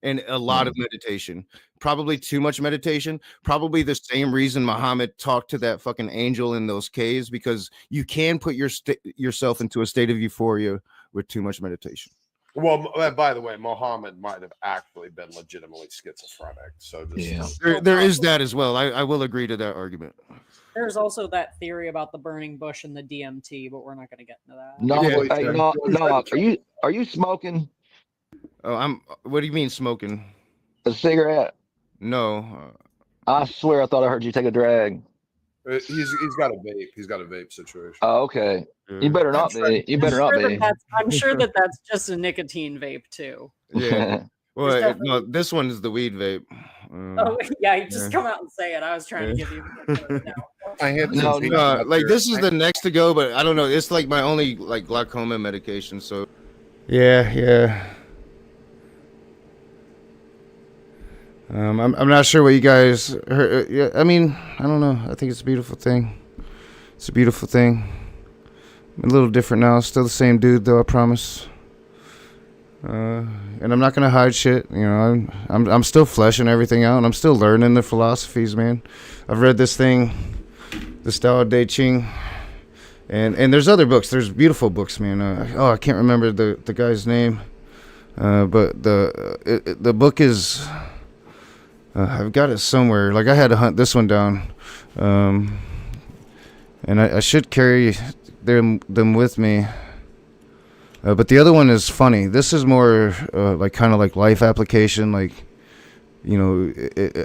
S1: And a lot of meditation, probably too much meditation, probably the same reason Muhammad talked to that fucking angel in those caves, because you can put yourself into a state of euphoria with too much meditation.
S13: Well, by the way, Muhammad might have actually been legitimately schizophrenic. So
S1: there is that as well. I will agree to that argument.
S11: There's also that theory about the burning bush and the DMT, but we're not going to get into that.
S7: No, are you smoking?
S1: Oh, what do you mean smoking?
S7: A cigarette?
S1: No.
S7: I swear I thought I heard you take a drag.
S13: He's got a vape. He's got a vape situation.
S7: Oh, okay. You better not be. You better not be.
S11: I'm sure that's just a nicotine vape too.
S1: Yeah. Well, no, this one is the weed vape.
S11: You just come out and say it. I was trying to give you.
S1: Like this is the next to go, but I don't know. It's like my only like glaucoma medication. So. Yeah. I'm not sure what you guys heard. Yeah, I mean, I don't know. I think it's a beautiful thing. It's a beautiful thing. I'm a little different now. Still the same dude, though. I promise. And I'm not gonna hide shit. You know, I'm still fleshing everything out, and I'm still learning the philosophies, man. I've read this thing, the Tao Te Ching, and there's other books. There's beautiful books, man. I can't remember the guy's name, but the book is. I've got it somewhere. Like I had to hunt this one down, and I should carry them with me. But the other one is funny. This is more like kind of like life application. Like, you know,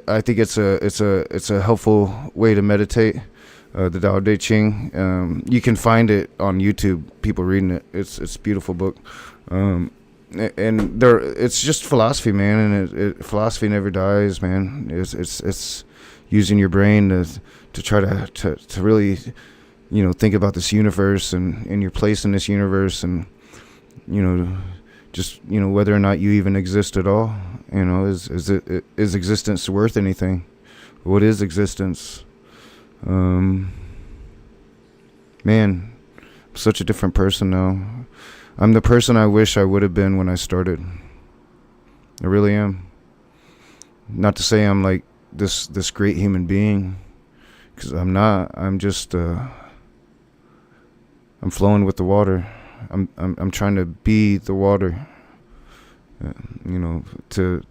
S1: I think it's a helpful way to meditate. The Tao Te Ching. You can find it on YouTube. People reading it. It's a beautiful book. And it's just philosophy, man, and philosophy never dies, man. It's using your brain to try to really, you know, think about this universe and your place in this universe, and you know, just, you know, whether or not you even exist at all. You know, is existence worth anything? What is existence? Man, I'm such a different person now. I'm the person I wish I would have been when I started. I really am. Not to say I'm like this great human being, because I'm not. I'm just I'm flowing with the water. I'm trying to be the water. You know, to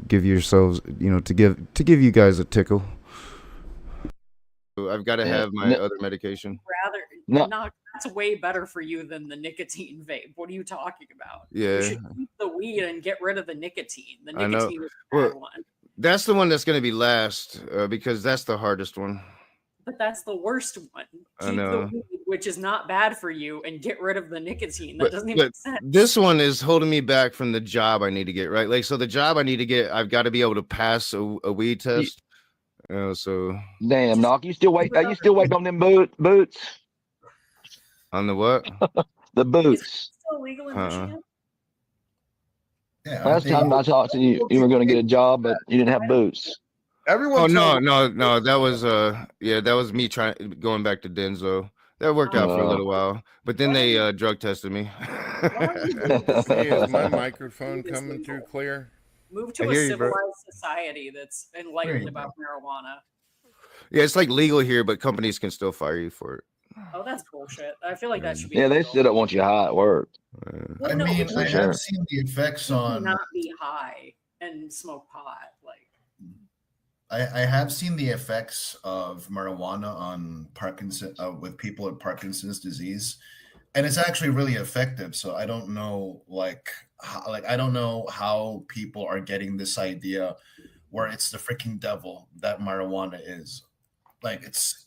S1: give yourselves, you know, to give you guys a tickle. I've got to have my other medication.
S11: That's way better for you than the nicotine vape. What are you talking about?
S1: Yeah.
S11: You should keep the weed and get rid of the nicotine. The nicotine is the bad one.
S1: That's the one that's going to be last, because that's the hardest one.
S11: But that's the worst one. Keep the weed, which is not bad for you, and get rid of the nicotine. That doesn't even make sense.
S1: This one is holding me back from the job I need to get, right? Like, so the job I need to get, I've got to be able to pass a weed test. So
S7: damn, Knock, you still waiting on them boots?
S1: On the what?
S7: The boots.
S11: Is it still legal in Michigan?
S9: Yeah,
S7: last time I talked to you, you were going to get a job, but you didn't have boots.
S1: Everyone. Oh no. That was that was me going back to Denzo. That worked out for a little while, but then they drug tested me.
S4: Hey, is my microphone coming through clear?
S11: Move to a civilized society that's enlightened about marijuana.
S1: Yeah, it's like legal here, but companies can still fire you for it.
S11: Oh, that's bullshit. I feel like that should be.
S7: Yeah, they still don't want you high at work.
S9: I mean, I have seen the effects on.
S11: Not be high and smoke pot. Like,
S9: I have seen the effects of marijuana on Parkinson with people with Parkinson's disease, and it's actually really effective. So I don't know, I don't know how people are getting this idea where it's the freaking devil that marijuana is. Like it's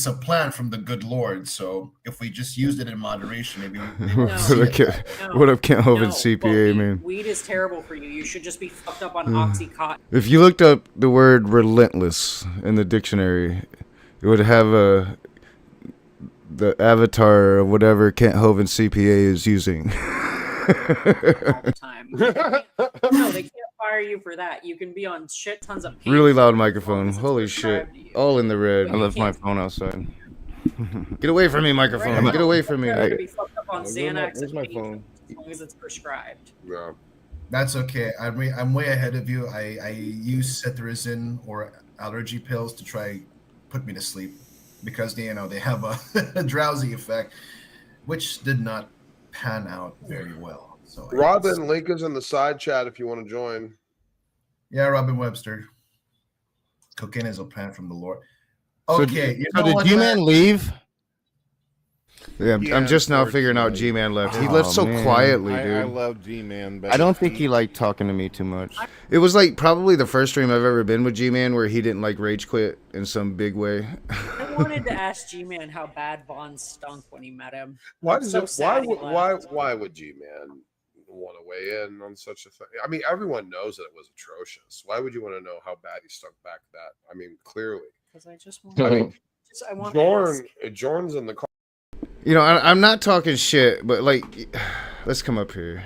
S9: a plant from the good Lord. So if we just used it in moderation, maybe we
S1: what up, Kent Hovind CPA, man?
S11: Weed is terrible for you. You should just be fucked up on Oxycontin.
S1: If you looked up the word relentless in the dictionary, it would have the avatar of whatever Kent Hovind CPA is using.
S11: All the time. No, they can't fire you for that. You can be on shit tons of
S1: really loud microphone. Holy shit. All in the red. I left my phone outside. Get away from me, microphone. Get away from me.
S11: You're gonna be fucked up on Xanax
S1: where's my phone?
S11: as long as it's prescribed.
S13: Yeah.
S9: That's okay. I'm way ahead of you. I use cetirizine or allergy pills to try put me to sleep because they have a drowsy effect, which did not pan out very well. So
S13: Robin, link is in the side chat if you want to join.
S9: Yeah, Robin Webster. Cocaine is a plant from the Lord. Okay.
S1: So did G-Man leave? Yeah, I'm just now figuring out G-Man left. He left so quietly, dude.
S4: I love G-Man, but
S1: I don't think he liked talking to me too much. It was like probably the first stream I've ever been with G-Man where he didn't like rage quit in some big way.
S11: I wanted to ask G-Man how bad Vaughn stunk when he met him.
S13: Why would G-Man want to weigh in on such a thing? I mean, everyone knows that it was atrocious. Why would you want to know how bad he stunk back that? I mean, clearly.
S11: Because I just want.
S13: Jordan's in the car.
S1: You know, I'm not talking shit, but like, let's come up here.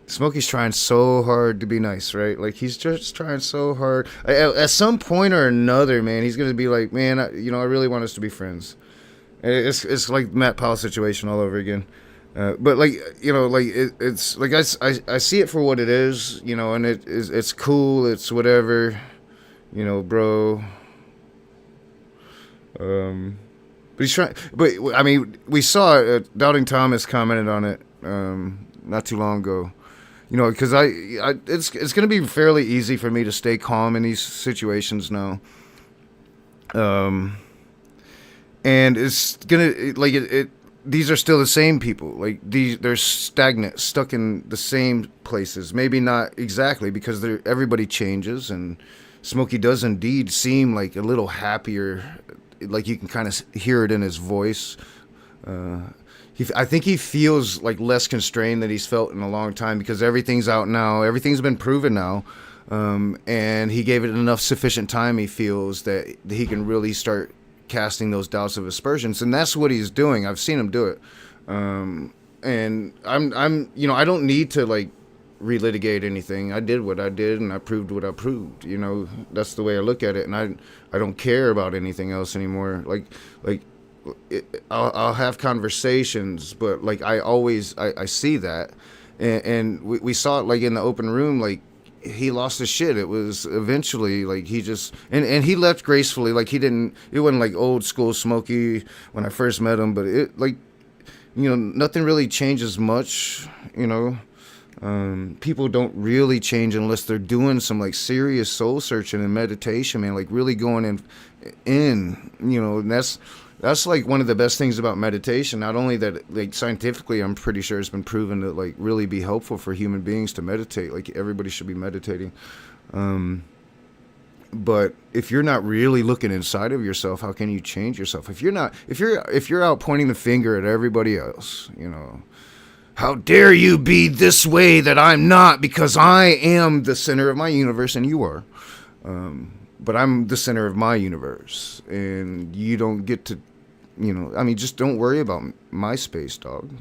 S1: Smokey's trying so hard to be nice, right? Like, he's just trying so hard. At some point or another, man, he's going to be like, man, I really want us to be friends. It's like Matt Powell situation all over again. But like, it's like I see it for what it is, and it's cool. It's whatever, bro. But he's trying. But I mean, we saw Doubting Thomas commented on it not too long ago. Because it's going to be fairly easy for me to stay calm in these situations now. And it's gonna these are still the same people. Like they're stagnant, stuck in the same places. Maybe not exactly because everybody changes, and Smokey does indeed seem like a little happier. Like you can kind of hear it in his voice. I think he feels like less constrained than he's felt in a long time because everything's out now. Everything's been proven now. And he gave it enough sufficient time, he feels, that he can really start casting those doubts of aspersions. And that's what he's doing. I've seen him do it. And I'm I don't need to like relitigate anything. I did what I did and I proved what I proved. That's the way I look at it. And I don't care about anything else anymore. I'll have conversations, but like I see that, and we saw it like in the open room, like he lost his shit. It was eventually like he just and he left gracefully. Like it wasn't like old school Smokey when I first met him, but it like nothing really changes much. People don't really change unless they're doing some like serious soul searching and meditation, man. Like really going in, and that's like one of the best things about meditation. Not only that, like scientifically, I'm pretty sure it's been proven to like really be helpful for human beings to meditate. Like everybody should be meditating. But if you're not really looking inside of yourself, how can you change yourself? If you're out pointing the finger at everybody else, how dare you be this way that I'm not, because I am the center of my universe and you are. But I'm the center of my universe, and you don't get to, just don't worry about my space, dog.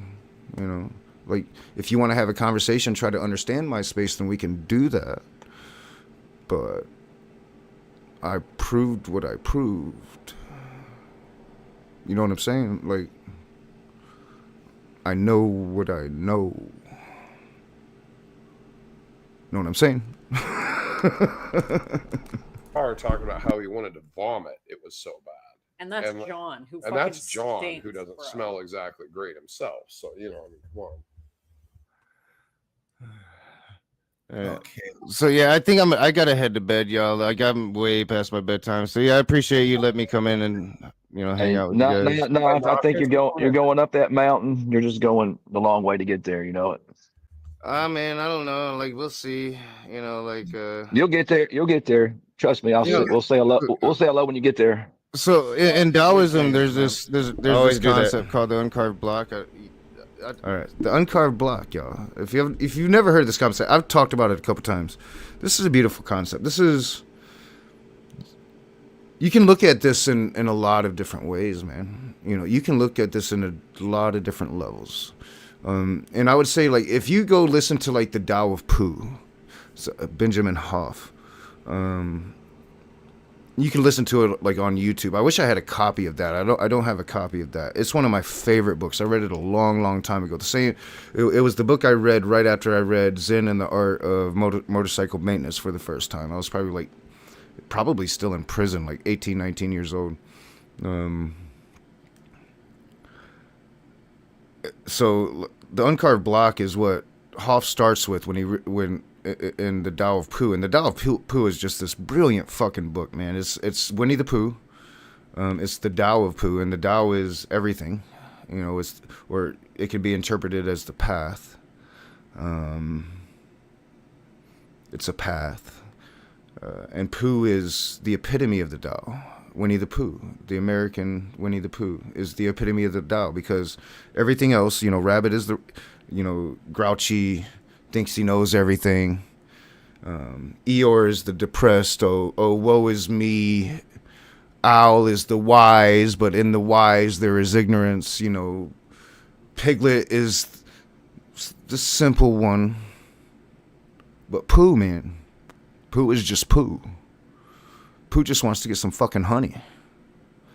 S1: Like if you want to have a conversation, try to understand my space, then we can do that. But I proved what I proved. You know what I'm saying? Like, I know what I know. Know what I'm saying?
S13: Power talking about how he wanted to vomit. It was so bad.
S11: And that's John, who
S13: and that's John, who doesn't smell exactly great himself. So
S1: Okay. So yeah, I think I gotta head to bed, y'all. Like I'm way past my bedtime. So yeah, I appreciate you letting me come in and hang out with you guys.
S7: No, I think you're going up that mountain. You're just going the long way to get there. You know it.
S1: Man, I don't know. Like, we'll see. You know, like
S7: You'll get there. You'll get there. Trust me. We'll say hello. We'll say hello when you get there.
S1: So in Taoism, there's this concept
S14: that.
S1: called the uncarved block. All right, the uncarved block, y'all. If you've never heard this concept, I've talked about it a couple times. This is a beautiful concept. You can look at this in a lot of different ways, man. You know, you can look at this in a lot of different levels. And I would say, like, if you go listen to like the Tao of Pooh, Benjamin Hoff, you can listen to it like on YouTube. I wish I had a copy of that. I don't have a copy of that. It's one of my favorite books. I read it a long time ago. It was the book I read right after I read Zen and the Art of Motorcycle Maintenance for the first time. I was probably still in prison, like 18, 19 years old. So the uncarved block is what Hoff starts with when in the Tao of Pooh, and the Tao of Pooh is just this brilliant fucking book, man. It's Winnie the Pooh, it's the Tao of Pooh, and the Tao is everything, you know. Or it can be interpreted as the path. It's a path, and Pooh is the epitome of the Tao. Winnie the Pooh, the American Winnie the Pooh, is the epitome of the Tao, because everything else, you know, Rabbit is the, you know, grouchy, thinks he knows everything. Eeyore is the depressed, oh woe is me. Owl is the wise, but in the wise there is ignorance. You know, Piglet is the simple one. But Pooh, man, Pooh is just Pooh. Pooh just wants to get some fucking honey.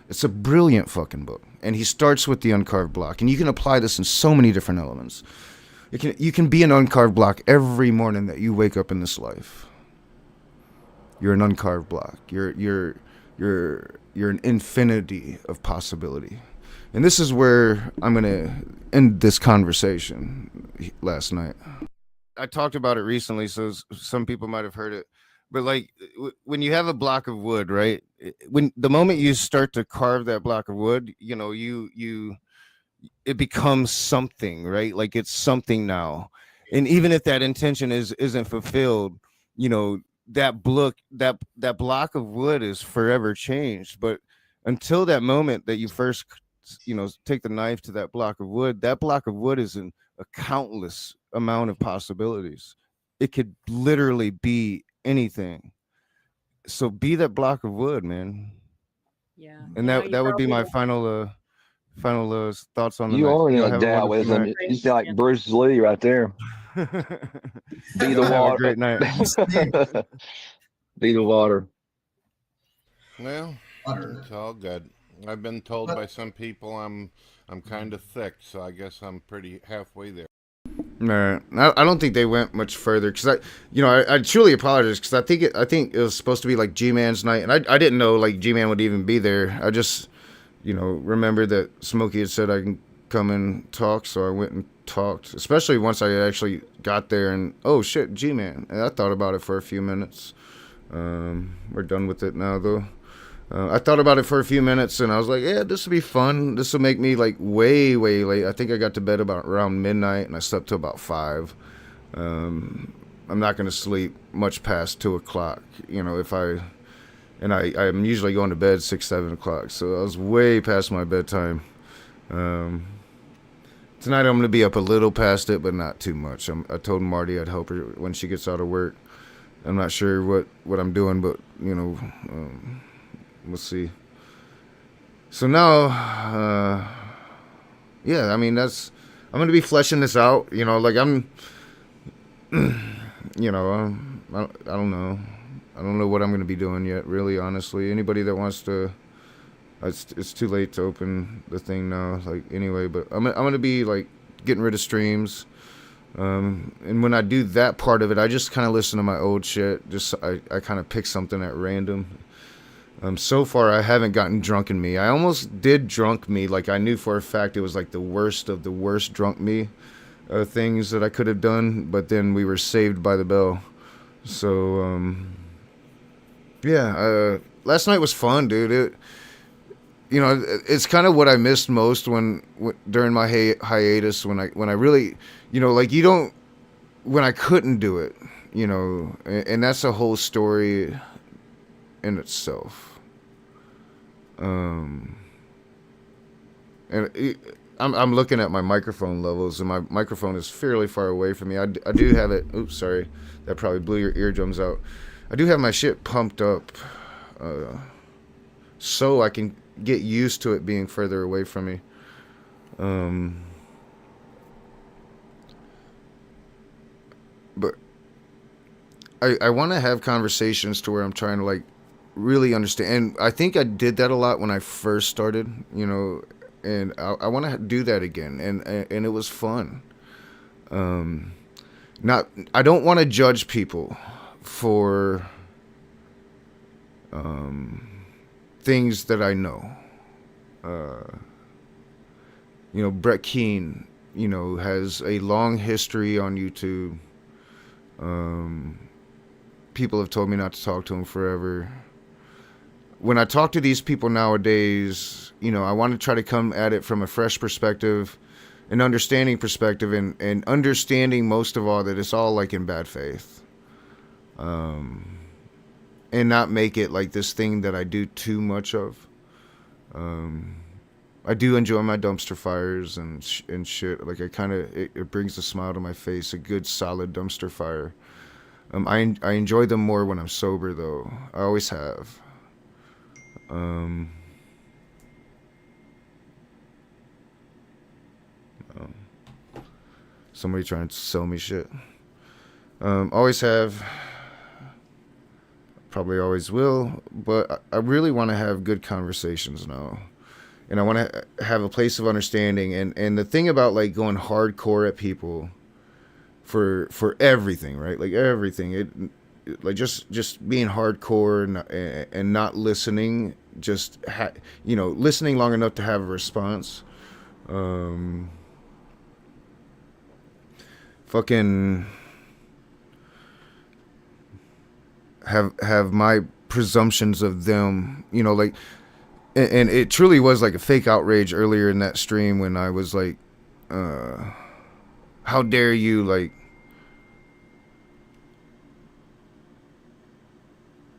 S1: It's a brilliant fucking book. And he starts with the uncarved block. And you can apply this in so many different elements. You can be an uncarved block every morning that you wake up in this life. You're an uncarved block. You're an infinity of possibility. And this is where I'm gonna end this conversation last night. I talked about it recently, so some people might have heard it. But like when you have a block of wood, right? When the moment you start to carve that block of wood, you know, it becomes something, right? Like it's something now. And even if that intention isn't fulfilled, you know, that block of wood is forever changed. But until that moment that you first, you know, take the knife to that block of wood is a countless amount of possibilities. It could literally be anything. So be that block of wood, man.
S11: Yeah.
S1: And that would be my final thoughts on the
S7: You
S1: night.
S7: are in
S1: Have
S7: a
S1: a wonderful
S7: Taoism.
S1: night.
S7: You sound like Bruce Lee right there. Be the
S1: Have a
S7: water.
S1: great night.
S7: Be the water.
S4: Well, it's all good. I've been told by some people I'm kind of thick, so I guess I'm pretty halfway there.
S1: No, I don't think they went much further, because I truly apologize, because I think it was supposed to be like G-Man's night, and I didn't know like G-Man would even be there. I just, you know, remember that Smokey had said I can come and talk, so I went and talked, especially once I actually got there and, oh shit, G-Man. And I thought about it for a few minutes. We're done with it now, though. I thought about it for a few minutes, and I was like, yeah, this will be fun. This will make me like way late. I think I got to bed about around midnight, and I slept till about 5. I'm not going to sleep much past 2 o'clock, you know, I'm usually going to bed 6, 7 o'clock, so I was way past my bedtime. Tonight I'm going to be up a little past it, but not too much. I told Marty I'd help her when she gets out of work. I'm not sure what I'm doing, but, you know, we'll see. So now, yeah, I mean, I'm going to be fleshing this out, you know, like you know, I don't know. I don't know what I'm going to be doing yet, really, honestly. Anybody that wants to, it's too late to open the thing now, like, anyway, but I'm going to be, like, getting rid of streams. And when I do that part of it, I just kind of listen to my old shit. I kind of pick something at random. So far, I haven't gotten Drunk in Me. I almost did Drunk Me. Like, I knew for a fact it was like the worst of the worst Drunk Me things that I could have done. But then we were saved by the bell. So, yeah. Last night was fun, dude. It's kind of what I missed most during my hiatus, when I really, you know, like, you don't when I couldn't do it, you know, and that's a whole story in itself. And I'm looking at my microphone levels, and my microphone is fairly far away from me. I do have it. Oops, sorry, that probably blew your eardrums out. I do have my shit pumped up, so I can get used to it being further away from me. But I want to have conversations to where I'm trying to like really understand. And I think I did that a lot when I first started, you know, and I want to do that again. And it was fun. I don't want to judge people for things that I know. You know, Brett Keane, you know, has a long history on YouTube. People have told me not to talk to him forever. When I talk to these people nowadays, you know, I want to try to come at it from a fresh perspective, an understanding perspective, and understanding most of all that it's all like in bad faith. And not make it like this thing that I do too much of. I do enjoy my dumpster fires and shit. Like it brings a smile to my face. A good solid dumpster fire. I enjoy them more when I'm sober though. I always have. Somebody trying to sell me shit. Always have. Probably always will. But I really want to have good conversations now. And I want to have a place of understanding. And the thing about like going hardcore at people for everything, right? Like everything. Like just being hardcore and not listening. Just listening long enough to have a response. Fucking have my presumptions of them, you know, like. And it truly was like a fake outrage earlier in that stream when I was like, how dare you, like,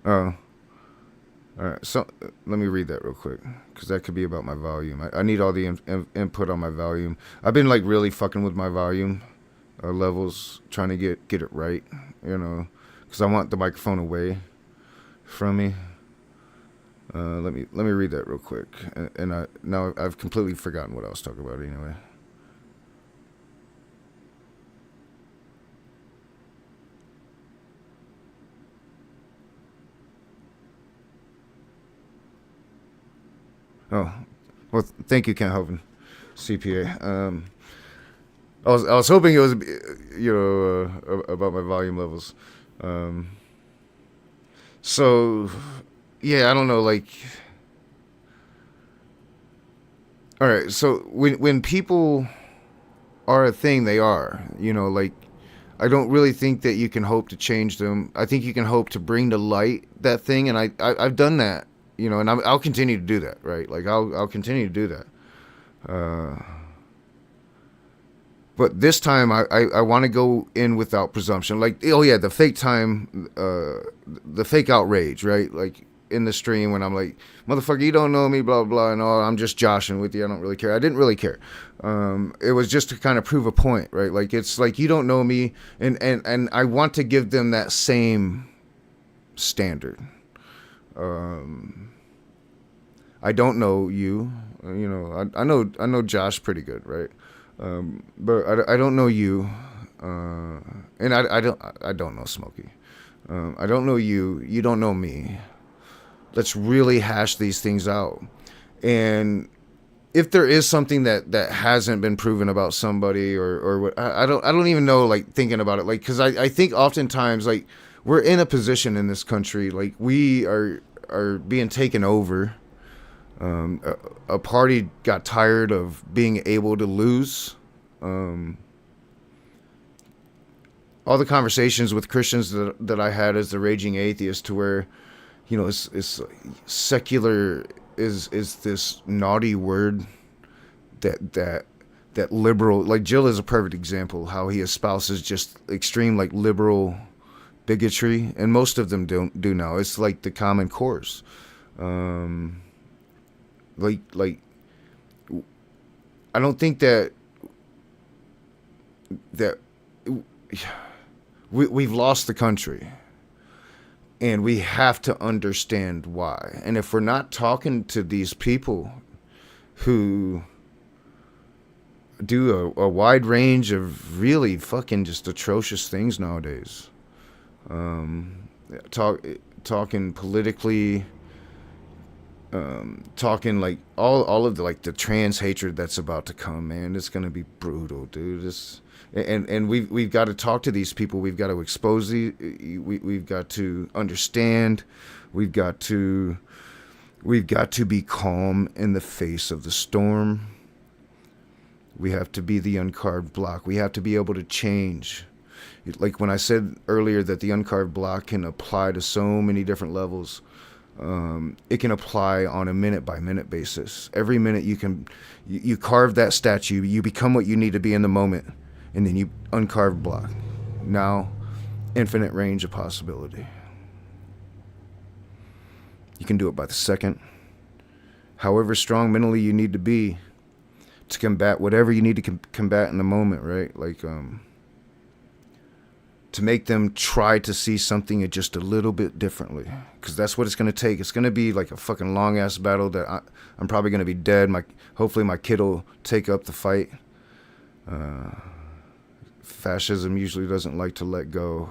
S1: oh, all right, so let me read that real quick, because that could be about my volume. I need all the input on my volume. I've been like really fucking with my volume levels, trying to get it right, you know, because I want the microphone away from me. Let me read that real quick, and now I've completely forgotten what I was talking about anyway. Oh, well, thank you, Kent Hovind, CPA. I was hoping it was, you know, about my volume levels. So. Yeah, I don't know, like. All right, so when people are a thing, they are, you know, like, I don't really think that you can hope to change them. I think you can hope to bring to light that thing, and I've done that, you know, and I'll continue to do that, right? Like, I'll continue to do that. But this time, I want to go in without presumption. Like, oh yeah, the fake time, the fake outrage, right? Like, in the stream when I'm like, motherfucker, you don't know me, blah, blah, and all. I'm just joshing with you. I don't really care. I didn't really care. It was just to kind of prove a point, right? Like, it's like, you don't know me, and I want to give them that same standard. I don't know you, you know, I know Josh pretty good, right? But I don't know you, and I don't know Smokey. I don't know you. You don't know me. Let's really hash these things out. And if there is something that hasn't been proven about somebody or what, I don't even know, like, thinking about it, like, because I think oftentimes, like, we're in a position in this country, like, we are being taken over. A party got tired of being able to lose. All the conversations with Christians that I had as the raging atheist, to where, you know, it's secular is this naughty word that that liberal, like Jill is a perfect example how he espouses just extreme like liberal bigotry, and most of them don't do now. It's like the common course. Like I don't think that we've lost the country, and we have to understand why. And if we're not talking to these people who do a wide range of really fucking just atrocious things nowadays, talking politically, talking like all of the like the trans hatred that's about to come, man, it's gonna be brutal, dude. And we've got to talk to these people. We've got to expose we've got to understand. We've got to be calm in the face of the storm. We have to be the uncarved block. We have to be able to change. Like when I said earlier that the uncarved block can apply to so many different levels. It can apply on a minute by minute basis. Every minute you carve that statue, you become what you need to be in the moment, and then you uncarve block. Now, infinite range of possibility. You can do it by the second. However strong mentally you need to be to combat whatever you need to combat in the moment, right? Like, to make them try to see something just a little bit differently, because that's what it's going to take. It's going to be like a fucking long ass battle that I'm probably going to be dead. Hopefully my kid will take up the fight. Fascism usually doesn't like to let go,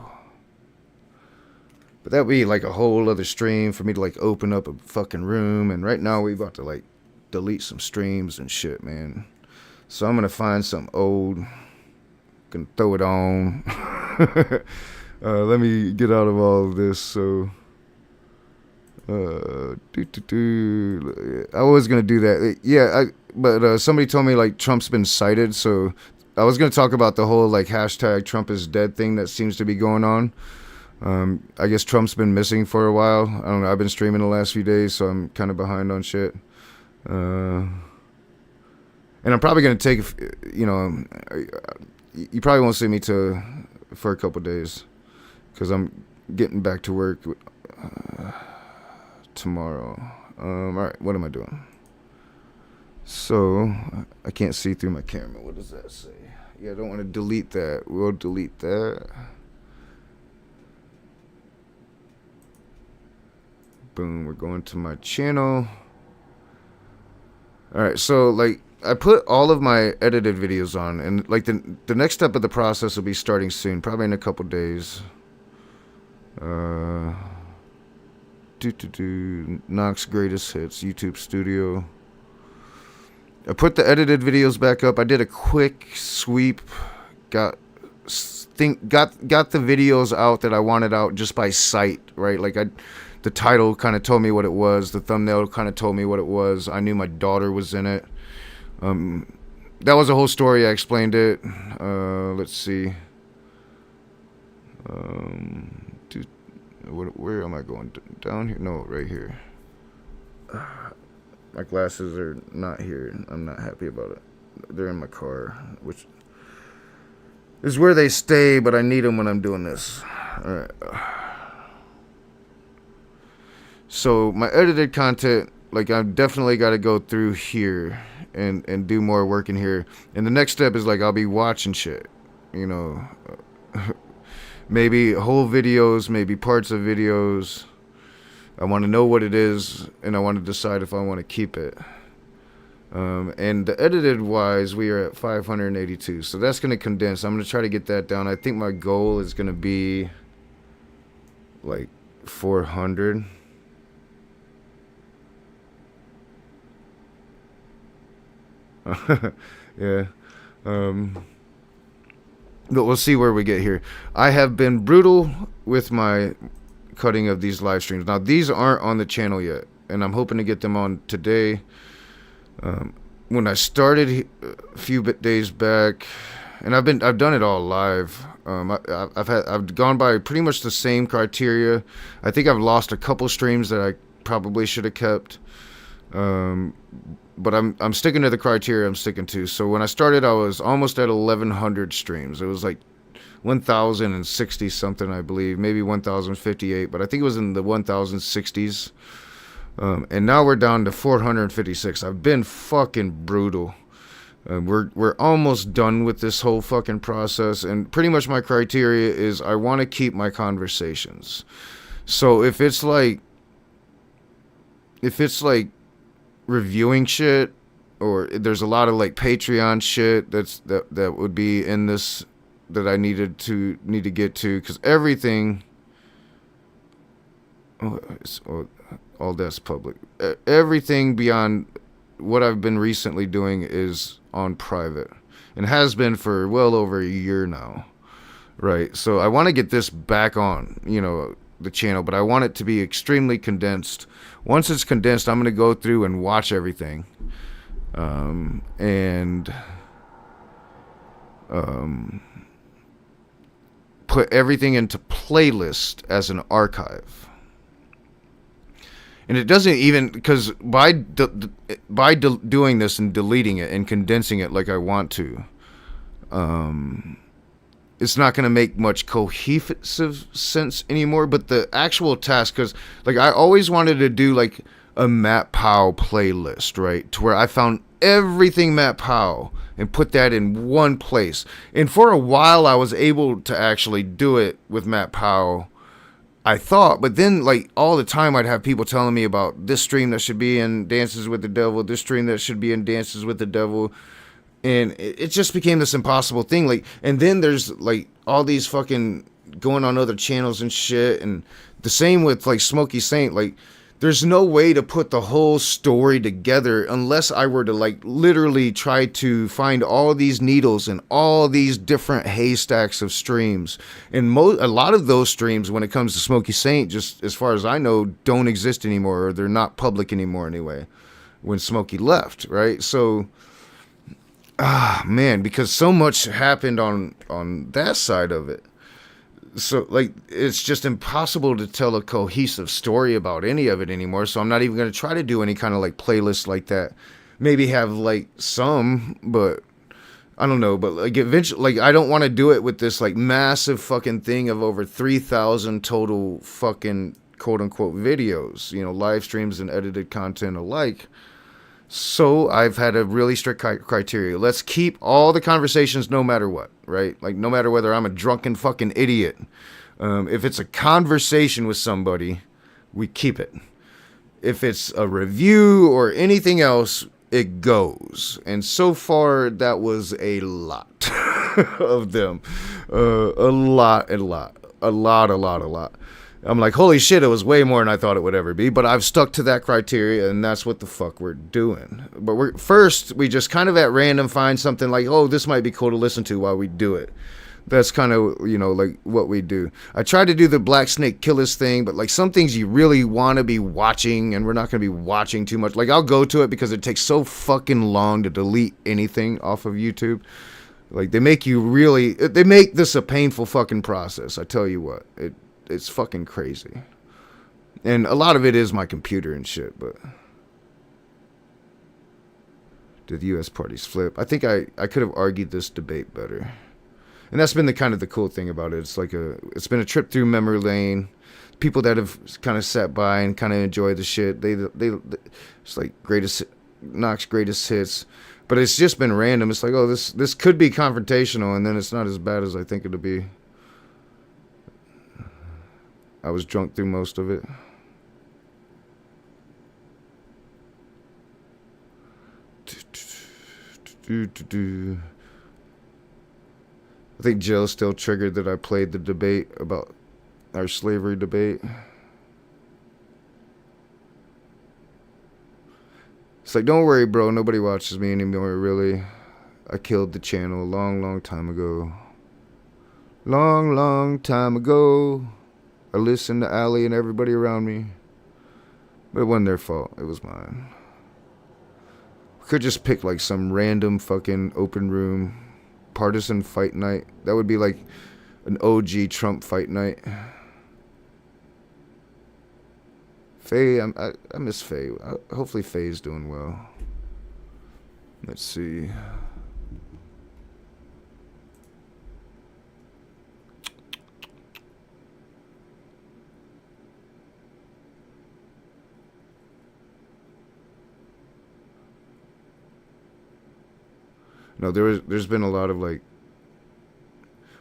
S1: but that'd be like a whole other stream for me to like open up a fucking room. And right now we about to like delete some streams and shit, man. So I'm gonna find something old, gonna throw it on. Let me get out of all of this. So I was gonna do that, but somebody told me like Trump's been cited, so I was gonna talk about the whole like hashtag Trump is dead thing that seems to be going on. I guess Trump's been missing for a while. I don't know, I've been streaming the last few days, so I'm kind of behind on shit. And I'm probably gonna take, you probably won't see me for a couple days, because I'm getting back to work tomorrow. All right, what am I doing? So I can't see through my camera. What does that say? Yeah, I don't want to delete that. We'll delete that. Boom, we're going to my channel. All right, so like I put all of my edited videos on, and like the next step of the process will be starting soon, probably in a couple days. Knox Greatest Hits YouTube Studio. I put the edited videos back up. I did a quick sweep. Got the videos out that I wanted out just by sight, right? Like the title kind of told me what it was. The thumbnail kind of told me what it was. I knew my daughter was in it. That was a whole story. I explained it. Let's see. Where am I going? Down here? No, right here. My glasses are not here. I'm not happy about it. They're in my car, which is where they stay, but I need them when I'm doing this. All right. So my edited content, like I've definitely got to go through here and do more work in here. And the next step is like I'll be watching shit, maybe whole videos, maybe parts of videos. I want to know what it is, and I want to decide if I want to keep it. And the edited wise, we are at 582, so that's going to condense. I'm going to try to get that down. I think my goal is going to be like 400. Yeah. But we'll see where we get here. I have been brutal with my cutting of these live streams. Now these aren't on the channel yet, and I'm hoping to get them on today. When I started a few days back, and I've done it all live. I've gone by pretty much the same criteria. I think I've lost a couple streams that I probably should have kept. But I'm sticking to the criteria I'm sticking to. So when I started, I was almost at 1,100 streams. It was like 1,060 something, I believe, maybe 1,058, but I think it was in the 1,060s. And now we're down to 456. I've been fucking brutal. We're almost done with this whole fucking process, and pretty much my criteria is I want to keep my conversations. So if it's like reviewing shit, or there's a lot of like Patreon shit that would be in this that I need to get to, because everything, all that's public. Everything beyond what I've been recently doing is on private, and has been for well over a year now, right? So I want to get this back on, the channel, but I want it to be extremely condensed. Once it's condensed, I'm going to go through and watch everything, and put everything into playlist as an archive. And it doesn't even, because by doing this and deleting it and condensing it like I want to, it's not going to make much cohesive sense anymore. But the actual task, because like I always wanted to do like a Matt Powell playlist, right? To where I found everything Matt Powell and put that in one place. And for a while I was able to actually do it with Matt Powell, I thought, but then like all the time I'd have people telling me about this stream that should be in Dances with the Devil, this stream that should be in Dances with the Devil, and it just became this impossible thing. Like, and then there's like all these fucking going on other channels and shit, and the same with like Smokey Saint. Like, there's no way to put the whole story together unless I were to like literally try to find all these needles and all these different haystacks of streams. And a lot of those streams, when it comes to Smokey Saint, just as far as I know, don't exist anymore, or they're not public anymore anyway, when Smokey left, right? So, man, because so much happened on that side of it. So like it's just impossible to tell a cohesive story about any of it anymore. So I'm not even going to try to do any kind of like playlist like that. Maybe have like some, but I don't know. But like eventually, like I don't want to do it with this like massive fucking thing of over 3,000 total fucking quote unquote videos, live streams and edited content alike. So I've had a really strict criteria. Let's keep all the conversations no matter what, right? Like no matter whether I'm a drunken fucking idiot. If it's a conversation with somebody, we keep it. If it's a review or anything else, it goes. And so far, that was a lot of them. A lot. I'm like, holy shit, it was way more than I thought it would ever be. But I've stuck to that criteria, and that's what the fuck we're doing. But we just kind of at random find something like, oh, this might be cool to listen to while we do it. That's kind of, like what we do. I tried to do the Black Snake Killers thing, but like some things you really want to be watching, and we're not going to be watching too much. Like I'll go to it because it takes so fucking long to delete anything off of YouTube. Like they make this a painful fucking process. I tell you what, it's fucking crazy. And a lot of it is my computer and shit, but did the U.S. parties flip? I think I could have argued this debate better. And that's been the cool thing about it. It's been a trip through memory lane. People that have kind of sat by and kind of enjoyed the shit. They it's like Knox greatest hits. But it's just been random. It's like, oh, this could be confrontational, and then it's not as bad as I think it'll be. I was drunk through most of it. I think Jill's still triggered that I played the debate about our slavery debate. It's like, don't worry, bro. Nobody watches me anymore, really. I killed the channel a long, long time ago. Long, long time ago. I listened to Ali and everybody around me. But it wasn't their fault. It was mine. We could just pick like some random fucking open room partisan fight night. That would be like an OG Trump fight night. Faye, I miss Faye. Hopefully Faye's doing well. Let's see. No, there's been a lot of like,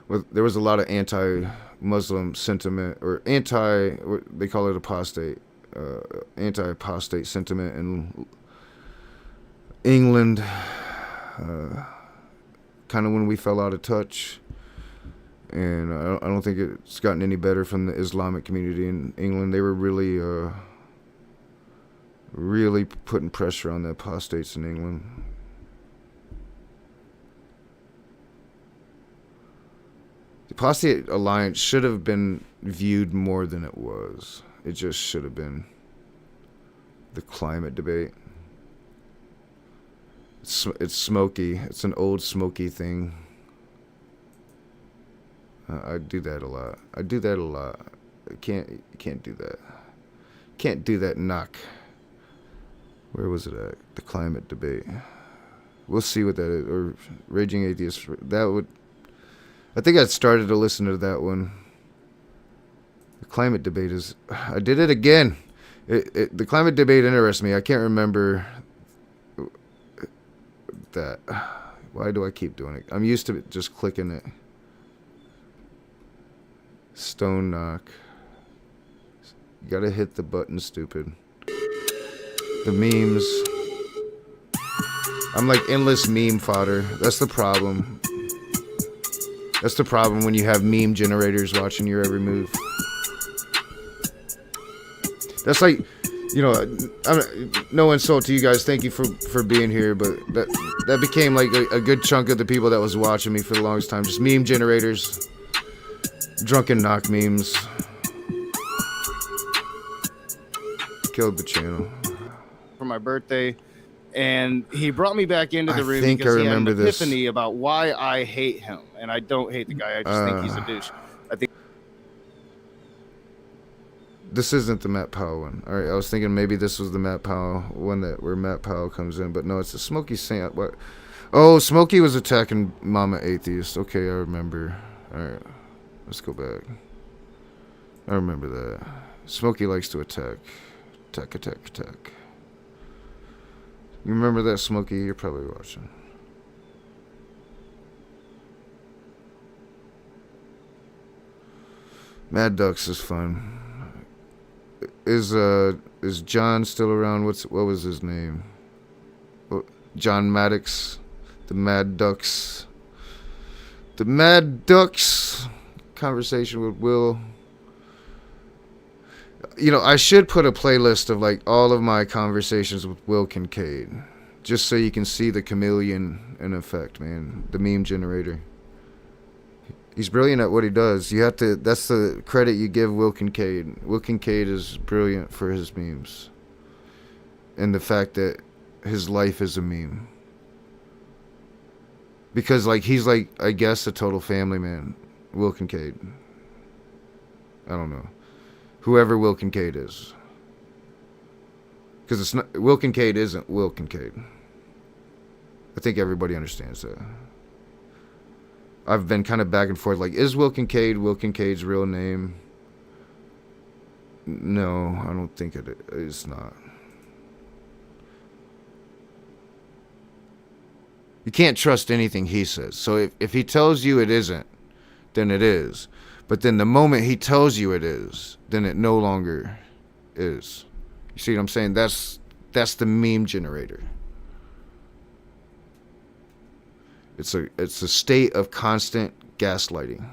S1: well, there was a lot of anti-Muslim sentiment or they call it apostate, anti-apostate sentiment in England. Kind of when we fell out of touch, and I don't think it's gotten any better from the Islamic community in England. They were really putting pressure on the apostates in England. The Apostate Alliance should have been viewed more than it was. It just should have been the climate debate. It's Smokey. It's an old Smokey thing. I do that a lot. I can't do that. Can't do that knock. Where was it at? The climate debate. We'll see what that is. Or Raging Atheist. That would... I think I started to listen to that one. The climate debate is... I did it again. The climate debate interests me. I can't remember that. Why do I keep doing it? I'm used to just clicking it. Stone knock. You gotta hit the button, stupid. The memes. I'm like endless meme fodder. That's the problem. That's the problem when you have meme generators watching your every move. That's like, you know, no insult to you guys. Thank you for being here, but that became like a good chunk of the people that was watching me for the longest time. Just meme generators. Drunken knock memes. Killed the channel.
S14: For my birthday, and he brought me back into the room
S1: think
S14: because
S1: I
S14: he had an
S1: remember this.
S14: epiphany about why I hate him. And I don't hate the guy. I just think he's a douche. I think
S1: This isn't the Matt Powell one. All right, I was thinking maybe this was the Matt Powell one where Matt Powell comes in, but no, it's a Smokey Saint. What? Oh, Smokey was attacking Mama Atheist. Okay, I remember. All right, let's go back. I remember that. Smokey likes to attack. Attack. You remember that, Smokey? You're probably watching. Mad Ducks is fun. Is John still around? What was his name? John Maddox, the Mad Ducks. The Mad Ducks conversation with Will. You know, I should put a playlist of like all of my conversations with Will Kincaid, just so you can see the chameleon in effect, man. The meme generator. He's brilliant at what he does. You have to. That's the credit you give Will Kincaid. Will Kincaid is brilliant for his memes, and the fact that his life is a meme. Because like he's like, I guess, a total family man. Will Kincaid. I don't know. Whoever Will Kincaid is. Because it's not, Will Kincaid isn't Will Kincaid. I think everybody understands that. I've been kind of back and forth, like, is Will Kincaid's real name? No, I don't think it is not. You can't trust anything he says. So if he tells you it isn't, then it is. But then the moment he tells you it is, then it no longer is. You see what I'm saying? That's the meme generator. It's a state of constant gaslighting.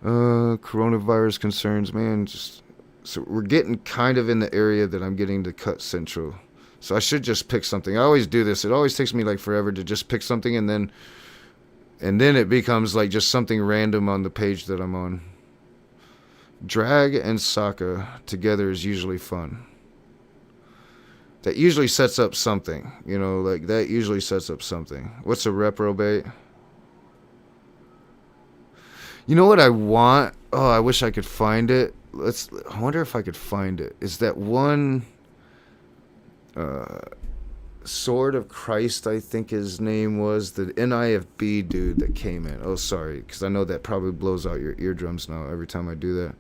S1: Coronavirus concerns, man. So we're getting kind of in the area that I'm getting to cut central. So I should just pick something. I always do this. It always takes me like forever to just pick something, and then it becomes like just something random on the page that I'm on. Drag and Sokka together is usually fun. That usually sets up something, you know, like that usually sets up something. What's a reprobate? You know what I want? Oh, I wish I could find it. I wonder if I could find it. Is that one Sword of Christ, I think his name was, the NIFB dude that came in. Oh, sorry, because I know that probably blows out your eardrums now every time I do that.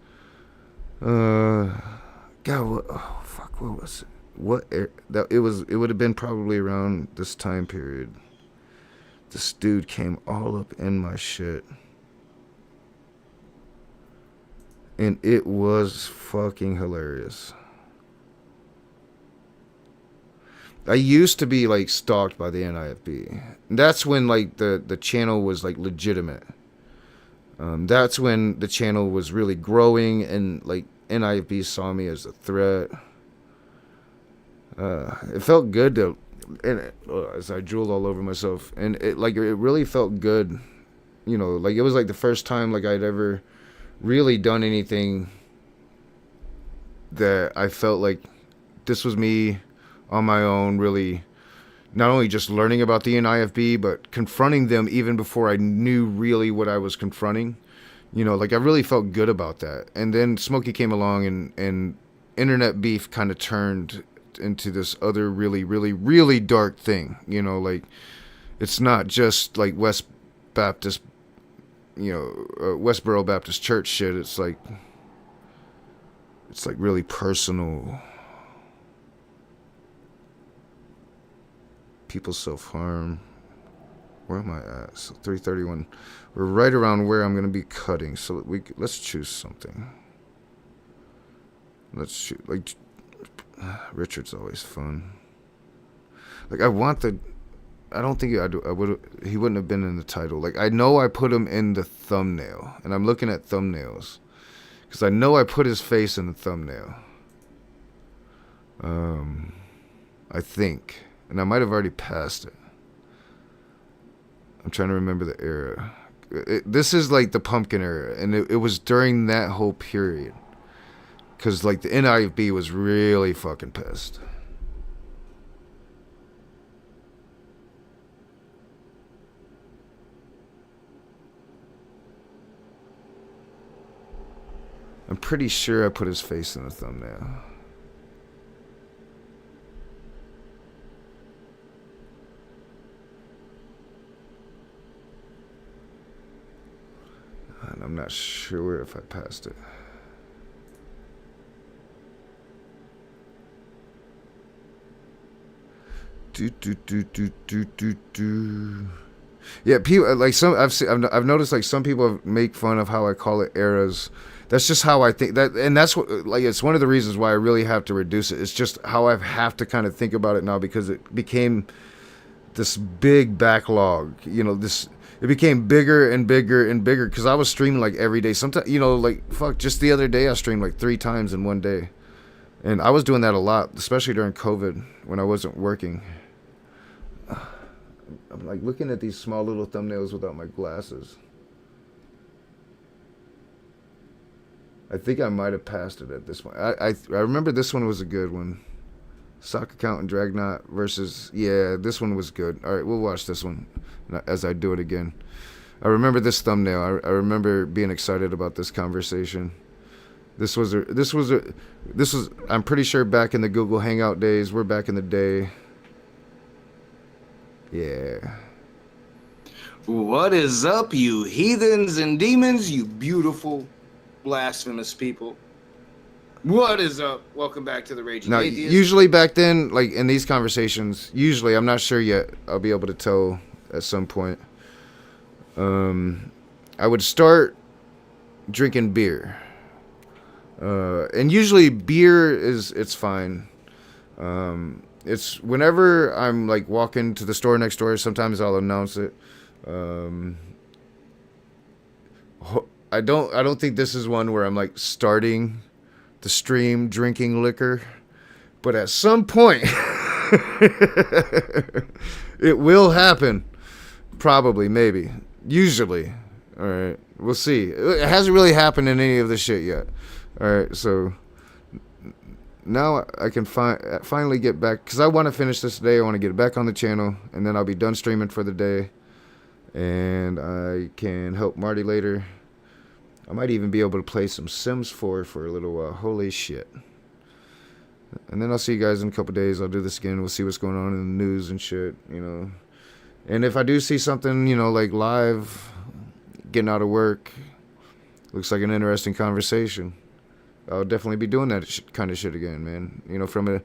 S1: God, what? Oh, fuck, what was it? It would have been probably around this time period. This dude came all up in my shit. And it was fucking hilarious. I used to be like stalked by the NIFB. That's when like the channel was like legitimate. That's when the channel was really growing, and like NIFB saw me as a threat. It felt good to, and as I drooled all over myself, and it really felt good, you know, like it was like the first time like I'd ever really done anything that I felt like this was me on my own, really not only just learning about the NIFB, but confronting them even before I knew really what I was confronting. You know, like I really felt good about that. And then Smokey came along, and internet beef kind of turned into this other really, really, really dark thing. You know, like it's not just like West Baptist, you know, Westboro Baptist Church shit. It's like really personal. People self-harm. Where am I at? So 331. We're right around where I'm going to be cutting. So let's choose something. Let's choose, like, Richard's always fun. Like, I don't think he wouldn't have been in the title. Like, I know I put him in the thumbnail, and I'm looking at thumbnails because I know I put his face in the thumbnail. I think. And I might have already passed it. I'm trying to remember the era. This is like the pumpkin era, and it was during that whole period. Because like the NIFB was really fucking pissed. I'm pretty sure I put his face in the thumbnail. And I'm not sure if I passed it. Yeah, people like some. I've noticed like some people make fun of how I call it eras. That's just how I think that, and that's what like it's one of the reasons why I really have to reduce it. It's just how I have to kind of think about it now, because it became this big backlog. You know, it became bigger and bigger and bigger because I was streaming like every day. Sometimes, you know, like fuck, just the other day I streamed like 3 times in one day, and I was doing that a lot, especially during COVID when I wasn't working. I'm like looking at these small little thumbnails without my glasses. I think I might have passed it at this point. I remember this one was a good one. Sock Accountant Dragnot versus, yeah, this one was good. All right, we'll watch this one as I do it again. I remember this thumbnail. I remember being excited about this conversation. This was I'm pretty sure back in the Google Hangout days. We're back in the day. Yeah. What is up, you heathens and demons, you beautiful, blasphemous people? What is up? Welcome back to the Raging Atheist. Usually back then, like in these conversations, usually, I'm not sure yet, I'll be able to tell at some point, I would start drinking beer. And usually beer it's fine. It's whenever I'm like walking to the store next door, sometimes I'll announce it. I don't think this is one where I'm like starting the stream drinking liquor, but at some point it will happen. Probably, maybe, usually. All right, we'll see. It hasn't really happened in any of this shit yet. All right, so now I can finally get back, because I want to finish this today. I want to get back on the channel, and then I'll be done streaming for the day, and I can help Marty later. I might even be able to play some Sims 4 for a little while. Holy shit. And then I'll see you guys in a couple days. I'll do this again. We'll see what's going on in the news and shit, you know. And if I do see something, you know, like live, getting out of work, looks like an interesting conversation, I'll definitely be doing that kind of shit again, man. You know,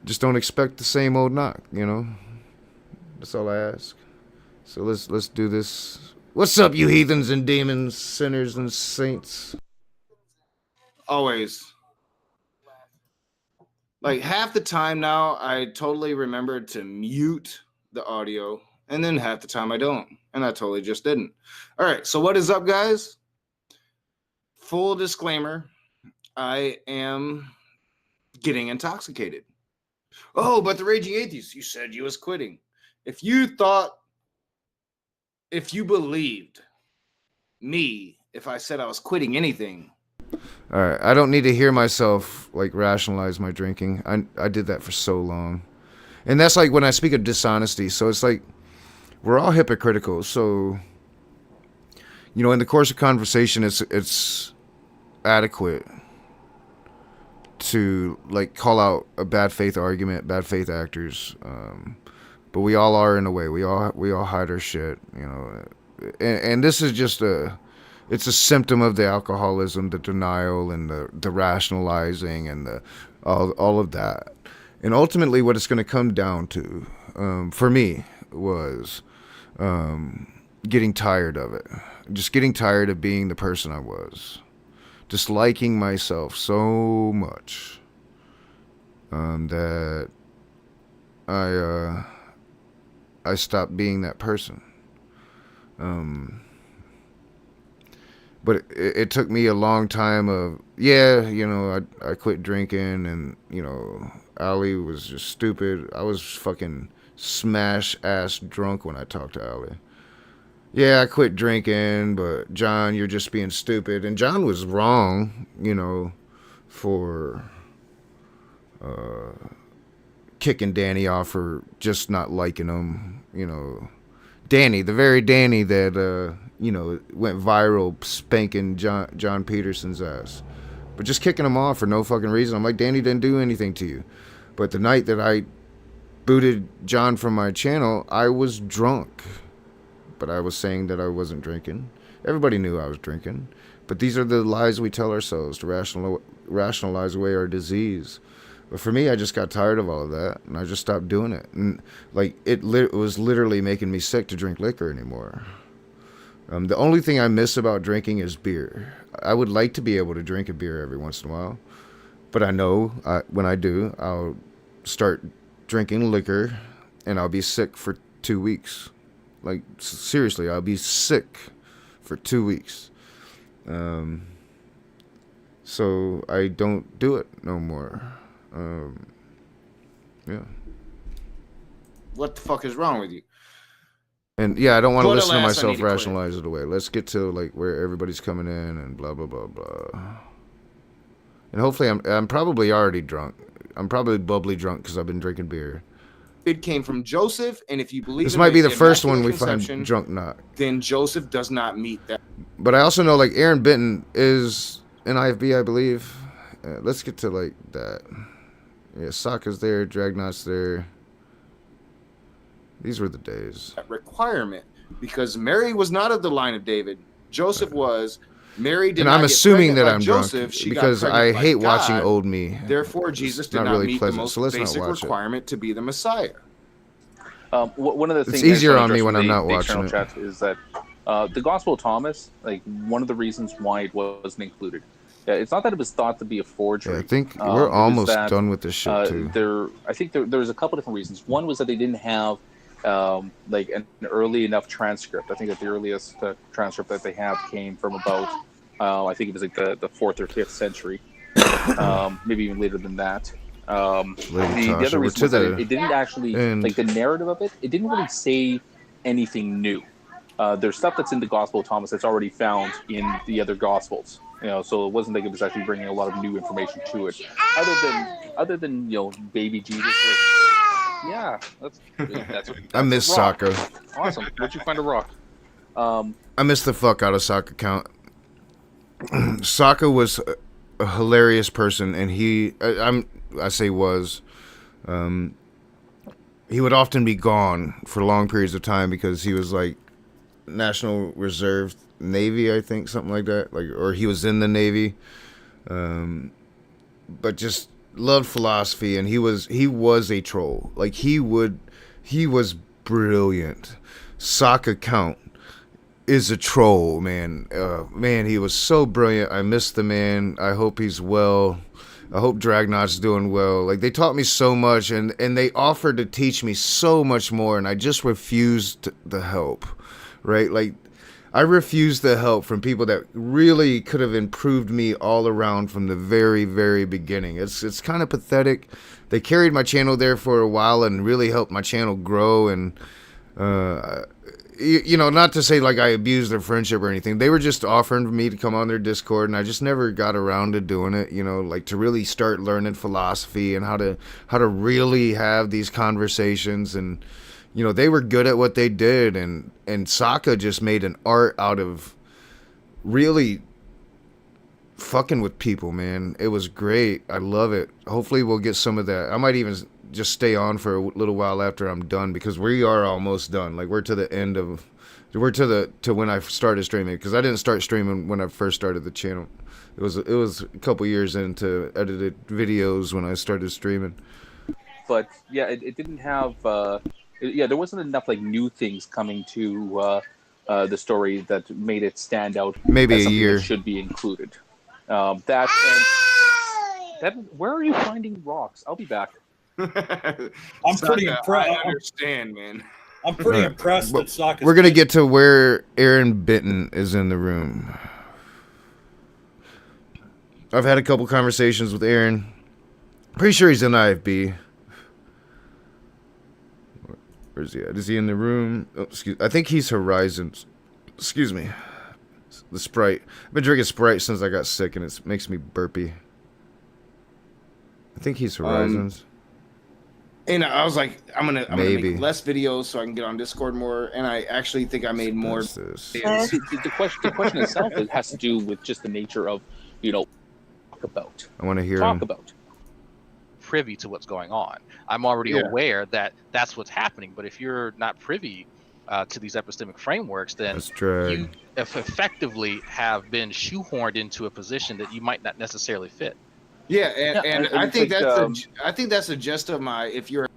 S1: just don't expect the same old knock, you know. That's all I ask. So let's do this. What's up, you heathens and demons, sinners and saints? Always. Like half the time now, I totally remember to mute the audio, and then half the time I don't, and I totally just didn't. All right, so what is up, guys? Full disclaimer, I am getting intoxicated. Oh, but the Raging Atheist, you said you was quitting. If you believed me, if I said I was quitting anything. All right, I don't need to hear myself like rationalize my drinking. I did that for so long. And that's like when I speak of dishonesty. So it's like we're all hypocritical. So, you know, in the course of conversation, it's adequate to like call out a bad faith argument, bad faith actors. But we all are in a way. We all hide our shit, you know. And this is just it's a symptom of the alcoholism, the denial, and the rationalizing, and all of that. And ultimately, what it's going to come down to, for me, was getting tired of it. Just getting tired of being the person I was. Disliking myself so much that I stopped being that person. But it took me a long time of, you know, I quit drinking, and, you know, Ali was just stupid. I was fucking smash-ass drunk when I talked to Ali. Yeah, I quit drinking, but John, you're just being stupid. And John was wrong, you know, for kicking Danny off for just not liking him, you know. Danny, the very Danny that, you know, went viral spanking John Peterson's ass. But just kicking him off for no fucking reason. I'm like, Danny didn't do anything to you. But the night that I booted John from my channel, I was drunk. But I was saying that I wasn't drinking. Everybody knew I was drinking. But these are the lies we tell ourselves to rationalize away our disease. But for me, I just got tired of all of that, and I just stopped doing it. And like it was literally making me sick to drink liquor anymore. The only thing I miss about drinking is beer. I would like to be able to drink a beer every once in a while, but I know when I do, I'll start drinking liquor, and I'll be sick for 2 weeks. Like seriously, I'll be sick for 2 weeks. So I don't do it no more. Yeah. What the fuck is wrong with you? And yeah, I don't want to listen to myself rationalize it away. Let's get to like where everybody's coming in and blah blah blah blah. And hopefully, I'm probably already drunk. I'm probably bubbly drunk because I've been drinking beer. It came from Joseph, and if you believe this might be the first one we find drunk knock, then Joseph does not meet that. But I also know like Aaron Benton is an IFB, I believe. Let's get to like that. Yeah, Sokka's there, Dragnot's there. These were the days. That requirement, because Mary was not of the line of David. Joseph was. Mary did. And I'm assuming that I'm Joseph, drunk because I hate watching old me. Therefore, Jesus did not meet the most basic requirement to be the Messiah.
S15: One of the things
S1: it's easier on me when I'm not watching it.
S15: Chat is that the Gospel of Thomas, like one of the reasons why it wasn't included. It's not that it was thought to be a forgery.
S1: Yeah, I think we're almost done with this shit too.
S15: I think there was a couple different reasons. One was that they didn't have like an early enough transcript. I think that the earliest transcript that they have came from about I think it was like the 4th or 5th century, maybe even later than that. The other reason was that it didn't actually like the narrative of it. It didn't really say anything new. There's stuff that's in the Gospel of Thomas that's already found in the other Gospels. You know, so it wasn't like it was actually bringing a lot of new information to it, other than you know, baby Jesus. Yeah, that's
S1: I miss Sokka.
S15: Awesome. Where'd you find a rock?
S1: I missed the fuck out of Sokka count. Sokka was a hilarious person, and he would often be gone for long periods of time because he was like National Reserve Navy, I think, something like that, or he was in the Navy, but just loved philosophy, and he was a troll. Like he was brilliant. Sokka count is a troll, man. Man, he was so brilliant. I miss the man. I hope he's well. I hope Dragnot's doing well. Like, they taught me so much, and they offered to teach me so much more, and I just refused the help, right? Like, I refused the help from people that really could have improved me all around from the very, very beginning. It's kind of pathetic. They carried my channel there for a while and really helped my channel grow, and you know, not to say like I abused their friendship or anything. They were just offering me to come on their Discord, and I just never got around to doing it, you know, like to really start learning philosophy and how to really have these conversations. And, you know, they were good at what they did, and Sokka just made an art out of really fucking with people, man. It was great. I love it. Hopefully we'll get some of that. I might even just stay on for a little while after I'm done, because we are almost done. Like, we're to when I started streaming, because I didn't start streaming when I first started the channel. It was a couple years into edited videos when I started streaming.
S15: But yeah, it didn't have there wasn't enough like new things coming to the story that made it stand out.
S1: Maybe
S15: as
S1: a year
S15: that should be included. Where are you finding rocks? I'll be back.
S16: I'm pretty impressed. I understand, man. I'm pretty impressed that Sokka's.
S1: We're gonna get to where Aaron Benton is in the room. I've had a couple conversations with Aaron. Pretty sure he's in IFB. Where's he at? Is he in the room? Oh, excuse. I think he's Horizons. Excuse me. The Sprite. I've been drinking Sprite since I got sick, and it makes me burpy. I think he's Horizons.
S14: And I was like, I'm gonna
S1: Maybe.
S14: make less videos so I can get on Discord more. And I actually think I made more.
S15: The question itself has to do with just the nature of, you know, talk about.
S1: I want to hear
S15: talk
S1: him.
S15: about.
S17: Privy to what's going on. I'm already aware that that's what's happening. But if you're not privy to these epistemic frameworks, then you effectively have been shoehorned into a position that you might not necessarily fit.
S14: Yeah, and I think I think that's the gist of my. If you're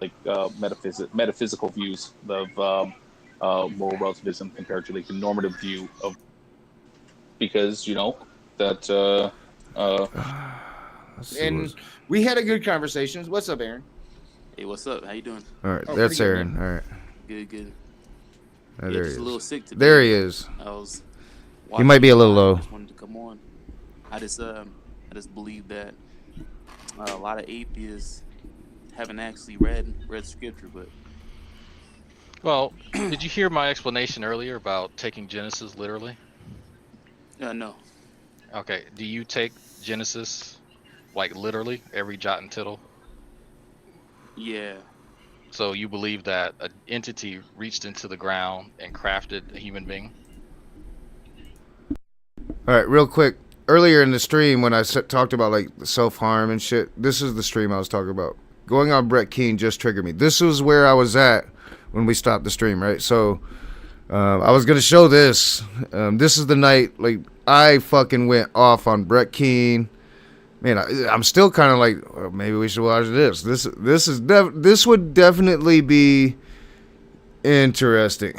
S15: like metaphysical views of moral relativism compared to like the normative view of, because you know that
S14: and we had a good conversation. What's up, Aaron?
S18: Hey, what's up? How you doing?
S1: All right, that's Aaron. All right.
S18: Good.
S1: Oh, there he
S18: just
S1: is.
S18: a little sick today.
S1: There he is.
S18: I was.
S1: He might be a little low.
S18: I just wanted to come on. I just believe that a lot of atheists haven't actually read scripture, but.
S17: Well, did you hear my explanation earlier about taking Genesis literally?
S18: No.
S17: Okay. Do you take Genesis like literally every jot and tittle?
S18: Yeah.
S17: So you believe that an entity reached into the ground and crafted a human being?
S1: All right, real quick. Earlier in the stream, when I talked about like self-harm and shit, this is the stream I was talking about. Going on Brett Keane just triggered me. This was where I was at when we stopped the stream, right? So I was gonna show this. This is the night like I fucking went off on Brett Keane. Man, I'm still kind of like, well, maybe we should watch this. This would definitely be interesting.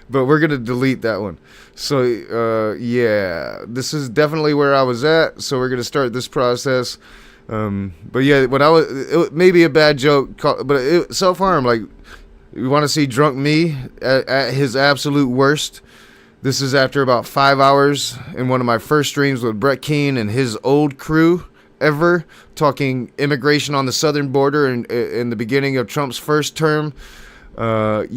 S1: But we're gonna delete that one. So yeah, this is definitely where I was at. So we're gonna start this process. But yeah, when it may be a bad joke, but self-harm. Like, you want to see drunk me at his absolute worst? This is after about 5 hours in one of my first streams with Brett Keane and his old crew ever, talking immigration on the southern border in the beginning of Trump's first term. I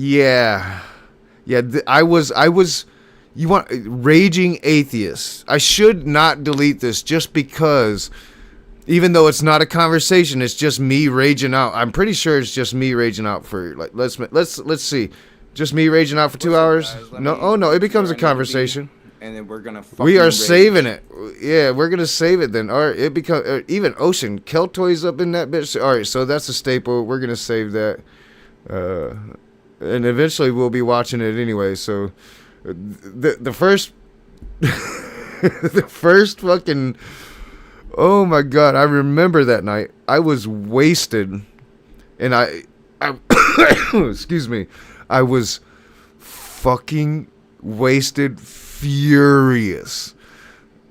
S1: was you want raging atheist. I should not delete this just because, even though it's not a conversation, it's just me raging out. I'm pretty sure it's just me raging out for like let's see. Just me raging out for 2 hours? No, oh no, it becomes a conversation.
S19: And then we're gonna.
S1: We are
S19: rage.
S1: saving it. Yeah, we're gonna save it then. All right, it become even Ocean Keltoy's up in that bitch. All right, so that's a staple. We're gonna save that, and eventually we'll be watching it anyway. So, the first, the first fucking. Oh my god, I remember that night. I was wasted, and I excuse me, I was fucking wasted, furious.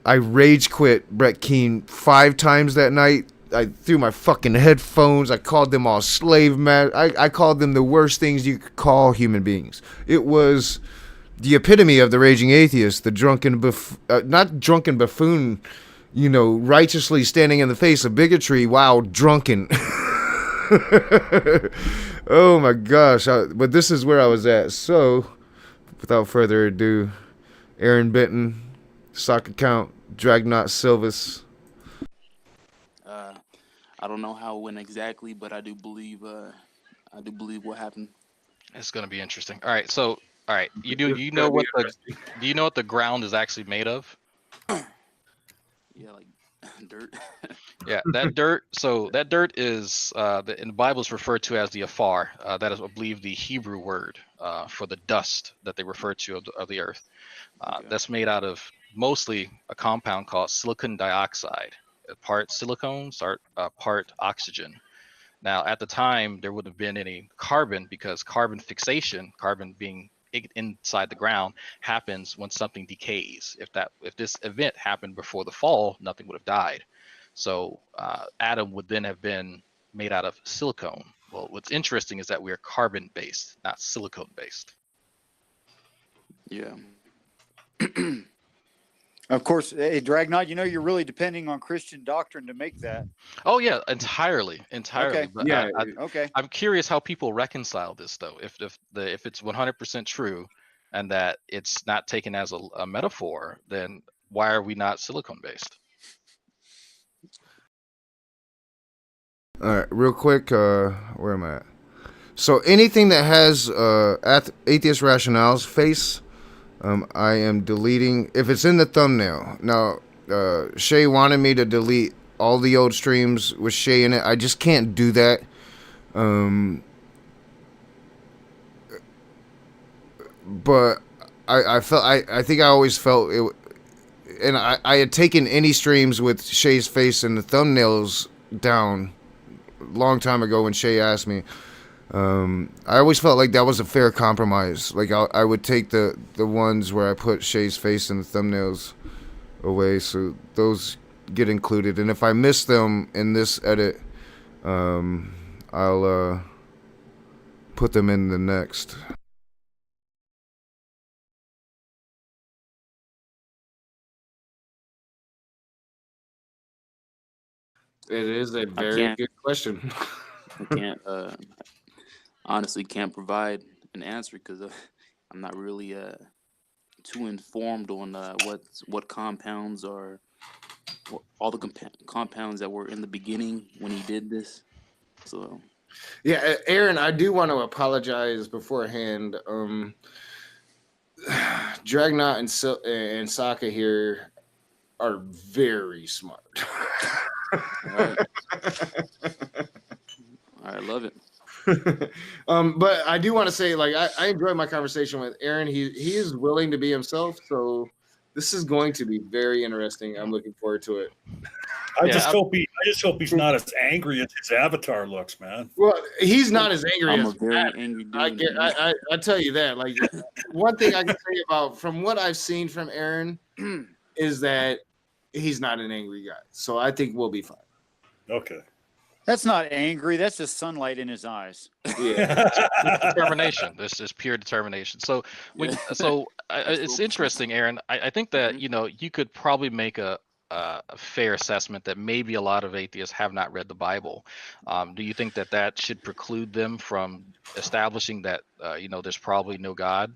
S1: I rage quit Brett Keane 5 times that night. I threw my fucking headphones. I called them all slave man. I called them the worst things you could call human beings. It was the epitome of the raging atheist, the drunken not drunken buffoon, you know, righteously standing in the face of bigotry while drunken. Oh my gosh. But this is where I was at. So, without further ado, Aaron Benton, stock account, Dragnot Silvis.
S18: I don't know how it went exactly, but I do believe what happened.
S17: It's gonna be interesting. All right, so all right, do you know what the ground is actually made of?
S18: Yeah, like dirt.
S17: Yeah, that dirt. So that dirt is in the Bible is referred to as the afar. That is, I believe, the Hebrew word for the dust that they refer to of the earth. That's made out of mostly a compound called silicon dioxide. Part silicone, part oxygen. Now, at the time, there wouldn't have been any carbon because carbon fixation, carbon being inside the ground, happens when something decays. If this event happened before the fall, nothing would have died. So Adam would then have been made out of silicone. Well, what's interesting is that we are carbon-based, not silicone-based.
S18: Yeah.
S20: Of course, hey, Dragnot, you know you're really depending on Christian doctrine to make that.
S17: Oh yeah, entirely.
S20: Okay.
S17: But
S20: Yeah. Okay.
S17: I'm curious how people reconcile this though. If it's 100% true, and that it's not taken as a metaphor, then why are we not silicone-based?
S1: All right, real quick, where am I at? So anything that has atheist rationale's face, I am deleting. If it's in the thumbnail. Now, Shay wanted me to delete all the old streams with Shay in it. I just can't do that. But I felt I think I always felt it, and I had taken any streams with Shay's face and the thumbnails down a long time ago when Shay asked me. I always felt like that was a fair compromise. Like I would take the ones where I put Shay's face and the thumbnails away, so those get included. And if I miss them in this edit, I'll put them in the next.
S19: It is a very good question.
S18: I can't honestly can't provide an answer because I'm not really too informed on what compounds are, all the compounds that were in the beginning when he did this. So
S1: yeah, Aaron, I do want to apologize beforehand. Dragnot and Sokka here are very smart.
S18: I love it.
S1: But I do want to say, like, I enjoyed my conversation with Aaron. He is willing to be himself, so this is going to be very interesting. I'm looking forward to it.
S21: I just hope he's not as angry as his avatar looks, man.
S1: Well, he's not as angry
S18: I'm
S1: as
S18: a very angry dude.
S1: I tell you that. Like, one thing I can say about from what I've seen from Aaron is that he's not an angry guy. So I think we'll be fine.
S21: Okay.
S20: That's not angry. That's just sunlight in his eyes.
S1: Yeah.
S17: Determination. This is pure determination. So, it's interesting, Aaron. I think that you could probably make a fair assessment that maybe a lot of atheists have not read the Bible. Do you think that should preclude them from establishing that there's probably no God?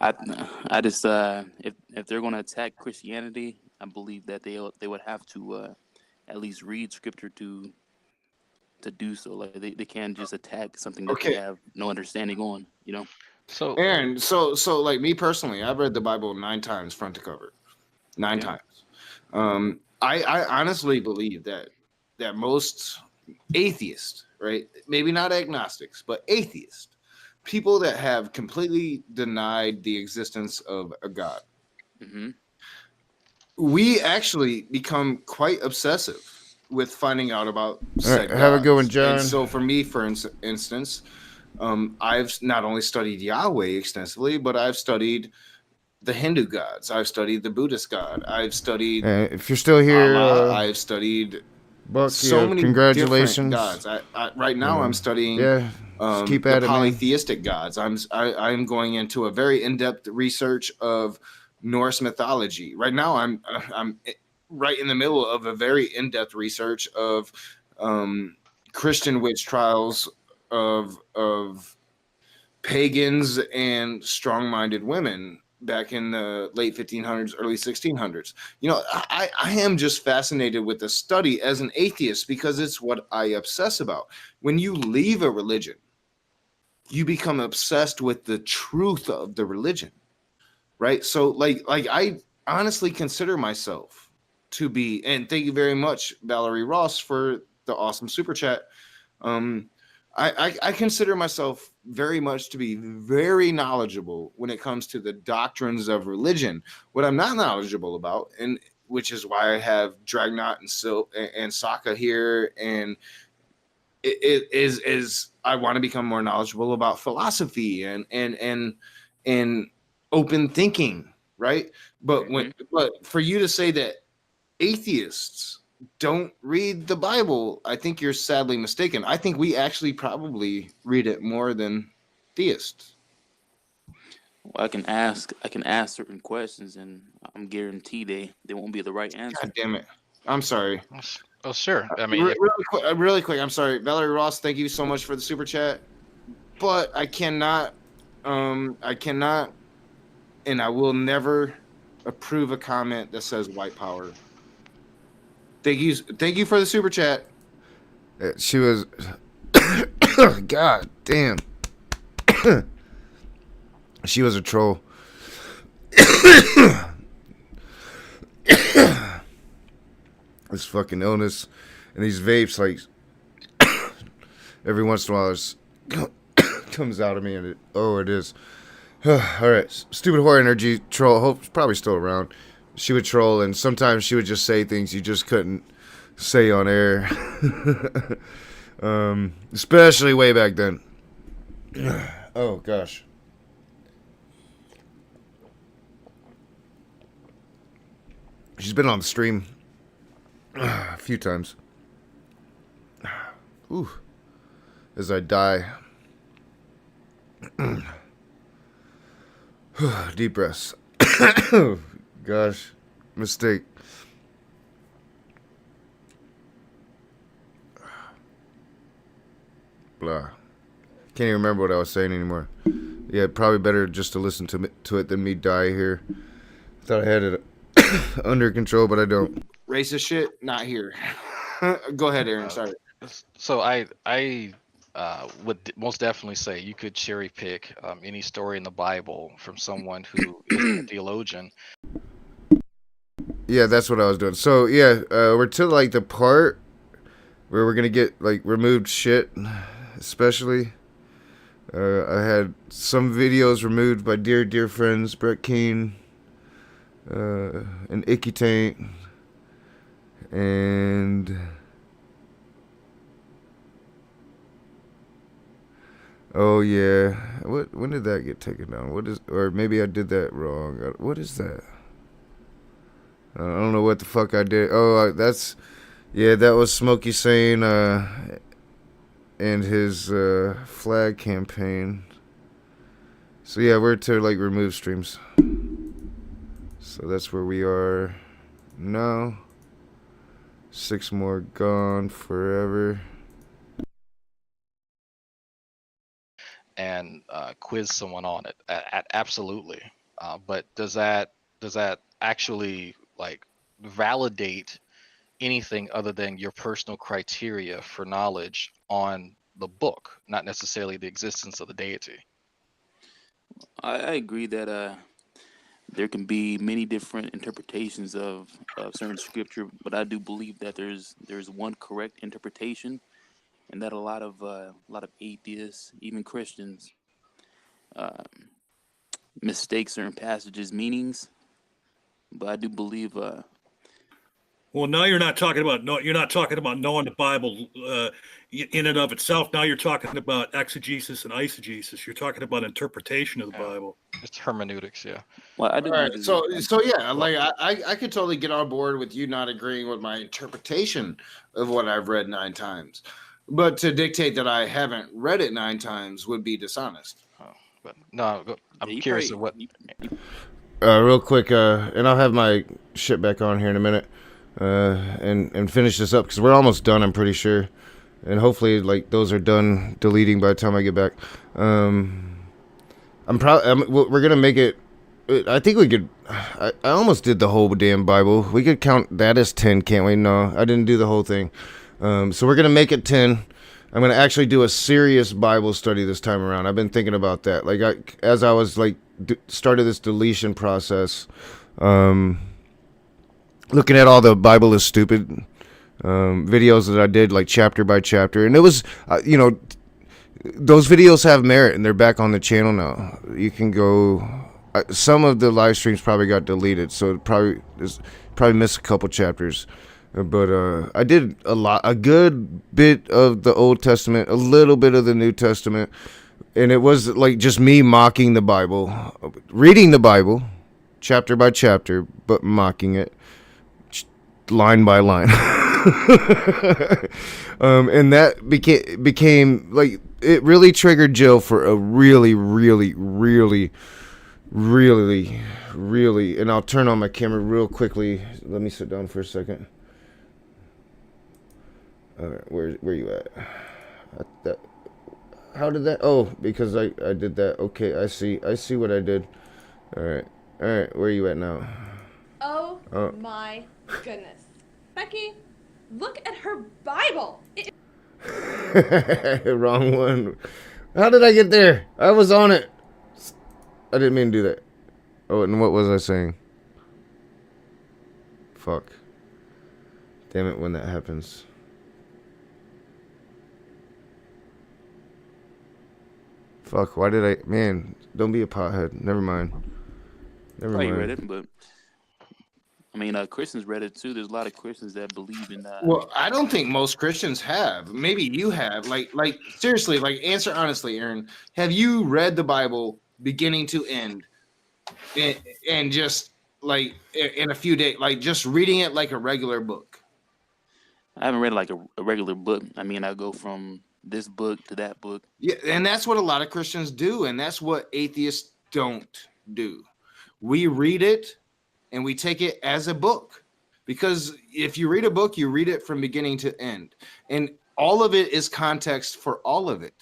S18: I just if they're going to attack Christianity, I believe that they would have to at least read scripture to do so. Like they can't just attack something that they have no understanding on. You know.
S17: So
S14: Aaron, so like me personally, I've read the Bible 9 times front to cover, 9 times. I honestly believe that most atheists, right? Maybe not agnostics, but atheists, people that have completely denied the existence of a God, we actually become quite obsessive with finding out about said
S1: right, have a good one,
S14: gods.
S1: John.
S14: And so for me, for instance, I've not only studied Yahweh extensively, but I've studied the Hindu gods. I've studied the Buddhist god. I've studied
S1: if you're still here,
S14: Allah. I've studied
S1: Buck,
S14: so many
S1: congratulations.
S14: different gods. right now I'm studying
S1: keep
S14: the
S1: at it, man.
S14: polytheistic gods. I'm going into a very in-depth research of Norse mythology. Right now I'm right in the middle of a very in-depth research of Christian witch trials of pagans and strong-minded women back in the late 1500s, early 1600s. You know, I am just fascinated with the study as an atheist because it's what I obsess about. When you leave a religion, you become obsessed with the truth of the religion, right? So like I honestly consider myself to be, and thank you very much, Valerie Ross, for the awesome super chat. I consider myself very much to be very knowledgeable when it comes to the doctrines of religion. What I'm not knowledgeable about, and which is why I have Dragnot and Sokka here, and it is I want to become more knowledgeable about philosophy and open thinking, right? But but for you to say that atheists don't read the Bible, I think you're sadly mistaken. I think we actually probably read it more than theists.
S18: Well, I can ask certain questions, and I'm guaranteed they won't be the right answer.
S14: God damn it! I'm sorry.
S17: Oh, sure. I mean,
S14: really quick. I'm sorry, Valerie Ross. Thank you so much for the super chat, but I cannot, and I will never approve a comment that says white power. Thank you for the super chat.
S1: She was, God damn. She was a troll. This fucking illness and these vapes, like every once in a while, it comes out of me, and it is. All right, stupid whore energy troll. Hope probably still around. She would troll, and sometimes she would just say things you just couldn't say on air. Especially way back then. Oh gosh. She's been on the stream a few times. Ooh. As I die. Deep breaths. Gosh. Mistake. Blah. Can't even remember what I was saying anymore. Yeah, probably better just to listen to it than me die here. Thought I had it under control, but I don't.
S14: Racist shit, not here. Go ahead, Aaron. Sorry.
S17: So I would most definitely say you could cherry pick any story in the Bible from someone who is a theologian.
S1: Yeah, that's what I was doing. So yeah, we're to like the part where we're gonna get like removed shit, especially. I had some videos removed by dear friends Brett Keane, and Icky Tank, and oh yeah, when did that get taken down? Or maybe I did that wrong. What is that? I don't know what the fuck I did. Oh, that was Smokey saying and his flag campaign. So yeah, we're to like remove streams. So that's where we are now. 6 more gone forever.
S17: And quiz someone on it. Absolutely. But does that actually like validate anything other than your personal criteria for knowledge on the book, not necessarily the existence of the deity?
S18: I agree that there can be many different interpretations of certain scripture, but I do believe that there's one correct interpretation, and that a lot of atheists, even Christians, uh, mistake certain passages meanings. But I do believe
S21: Well, now you're not talking about you're not talking about knowing the Bible in and of itself. Now you're talking about exegesis and eisegesis. You're talking about interpretation of the Bible.
S17: It's hermeneutics, yeah.
S18: Well, I do
S2: All right,
S18: believe
S2: so yeah, like I could totally get on board with you not agreeing with my interpretation of what I've read 9 times, but to dictate that I haven't read it 9 times would be dishonest.
S17: But no, I'm curious of what.
S1: Real quick, and I'll have my shit back on here in a minute, and finish this up because we're almost done. I'm pretty sure, and hopefully, like those are done deleting by the time I get back. We're gonna make it. I think we could. I almost did the whole damn Bible. We could count that as 10, can't we? No, I didn't do the whole thing. So we're gonna make it 10. I'm gonna actually do a serious Bible study this time around. I've been thinking about that. Like as I was like started this deletion process, looking at all the Bible is stupid videos that I did, like chapter by chapter, and it was, those videos have merit, and they're back on the channel now. You can go. Some of the live streams probably got deleted, so it probably missed a couple chapters. But I did a good bit of the Old Testament, a little bit of the New Testament, and it was like just me mocking the Bible, reading the Bible, chapter by chapter, but mocking it, line by line. And that became like, it really triggered Jill for a really, and I'll turn on my camera real quickly. Let me sit down for a second. All right, where you at? How did that? Oh, because I did that. Okay, I see what I did. All right, where are you at now?
S22: Oh. My goodness. Becky, look at her Bible.
S1: Wrong one. How did I get there? I was on it. I didn't mean to do that. Oh, and what was I saying? Fuck. Damn it, when that happens. Fuck, why did I... Man, don't be a pothead. Never mind.
S18: You read it, but... I mean, Christians read it too. There's a lot of Christians that believe in that.
S2: Well, I don't think most Christians have. Maybe you have. Like seriously, like answer honestly, Aaron. Have you read the Bible beginning to end, and just like in a few days, like just reading it like a regular book?
S18: I haven't read like a regular book. I mean, I go from this book to that book.
S2: Yeah, and that's what a lot of Christians do, and that's what atheists don't do. We read it. And we take it as a book, because if you read a book, you read it from beginning to end, and all of it is context for all of it.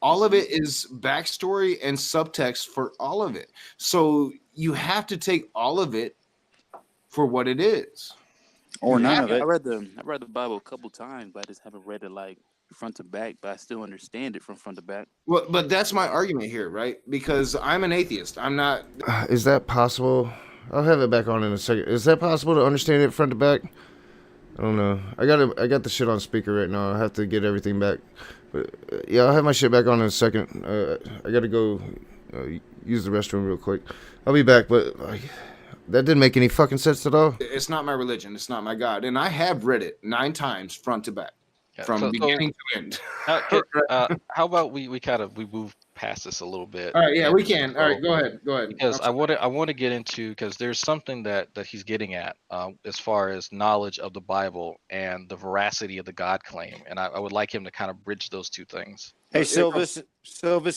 S2: All of it is backstory and subtext for all of it. So you have to take all of it for what it is,
S20: or none of it.
S18: I read the Bible a couple times, but I just haven't read it like front to back. But I still understand it from front to back.
S2: Well, but that's my argument here, right? Because I'm an atheist. I'm not.
S1: Is that possible? I'll have it back on in a second. Is that possible to understand it front to back? I don't know. I got the shit on speaker right now. I have to get everything back. But yeah, I'll have my shit back on in a second. I got to go use the restroom real quick. I'll be back. But that didn't make any fucking sense at all.
S2: It's not my religion. It's not my God. And I have read it 9 times front to back, from beginning to end.
S17: How about we move past this a little bit?
S2: All right, yeah, we can. All right, go ahead.
S17: Because I want to get into, because there's something that he's getting at as far as knowledge of the Bible and the veracity of the God claim, and I would like him to kind of bridge those two things.
S20: Hey, Silvis,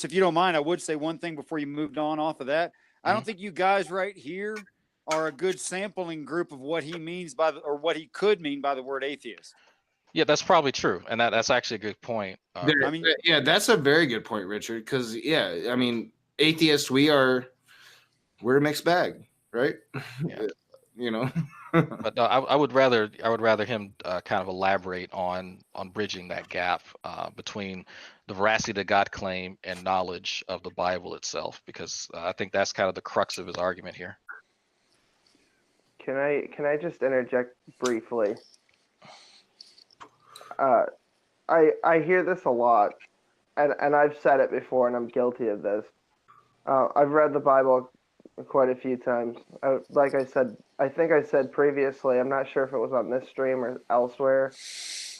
S20: if you don't mind, I would say one thing before you moved on off of that. I don't think you guys right here are a good sampling group of what he means or what he could mean by the word atheist.
S17: Yeah, that's probably true, and that's actually a good point.
S2: Yeah, that's a very good point, Richard. Because I mean, atheists, we're a mixed bag, right?
S17: Yeah. But no, I would rather him kind of elaborate on bridging that gap between the veracity of the God claim and knowledge of the Bible itself, because I think that's kind of the crux of his argument here.
S3: Can I just interject briefly? I hear this a lot, and I've said it before, and I'm guilty of this. I've read the Bible quite a few times. Like I said, I think I said previously, I'm not sure if it was on this stream or elsewhere.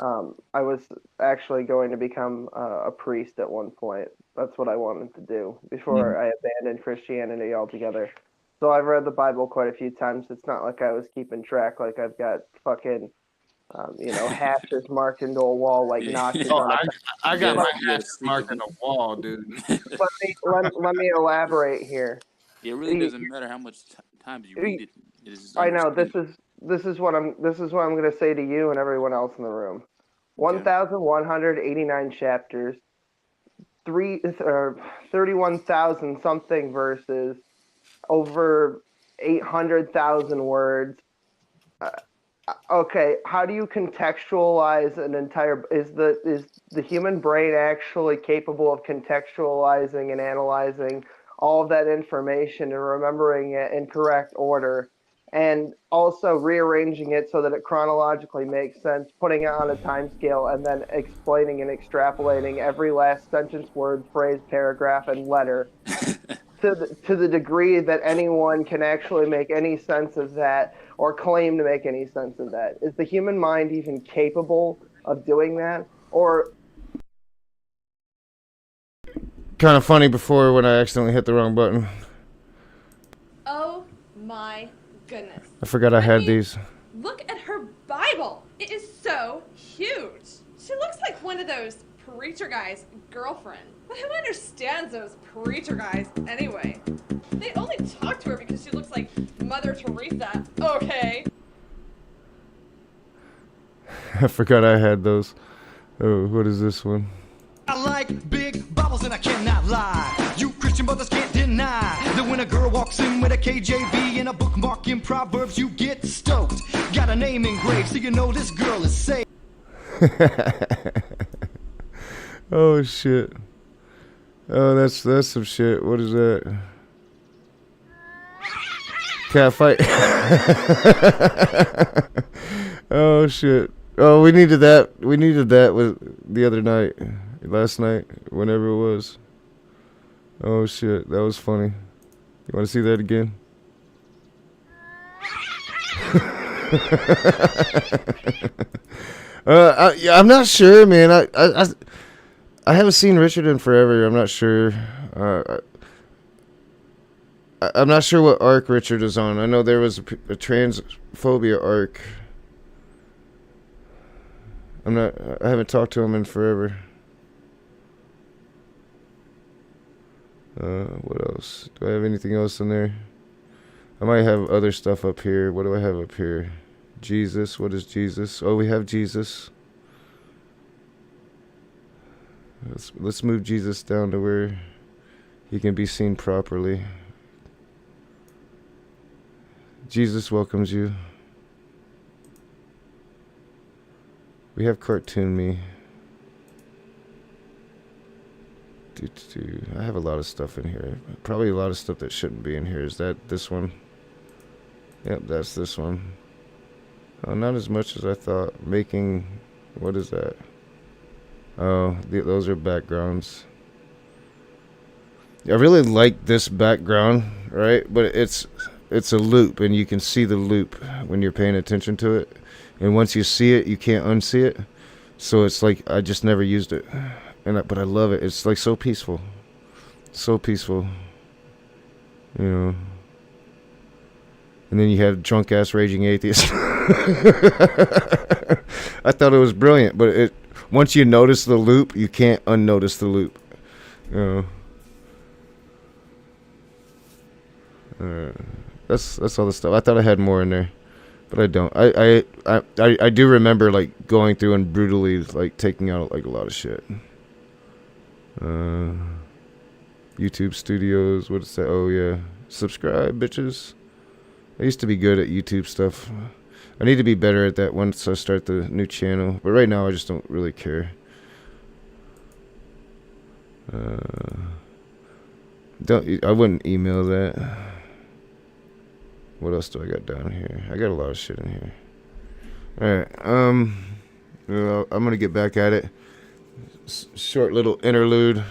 S3: I was actually going to become a priest at one point. That's what I wanted to do before I abandoned Christianity altogether. So I've read the Bible quite a few times. It's not like I was keeping track. Like I've got fucking, hashes marked into a wall like notches on a.
S2: I got my hashes marked in a wall, dude.
S3: Let me elaborate here.
S18: It really doesn't matter how much times you read it.
S3: I know this is what I'm going to say to you and everyone else in the room. 1,189 chapters, 31,000 something verses, over 800,000 words. Okay, how do you contextualize an entire? Is the human brain actually capable of contextualizing and analyzing all of that information and remembering it in correct order, and also rearranging it so that it chronologically makes sense, putting it on a time scale, and then explaining and extrapolating every last sentence, word, phrase, paragraph, and letter to the degree that anyone can actually make any sense of that or claim to make any sense of that? Is the human mind even capable of doing that? Or
S1: kind of funny before when I accidentally hit the wrong button.
S22: Oh my goodness.
S1: I forgot I had these.
S22: Look at her Bible. It is so huge. She looks like one of those preacher guys' girlfriend. But who understands those preacher guys anyway? They only talk to her because she looks like Mother Teresa, okay?
S1: I forgot I had those. Oh, what is this one?
S10: I like big bubbles and I cannot lie. You Christian brothers can't deny that when a girl walks in with a KJV and a bookmark in Proverbs, you get stoked. Got a name engraved so you know this girl is saved.
S1: Oh shit. Oh, that's some shit. What is that? Cat fight. Oh shit. Oh, we needed that. We needed that with the other night, last night, whenever it was. Oh shit, that was funny. You want to see that again? I'm not sure, man. I haven't seen Richard in forever. I'm not sure. I'm not sure what arc Richard is on. I know there was a transphobia arc. I haven't talked to him in forever. What else? Do I have anything else in there? I might have other stuff up here. What do I have up here? Jesus. What is Jesus? Oh, we have Jesus. Let's move Jesus down to where he can be seen properly. Jesus welcomes you. We have Cartoon Me. I have a lot of stuff in here. Probably a lot of stuff that shouldn't be in here. Is that this one? Yep, that's this one. Oh, not as much as I thought. Making... What is that? Oh, those are backgrounds. I really like this background, right? But it's a loop, and you can see the loop when you're paying attention to it. And once you see it, you can't unsee it. So it's like I just never used it, but I love it. It's like so peaceful, so peaceful, you know. And then you have drunk ass raging atheist. I thought it was brilliant, but once you notice the loop, you can't unnotice the loop. You know. That's all the stuff. I thought I had more in there, but I don't. I do remember like going through and brutally like taking out like a lot of shit. YouTube Studios. What is that? Oh yeah, subscribe, bitches. I used to be good at YouTube stuff. I need to be better at that once I start the new channel. But right now, I just don't really care. I wouldn't email that. What else do I got down here? I got a lot of shit in here. All right. Well, I'm gonna get back at it. Short little interlude.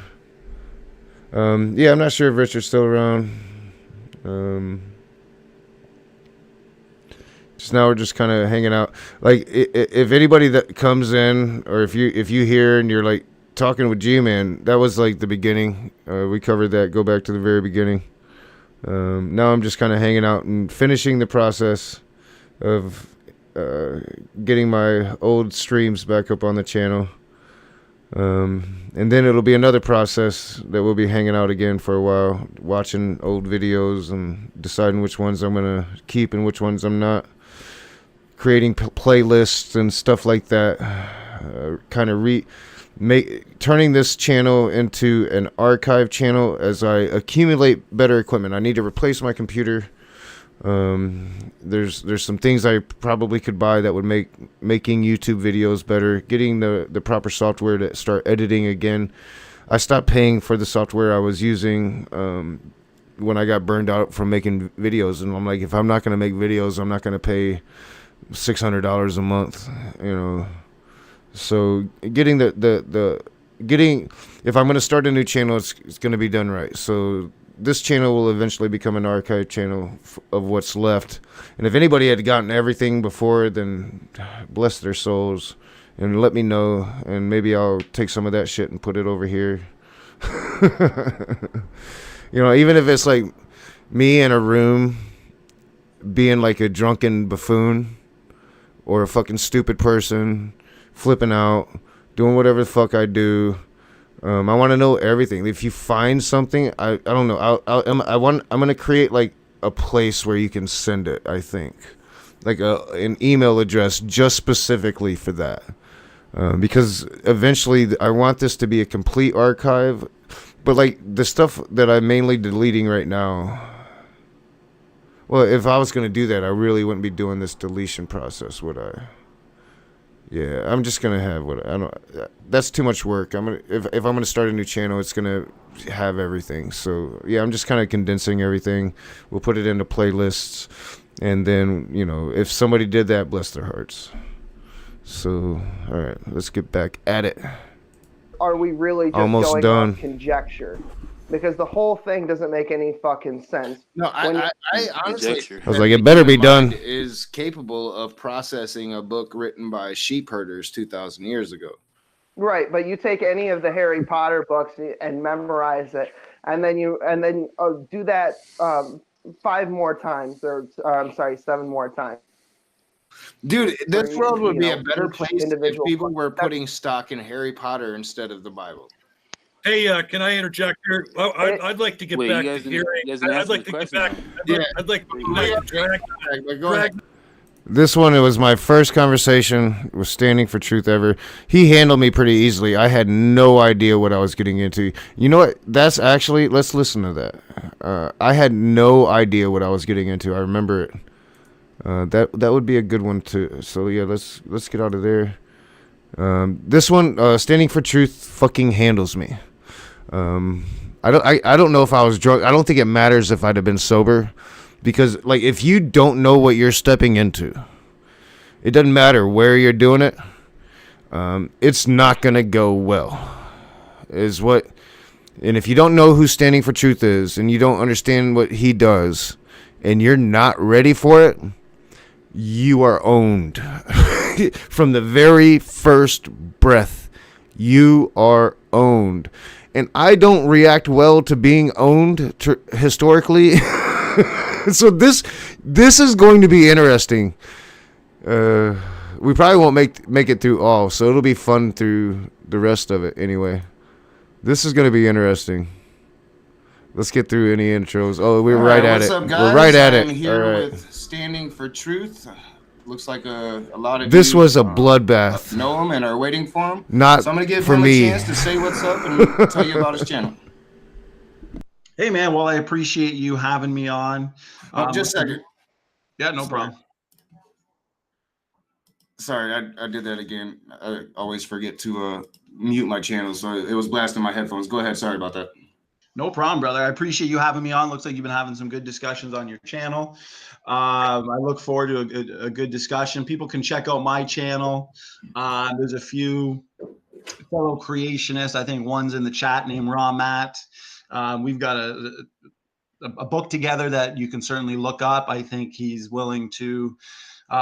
S1: Yeah, I'm not sure if Richard's still around. Just now we're just kind of hanging out. Like, if anybody that comes in, or if you hear and you're like talking with G-Man, that was like the beginning. We covered that. Go back to the very beginning. Now I'm just kind of hanging out and finishing the process of getting my old streams back up on the channel. And then it'll be another process that we'll be hanging out again for a while, watching old videos and deciding which ones I'm going to keep and which ones I'm not. Creating playlists and stuff like that. Kind of turning this channel into an archive channel as I accumulate better equipment. I need to replace my computer. There's some things I probably could buy that would make making YouTube videos better. Getting the proper software to start editing again. I stopped paying for the software I was using when I got burned out from making videos, and I'm like, if I'm not going to make videos, I'm not going to pay $600 a month, you know. So getting if I'm going to start a new channel, it's going to be done right. So this channel will eventually become an archive channel of what's left. And if anybody had gotten everything before, then bless their souls and let me know. And maybe I'll take some of that shit and put it over here. You know, even if it's like me in a room being like a drunken buffoon or a fucking stupid person, flipping out, doing whatever the fuck I do. I want to know everything. If you find something, I don't know. I'm gonna create like a place where you can send it. I think, like an email address just specifically for that, because eventually I want this to be a complete archive. But like the stuff that I'm mainly deleting right now. Well, if I was gonna do that, I really wouldn't be doing this deletion process, would I? Yeah, I'm just gonna have what I don't. That's too much work. If I'm gonna start a new channel, it's gonna have everything. So yeah, I'm just kind of condensing everything. We'll put it into playlists, and then if somebody did that, bless their hearts. So all right, let's get back at it.
S3: Are we really just
S1: almost
S3: going
S1: done?
S3: On conjecture? Because the whole thing doesn't make any fucking sense.
S2: No, I honestly,
S1: I was like, it better be done.
S2: Is capable of processing a book written by sheep herders 2,000 years ago.
S3: Right, but you take any of the Harry Potter books and memorize it, and then do that 5 more times, or I'm sorry, 7 more times.
S2: Dude, this world would be a better place if people were putting stock in Harry Potter instead of the Bible.
S21: Hey, can I interject here? I'd like to get back to hearing. I'd like to get back. I'd like to drag.
S1: This one, it was my first conversation with Standing for Truth ever. He handled me pretty easily. I had no idea what I was getting into. You know what? That's actually, let's listen to that. I had no idea what I was getting into. I remember it. That would be a good one too. So yeah, let's get out of there. This one, Standing for Truth, fucking handles me. I don't know if I was drunk. I don't think it matters if I'd have been sober, because like if you don't know what you're stepping into, it doesn't matter where you're doing it. It's not gonna go well. And if you don't know who Standing for Truth is, and you don't understand what he does, and you're not ready for it, you are owned. From the very first breath, you are owned. And I don't react well to being owned historically. So this is going to be interesting. We probably won't make it through all, so it'll be fun through the rest of it anyway. This is going to be interesting. Let's get through any intros. Oh, we're right at it.
S2: What's up, guys?
S1: We're right at it.
S2: I'm here
S1: all right.
S2: with Standing for Truth. Looks like a lot of
S1: this
S2: you,
S1: was a bloodbath.
S2: Know him and are waiting for him.
S1: Not
S2: so I'm gonna give
S1: for
S2: him
S1: me.
S2: a chance to say what's up and tell you about his channel.
S8: Hey man, well I appreciate you having me on.
S2: Just a second.
S8: Yeah, no problem.
S14: Sorry, I did that again. I always forget to mute my channel, so it was blasting my headphones. Go ahead. Sorry about that.
S8: No problem, brother. I appreciate you having me on. Looks like you've been having some good discussions on your channel. I look forward to a good discussion. People can check out my channel. There's a few fellow creationists. I think one's in the chat named Raw Matt. We've got a book together that you can certainly look up. I think he's willing to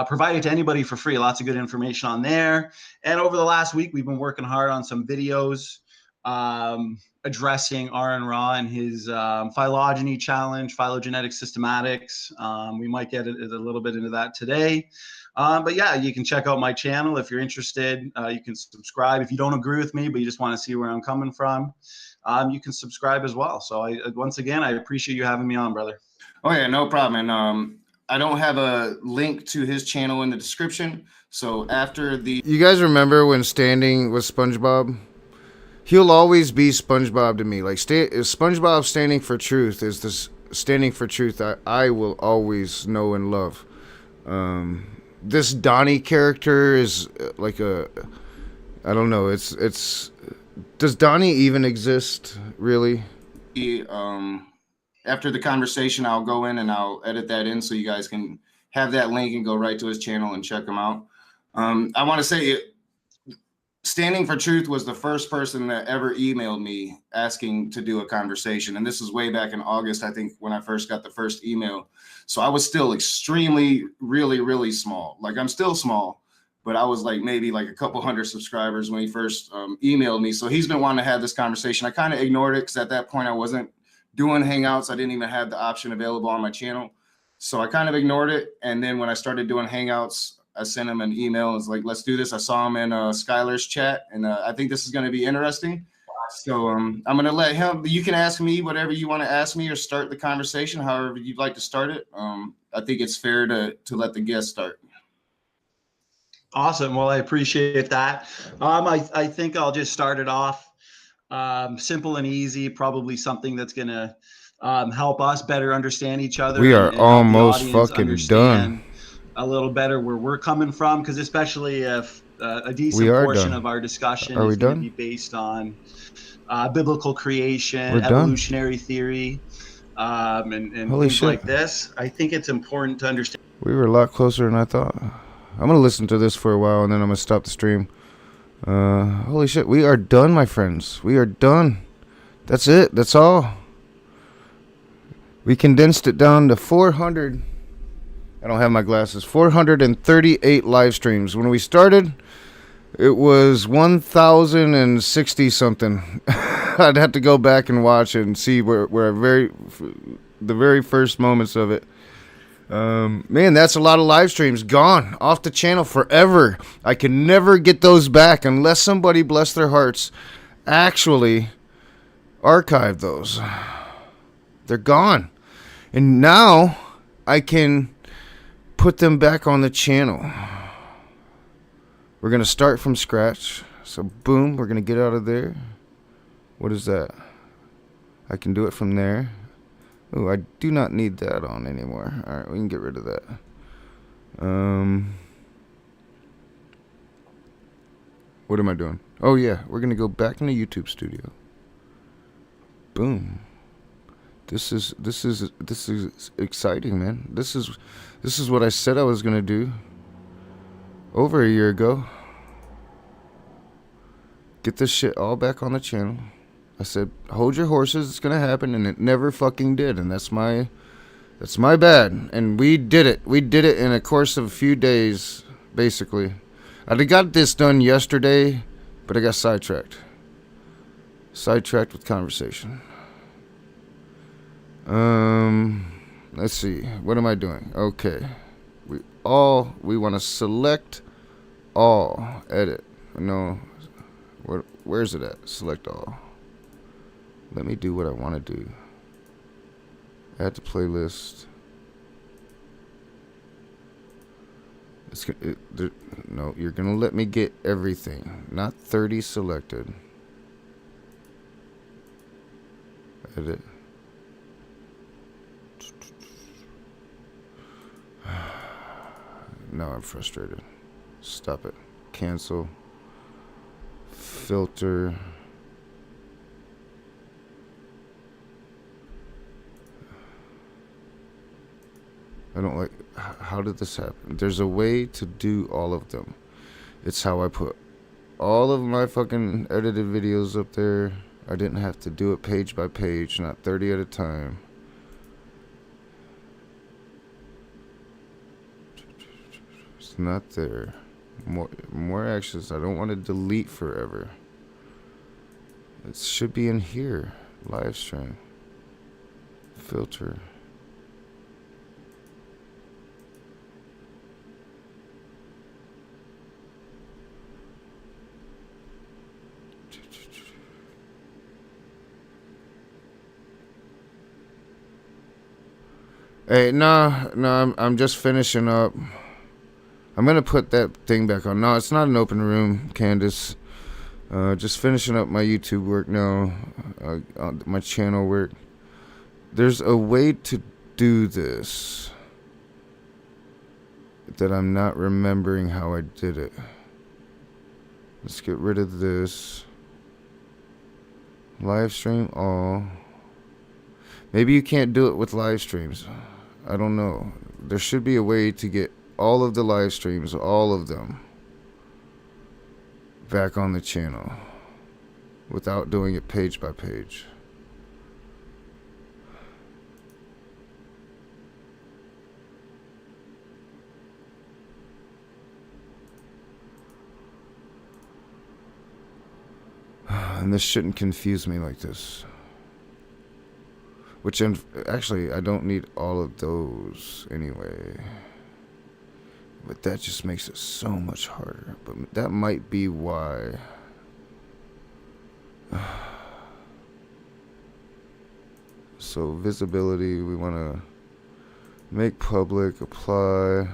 S8: provide it to anybody for free. Lots of good information on there. And over the last week, we've been working hard on some videos addressing Aaron Ra and his phylogeny challenge, phylogenetic systematics. We might get a little bit into that today. But yeah, you can check out my channel if you're interested. You can subscribe if you don't agree with me, but you just want to see where I'm coming from. You can subscribe as well. So once again, I appreciate you having me on, brother.
S14: Oh yeah, no problem. And I don't have a link to his channel in the description. So after the
S1: You guys remember when Standing was SpongeBob? He'll always be SpongeBob to me. Like SpongeBob standing for truth is this standing for truth I will always know and love. This Donnie character is like I don't know. It's does Donnie even exist really?
S14: After the conversation, I'll go in and I'll edit that in so you guys can have that link and go right to his channel and check him out. I want to say Standing for Truth was the first person that ever emailed me asking to do a conversation. And this was way back in August, I think, when I first got the first email. So I was still extremely, really, really small. Like I'm still small, but I was like maybe like a couple hundred subscribers when he first emailed me. So he's been wanting to have this conversation. I kind of ignored it because at that point I wasn't doing Hangouts. I didn't even have the option available on my channel. So I kind of ignored it. And then when I started doing Hangouts, I sent him an email. It's like, let's do this. I saw him in Skylar's chat, and I think this is going to be interesting. So I'm going to let him. You can ask me whatever you want to ask me, or start the conversation however you'd like to start it. I think it's fair to let the guest start.
S8: Awesome. Well, I appreciate that. I think I'll just start it off simple and easy. Probably something that's going to help us better understand each other.
S1: We are
S8: and
S1: almost fucking done.
S8: A little better where we're coming from, because especially if a decent portion of our discussion is going to be based on biblical creation, evolutionary theory, and things like this. I think it's important to understand.
S1: We were a lot closer than I thought. I'm going to listen to this for a while, and then I'm going to stop the stream. Holy shit, we are done, my friends. We are done. That's it. That's all. We condensed it down to 400. I don't have my glasses. 438 live streams. When we started, it was 1,060 something. I'd have to go back and watch it and see where the very first moments of it. Man, that's a lot of live streams gone off the channel forever. I can never get those back unless somebody, bless their hearts, actually archive those. They're gone. And now I can put them back on the channel. We're going to start from scratch. So boom, we're going to get out of there. What is that? I can do it from there. Oh, I do not need that on anymore. All right, we can get rid of that. What am I doing? Oh yeah, we're going to go back in the YouTube studio. Boom. This is exciting, man. This is what I said I was gonna do over a year ago. Get this shit all back on the channel. I said, hold your horses, it's gonna happen, and it never fucking did, and that's my bad. And we did it. We did it in a course of a few days, basically. I got this done yesterday, but I got sidetracked. Sidetracked with conversation. Let's see. What am I doing? Okay. We want to select all. Edit. No. Where's it at? Select all. Let me do what I want to do. Add to playlist. No, you're going to let me get everything. Not 30 selected. Edit. Now I'm frustrated. Stop it. Cancel. Filter. I don't like, how did this happen? There's a way to do all of them. It's how I put all of my fucking edited videos up there. I didn't have to do it page by page, not 30 at a time. It's not there. More actions. I don't want to delete forever. It should be in here. Live stream. Filter. Hey, no, I'm just finishing up. I'm gonna put that thing back on. No, it's not an open room, Candace. Just finishing up my YouTube work now, my channel work. There's a way to do this that I'm not remembering how I did it. Let's get rid of this. Live stream all. Maybe you can't do it with live streams. I don't know. There should be a way to get all of the live streams, all of them, back on the channel without doing it page by page. And this shouldn't confuse me like this. Which, actually, I don't need all of those anyway. But that just makes it so much harder. But that might be why. So, visibility, we want to make public, apply,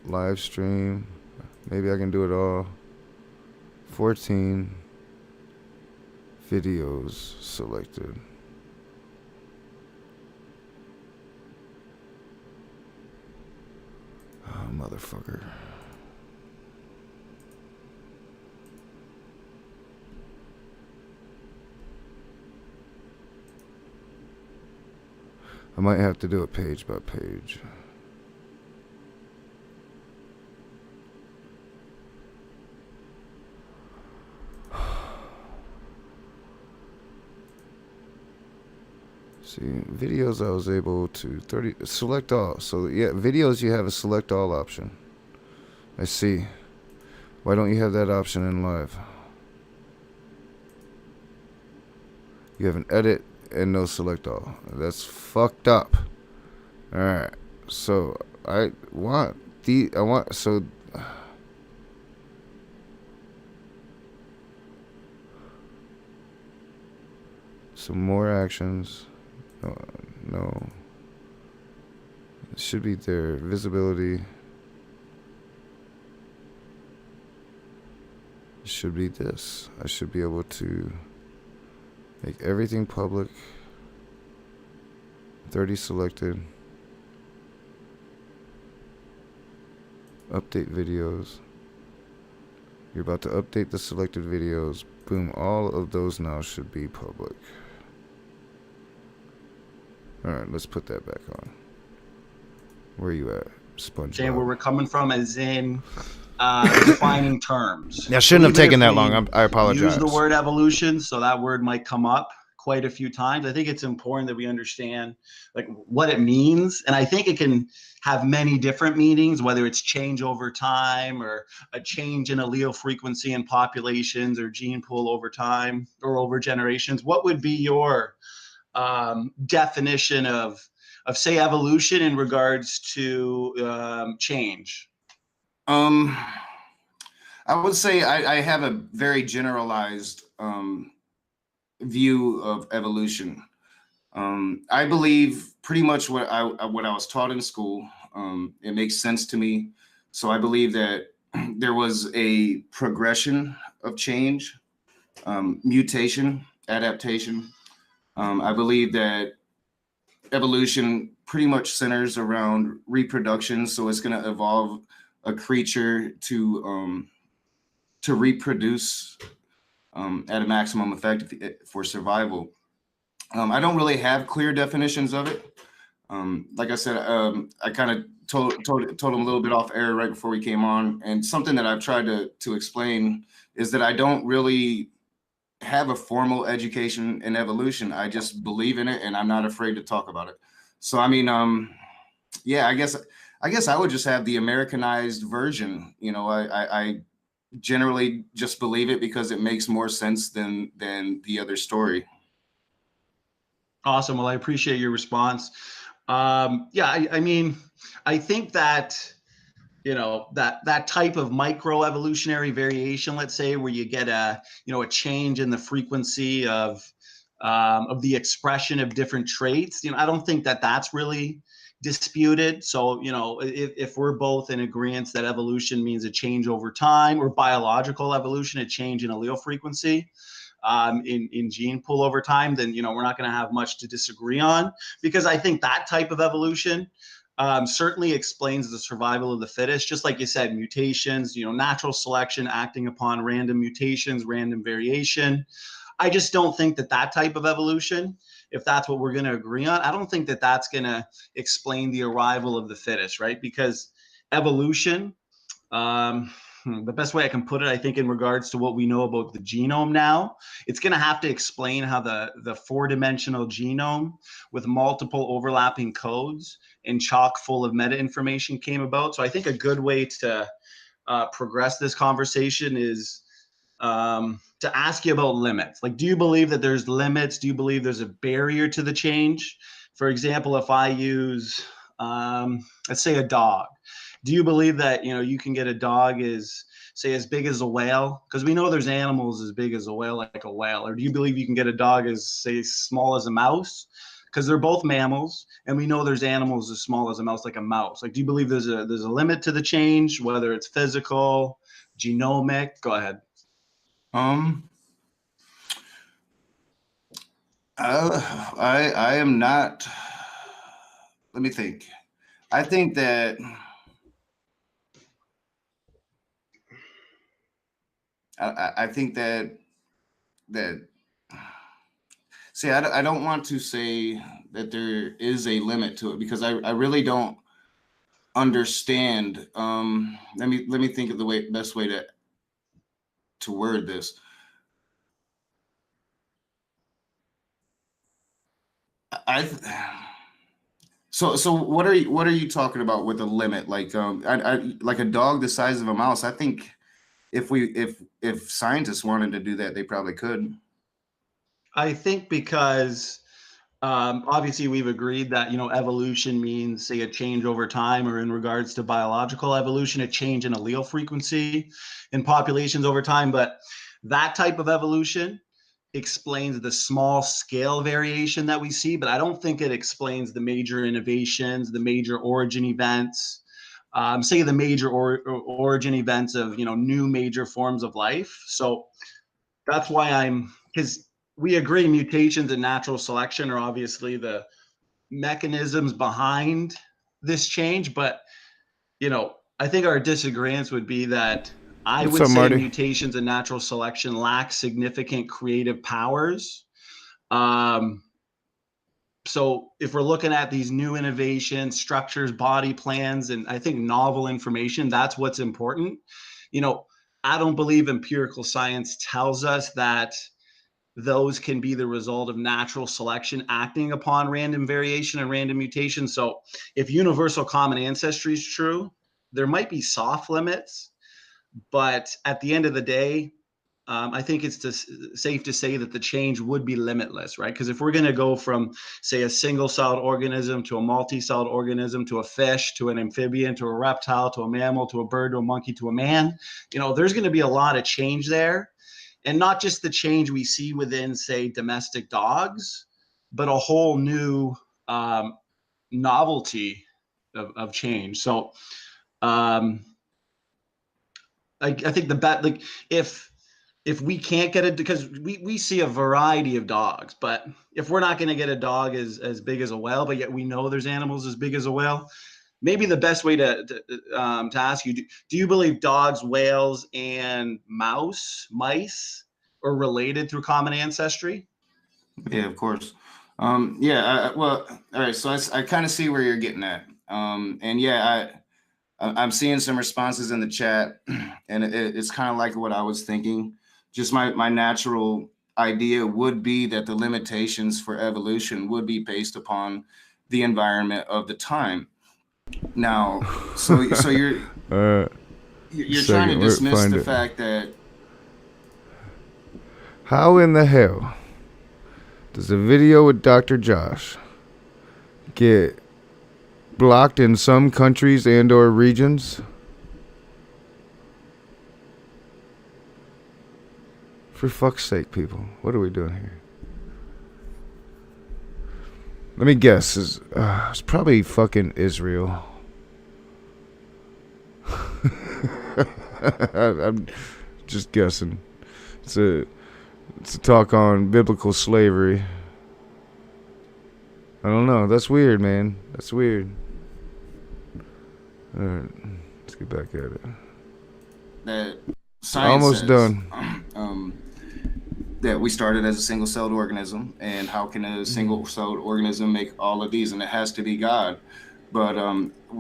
S1: live stream. Maybe I can do it all. 14. Videos selected. Oh, motherfucker. I might have to do it page by page. See, videos I was able to select all. So yeah, videos you have a select all option. I see. Why don't you have that option in live? You have an edit and no select all. That's fucked up. Alright. So I want some more actions. No. It should be there. Visibility. It should be this. I should be able to make everything public. 30 selected. Update videos. You're about to update the selected videos. Boom. All of those now should be public. Alright, let's put that back on. Where are you at, SpongeBob?
S8: Jay, where we're coming from is in defining terms.
S1: Yeah, shouldn't have taken that long. I apologize.
S8: Use the word evolution, so that word might come up quite a few times. I think it's important that we understand like what it means, and I think it can have many different meanings, whether it's change over time or a change in allele frequency in populations or gene pool over time or over generations. What would be your definition of say evolution in regards to change?
S2: I would say I have a very generalized view of evolution. I believe pretty much what I was taught in school. It makes sense to me. So I believe that there was a progression of change, mutation, adaptation. I believe that
S14: evolution pretty much centers around reproduction. So it's going to evolve a creature to reproduce at a maximum effect for survival. I don't really have clear definitions of it. Like I said, I kind of told him a little bit off air right before we came on, and something that I've tried to explain is that I don't really have a formal education in evolution. I just believe in it, and I'm not afraid to talk about it. So I mean, yeah, I guess I would just have the Americanized version. You know, I generally just believe it because it makes more sense than the other story.
S8: Awesome. Well, I appreciate your response. Yeah, I mean, I think that, you know, that type of micro evolutionary variation, let's say, where you get a change in the frequency of the expression of different traits, you know, I don't think that that's really disputed. So, you know, if we're both in agreement that evolution means a change over time, or biological evolution, a change in allele frequency, in gene pool over time, then, you know, we're not going to have much to disagree on, because I think that type of evolution certainly explains the survival of the fittest. Just like you said, mutations, you know, natural selection acting upon random mutations, random variation. I just don't think that type of evolution, if that's what we're going to agree on, I don't think that that's going to explain the arrival of the fittest, right? Because evolution, the best way I can put it, I think, in regards to what we know about the genome now, it's going to have to explain how the four-dimensional genome with multiple overlapping codes and chock full of meta information came about. So I think a good way to progress this conversation is to ask you about limits. Like, do you believe that there's limits? Do you believe there's a barrier to the change? For example, if I use, let's say, a dog, do you believe that, you know, you can get a dog as big as a whale? Because we know there's animals as big as a whale, like a whale. Or do you believe you can get a dog as, say, small as a mouse? Because they're both mammals, and we know there's animals as small as a mouse, like a mouse. Like, do you believe there's a limit to the change, whether it's physical, genomic? Go ahead.
S14: I am not. Let me think. I think that I think that see, I don't want to say that there is a limit to it, because I really don't understand. Let me think of the best way to word this. So what are you talking about with a limit? Like like a dog the size of a mouse? I think if scientists wanted to do that, they probably could.
S8: I think because obviously we've agreed that, you know, evolution means, say, a change over time, or in regards to biological evolution, a change in allele frequency in populations over time. But that type of evolution explains the small scale variation that we see, but I don't think it explains the major innovations, the major origin events, say the major origin events of, you know, new major forms of life. So that's why because we agree mutations and natural selection are obviously the mechanisms behind this change. But, you know, I think our disagreements would be that I would say Marty? Mutations and natural selection lack significant creative powers. So if we're looking at these new innovations, structures, body plans, and I think novel information, that's what's important. You know, I don't believe empirical science tells us that those can be the result of natural selection acting upon random variation and random mutation. So if universal common ancestry is true, there might be soft limits, but at the end of the day, I think it's safe to say that the change would be limitless, right? Because if we're going to go from, say, a single-celled organism to a multi-celled organism to a fish to an amphibian to a reptile to a mammal to a bird to a monkey to a man, you know, there's going to be a lot of change there. And not just the change we see within, say, domestic dogs, but a whole new novelty of change. So I think like if if we can't get it, because we see a variety of dogs, but if we're not going to get a dog as big as a whale, but yet we know there's animals as big as a whale, maybe the best way to ask you, do you believe dogs, whales, and mice are related through common ancestry?
S14: Yeah, of course. Yeah, well, all right, so I kind of see where you're getting at. And yeah, I'm seeing some responses in the chat, and it's kind of like what I was thinking. Just my natural idea would be that the limitations for evolution would be based upon the environment of the time. Now, so you're trying to dismiss the fact that.
S1: How in the hell does a video with Dr. Josh get blocked in some countries and or regions? For fuck's sake, people. What are we doing here? Let me guess. It's probably fucking Israel. I'm just guessing. It's a talk on biblical slavery. I don't know. That's weird, man. That's weird. All right. Let's get back at it.
S14: That science
S1: almost
S14: says,
S1: done.
S14: That we started as a single-celled organism, and how can a single-celled organism make all of these? And it has to be God. But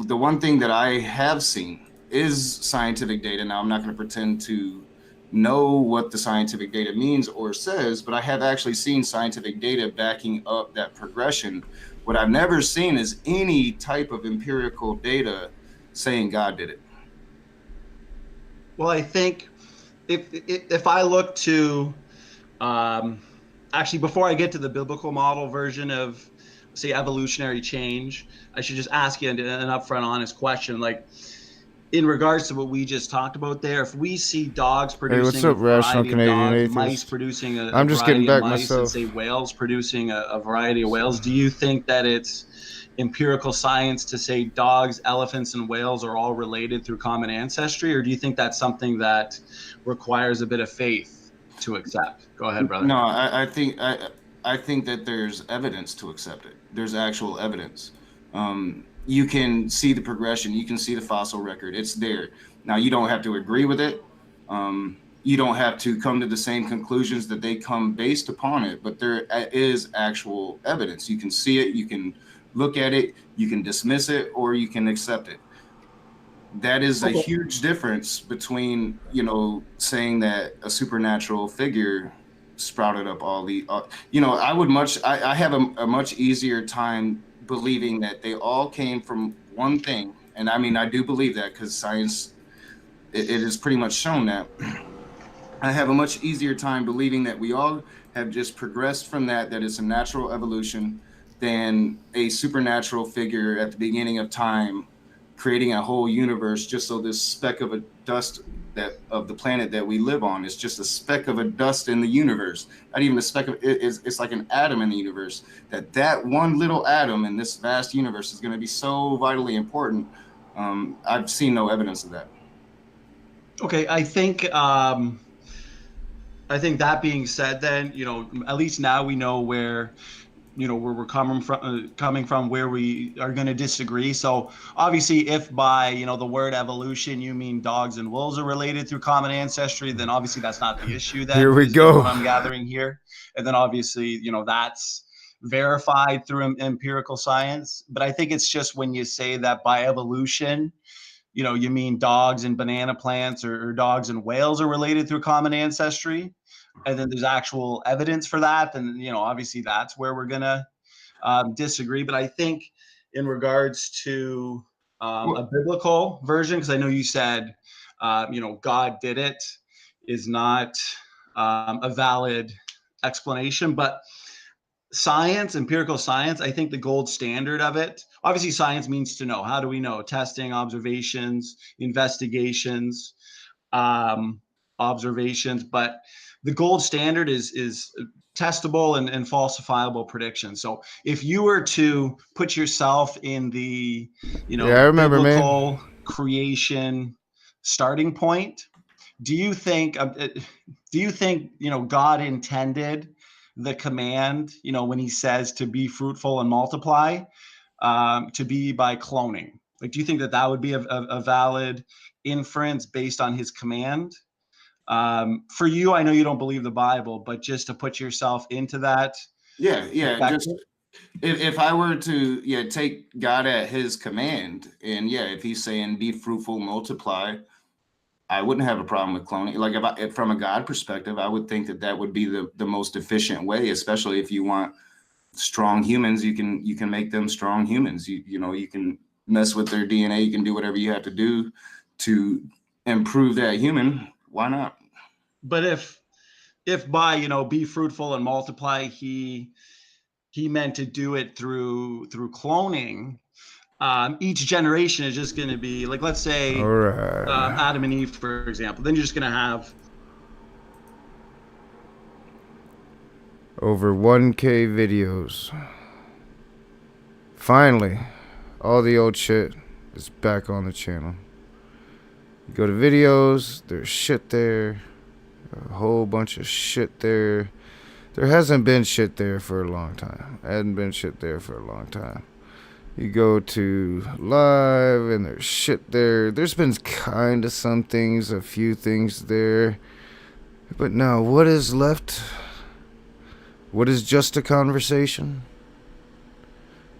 S14: the one thing that I have seen is scientific data. Now, I'm not going to pretend to know what the scientific data means or says, but I have actually seen scientific data backing up that progression. What I've never seen is any type of empirical data saying God did it.
S8: Well, I think if I look to, actually, before I get to the biblical model version of, say, evolutionary change, I should just ask you an upfront, honest question. Like, in regards to what we just talked about there, if we see dogs producing
S1: what's up,
S8: a variety
S1: rational
S8: of
S1: Canadian
S8: dogs,
S1: atheist?
S8: mice producing
S1: I'm just getting back myself.
S8: and say whales producing a variety of whales, do you think that it's empirical science to say dogs, elephants, and whales are all related through common ancestry, or do you think that's something that requires a bit of faith to accept? Go ahead, brother.
S14: No, I think that there's evidence to accept it. There's actual evidence. You can see the progression. You can see the fossil record. It's there. Now, you don't have to agree with it. You don't have to come to the same conclusions that they come based upon it, but there is actual evidence. You can see it. You can look at it. You can dismiss it, or you can accept it. That is a huge difference between, saying that a supernatural figure sprouted up all the, I have a much easier time believing that they all came from one thing. And I mean, I do believe that because science, it is pretty much shown that. I have a much easier time believing that we all have just progressed from that it's a natural evolution, than a supernatural figure at the beginning of time creating a whole universe just so this speck of a dust of the planet that we live on is just a speck of a dust in the universe. Not even a speck of it's like an atom in the universe. That one little atom in this vast universe is going to be so vitally important. I've seen no evidence of that.
S8: Okay, I think that being said, then at least now we know where where we're coming from, where we are going to disagree. So obviously, if by the word evolution you mean dogs and wolves are related through common ancestry, then obviously that's not the issue. Then
S1: here we go.
S8: What I'm gathering here, and then obviously that's verified through empirical science. But I think it's just when you say that by evolution, you mean dogs and banana plants or dogs and whales are related through common ancestry, and then there's actual evidence for that, and obviously that's where we're gonna disagree. But I think in regards to a biblical version, because I know you said God did it is not a valid explanation, but science, empirical science, I think the gold standard of it, obviously science means to know. How do we know? Testing, observations, investigations, observations, but the gold standard is testable and falsifiable predictions. So if you were to put yourself in the
S1: I remember,
S8: biblical creation starting point, do you think do you think, God intended the command, when he says to be fruitful and multiply, to be by cloning? Like, do you think that would be a valid inference based on his command? For you, I know you don't believe the Bible, but just to put yourself into that.
S2: Yeah. Just if I were to take God at his command, and if he's saying be fruitful, multiply, I wouldn't have a problem with cloning. Like if from a God perspective, I would think that would be the most efficient way, especially if you want strong humans. You can make them strong humans. You can mess with their DNA. You can do whatever you have to do to improve that human. Why not?
S8: But if by be fruitful and multiply, he meant to do it through cloning, each generation is just going to be like, let's say, Adam and Eve, for example. Then you're just going to have
S1: over 1K videos. Finally, all the old shit is back on the channel. You go to videos, there's shit there, a whole bunch of shit there. There hasn't been shit there for a long time. Hadn't been shit there for a long time. You go to live and there's shit there. There's been kind of some things, a few things there. But now, what is left? What is just a conversation?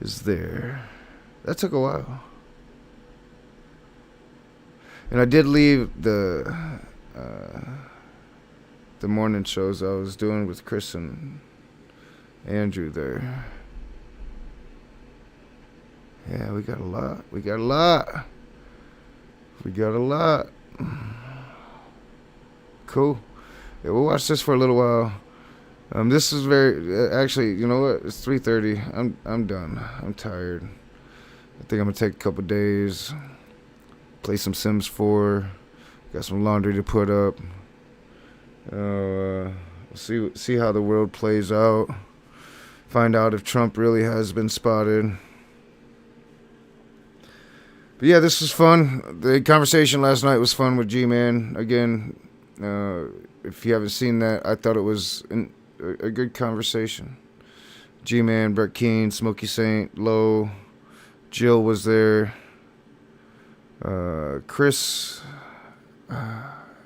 S1: Is there. That took a while. And I did leave the morning shows I was doing with Chris and Andrew there. Yeah, we got a lot. Cool. Yeah, we'll watch this for a little while. This is very actually, you know what? It's 3:30. I'm done. I'm tired. I think I'm gonna take a couple days. Play some Sims 4. Got some laundry to put up. See how the world plays out. Find out if Trump really has been spotted. But yeah, this was fun. The conversation last night was fun with G-Man. Again, if you haven't seen that, I thought it was a good conversation. G-Man, Brett Keane, Smokey Saint, Low, Jill was there. Chris,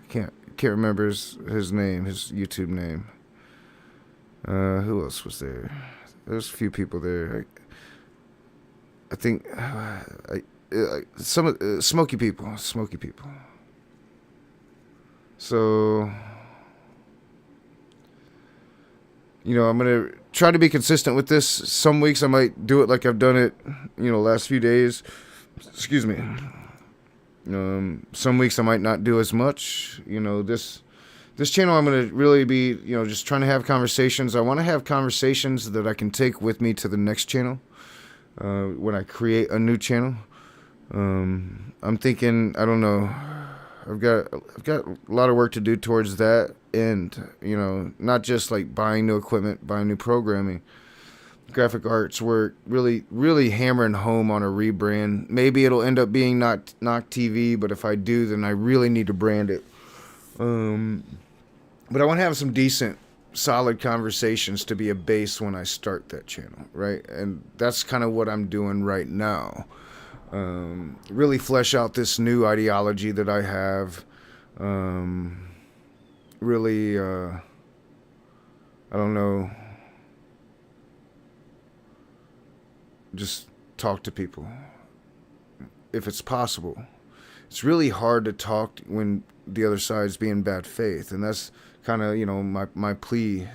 S1: can't remember his name, his YouTube name. Who else was there? There's a few people there. I think some Smoky people. So, I'm gonna try to be consistent with this. Some weeks I might do it like I've done it, last few days. Excuse me. Some weeks I might not do as much. This channel I'm gonna really be, just trying to have conversations. I want to have conversations that I can take with me to the next channel. When I create a new channel, I'm thinking, I don't know, I've got a lot of work to do towards that end. Not just like buying new equipment, buying new programming, graphic arts work, really hammering home on a rebrand. Maybe it'll end up being not Knock TV, but if I do, then I really need to brand it. But I want to have some decent, solid conversations to be a base when I start that channel, right? And that's kind of what I'm doing right now. Really flesh out this new ideology that I have. Really, I don't know, just talk to people if it's possible. It's really hard to talk when the other side's being bad faith, and that's kind of my plea.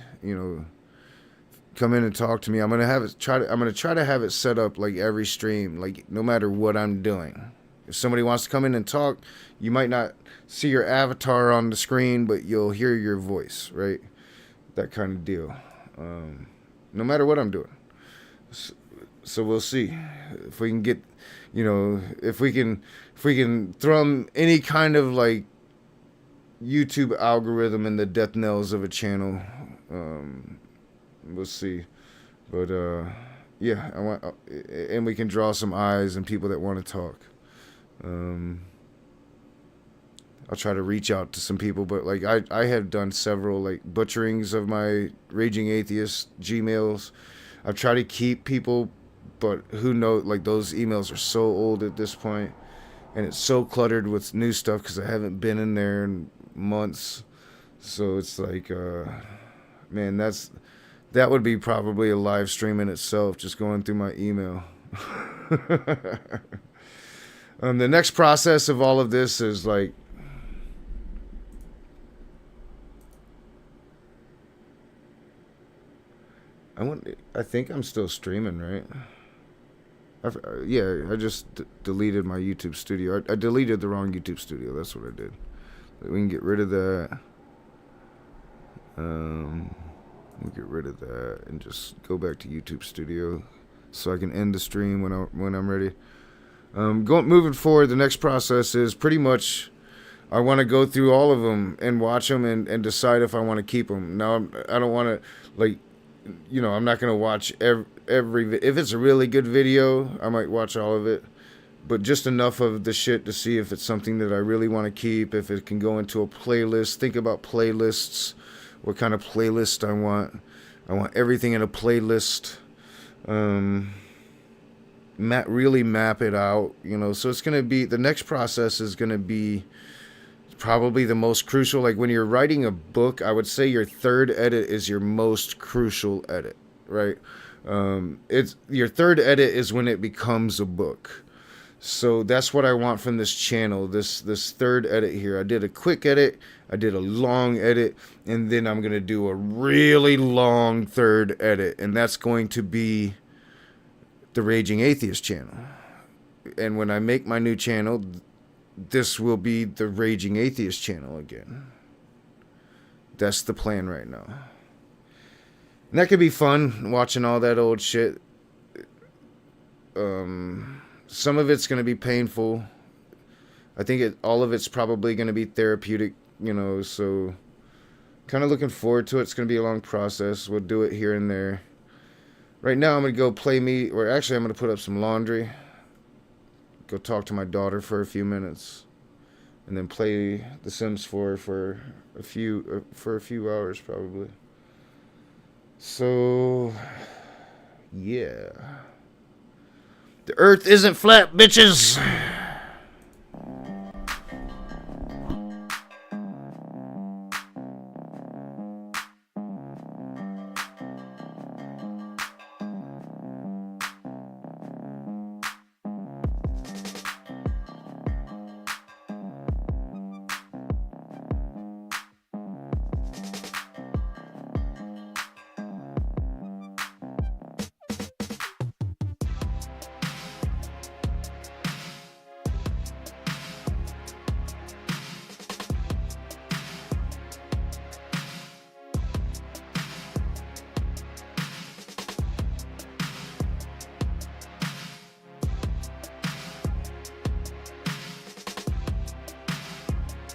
S1: Come in and talk to me. I'm gonna try to have it set up like every stream, like no matter what I'm doing. If somebody wants to come in and talk, you might not see your avatar on the screen, but you'll hear your voice, right? That kind of deal. No matter what I'm doing. So we'll see if we can get, if we can thrum any kind of like YouTube algorithm in the death knells of a channel. We'll see. But yeah, I want, and we can draw some eyes and people that want to talk. I'll try to reach out to some people. But like I have done several like butcherings of my Raging Atheist Gmails. I've tried to keep people, but who knows? Like those emails are so old at this point, and it's so cluttered with new stuff because I haven't been in there in months. So it's like, man, that would be probably a live stream in itself, just going through my email. The next process of all of this is like, I think I'm still streaming, right? Yeah, I just deleted my YouTube studio. I deleted the wrong YouTube studio. That's what I did. We can get rid of that. We'll get rid of that and just go back to YouTube studio, so I can end the stream when I'm ready. Moving forward, the next process is pretty much I want to go through all of them and watch them and decide if I want to keep them. Now I don't want to like. I'm not going to watch every if it's a really good video, I might watch all of it, but just enough of the shit to see if it's something that I really want to keep, if it can go into a playlist. Think about playlists, what kind of playlist I want. I want everything in a playlist. Really map it out, so it's going to be, the next process is going to be probably the most crucial. Like when you're writing a book, I would say your third edit is your most crucial edit, right? It's your third edit is when it becomes a book. So that's what I want from this channel, this third edit here. I did a quick edit, I did a long edit, and then I'm going to do a really long third edit, and that's going to be the Raging Atheist channel. And when I make my new channel, this will be the Raging Atheist channel again. That's the plan right now. And that could be fun, watching all that old shit. Some of it's going to be painful. I think all of it's probably going to be therapeutic, so kind of looking forward to it. It's going to be a long process. We'll do it here and there. Right now, I'm going to go play I'm going to put up some laundry. Go talk to my daughter for a few minutes, and then play The Sims 4 for a few hours probably. So, yeah. The earth isn't flat, bitches.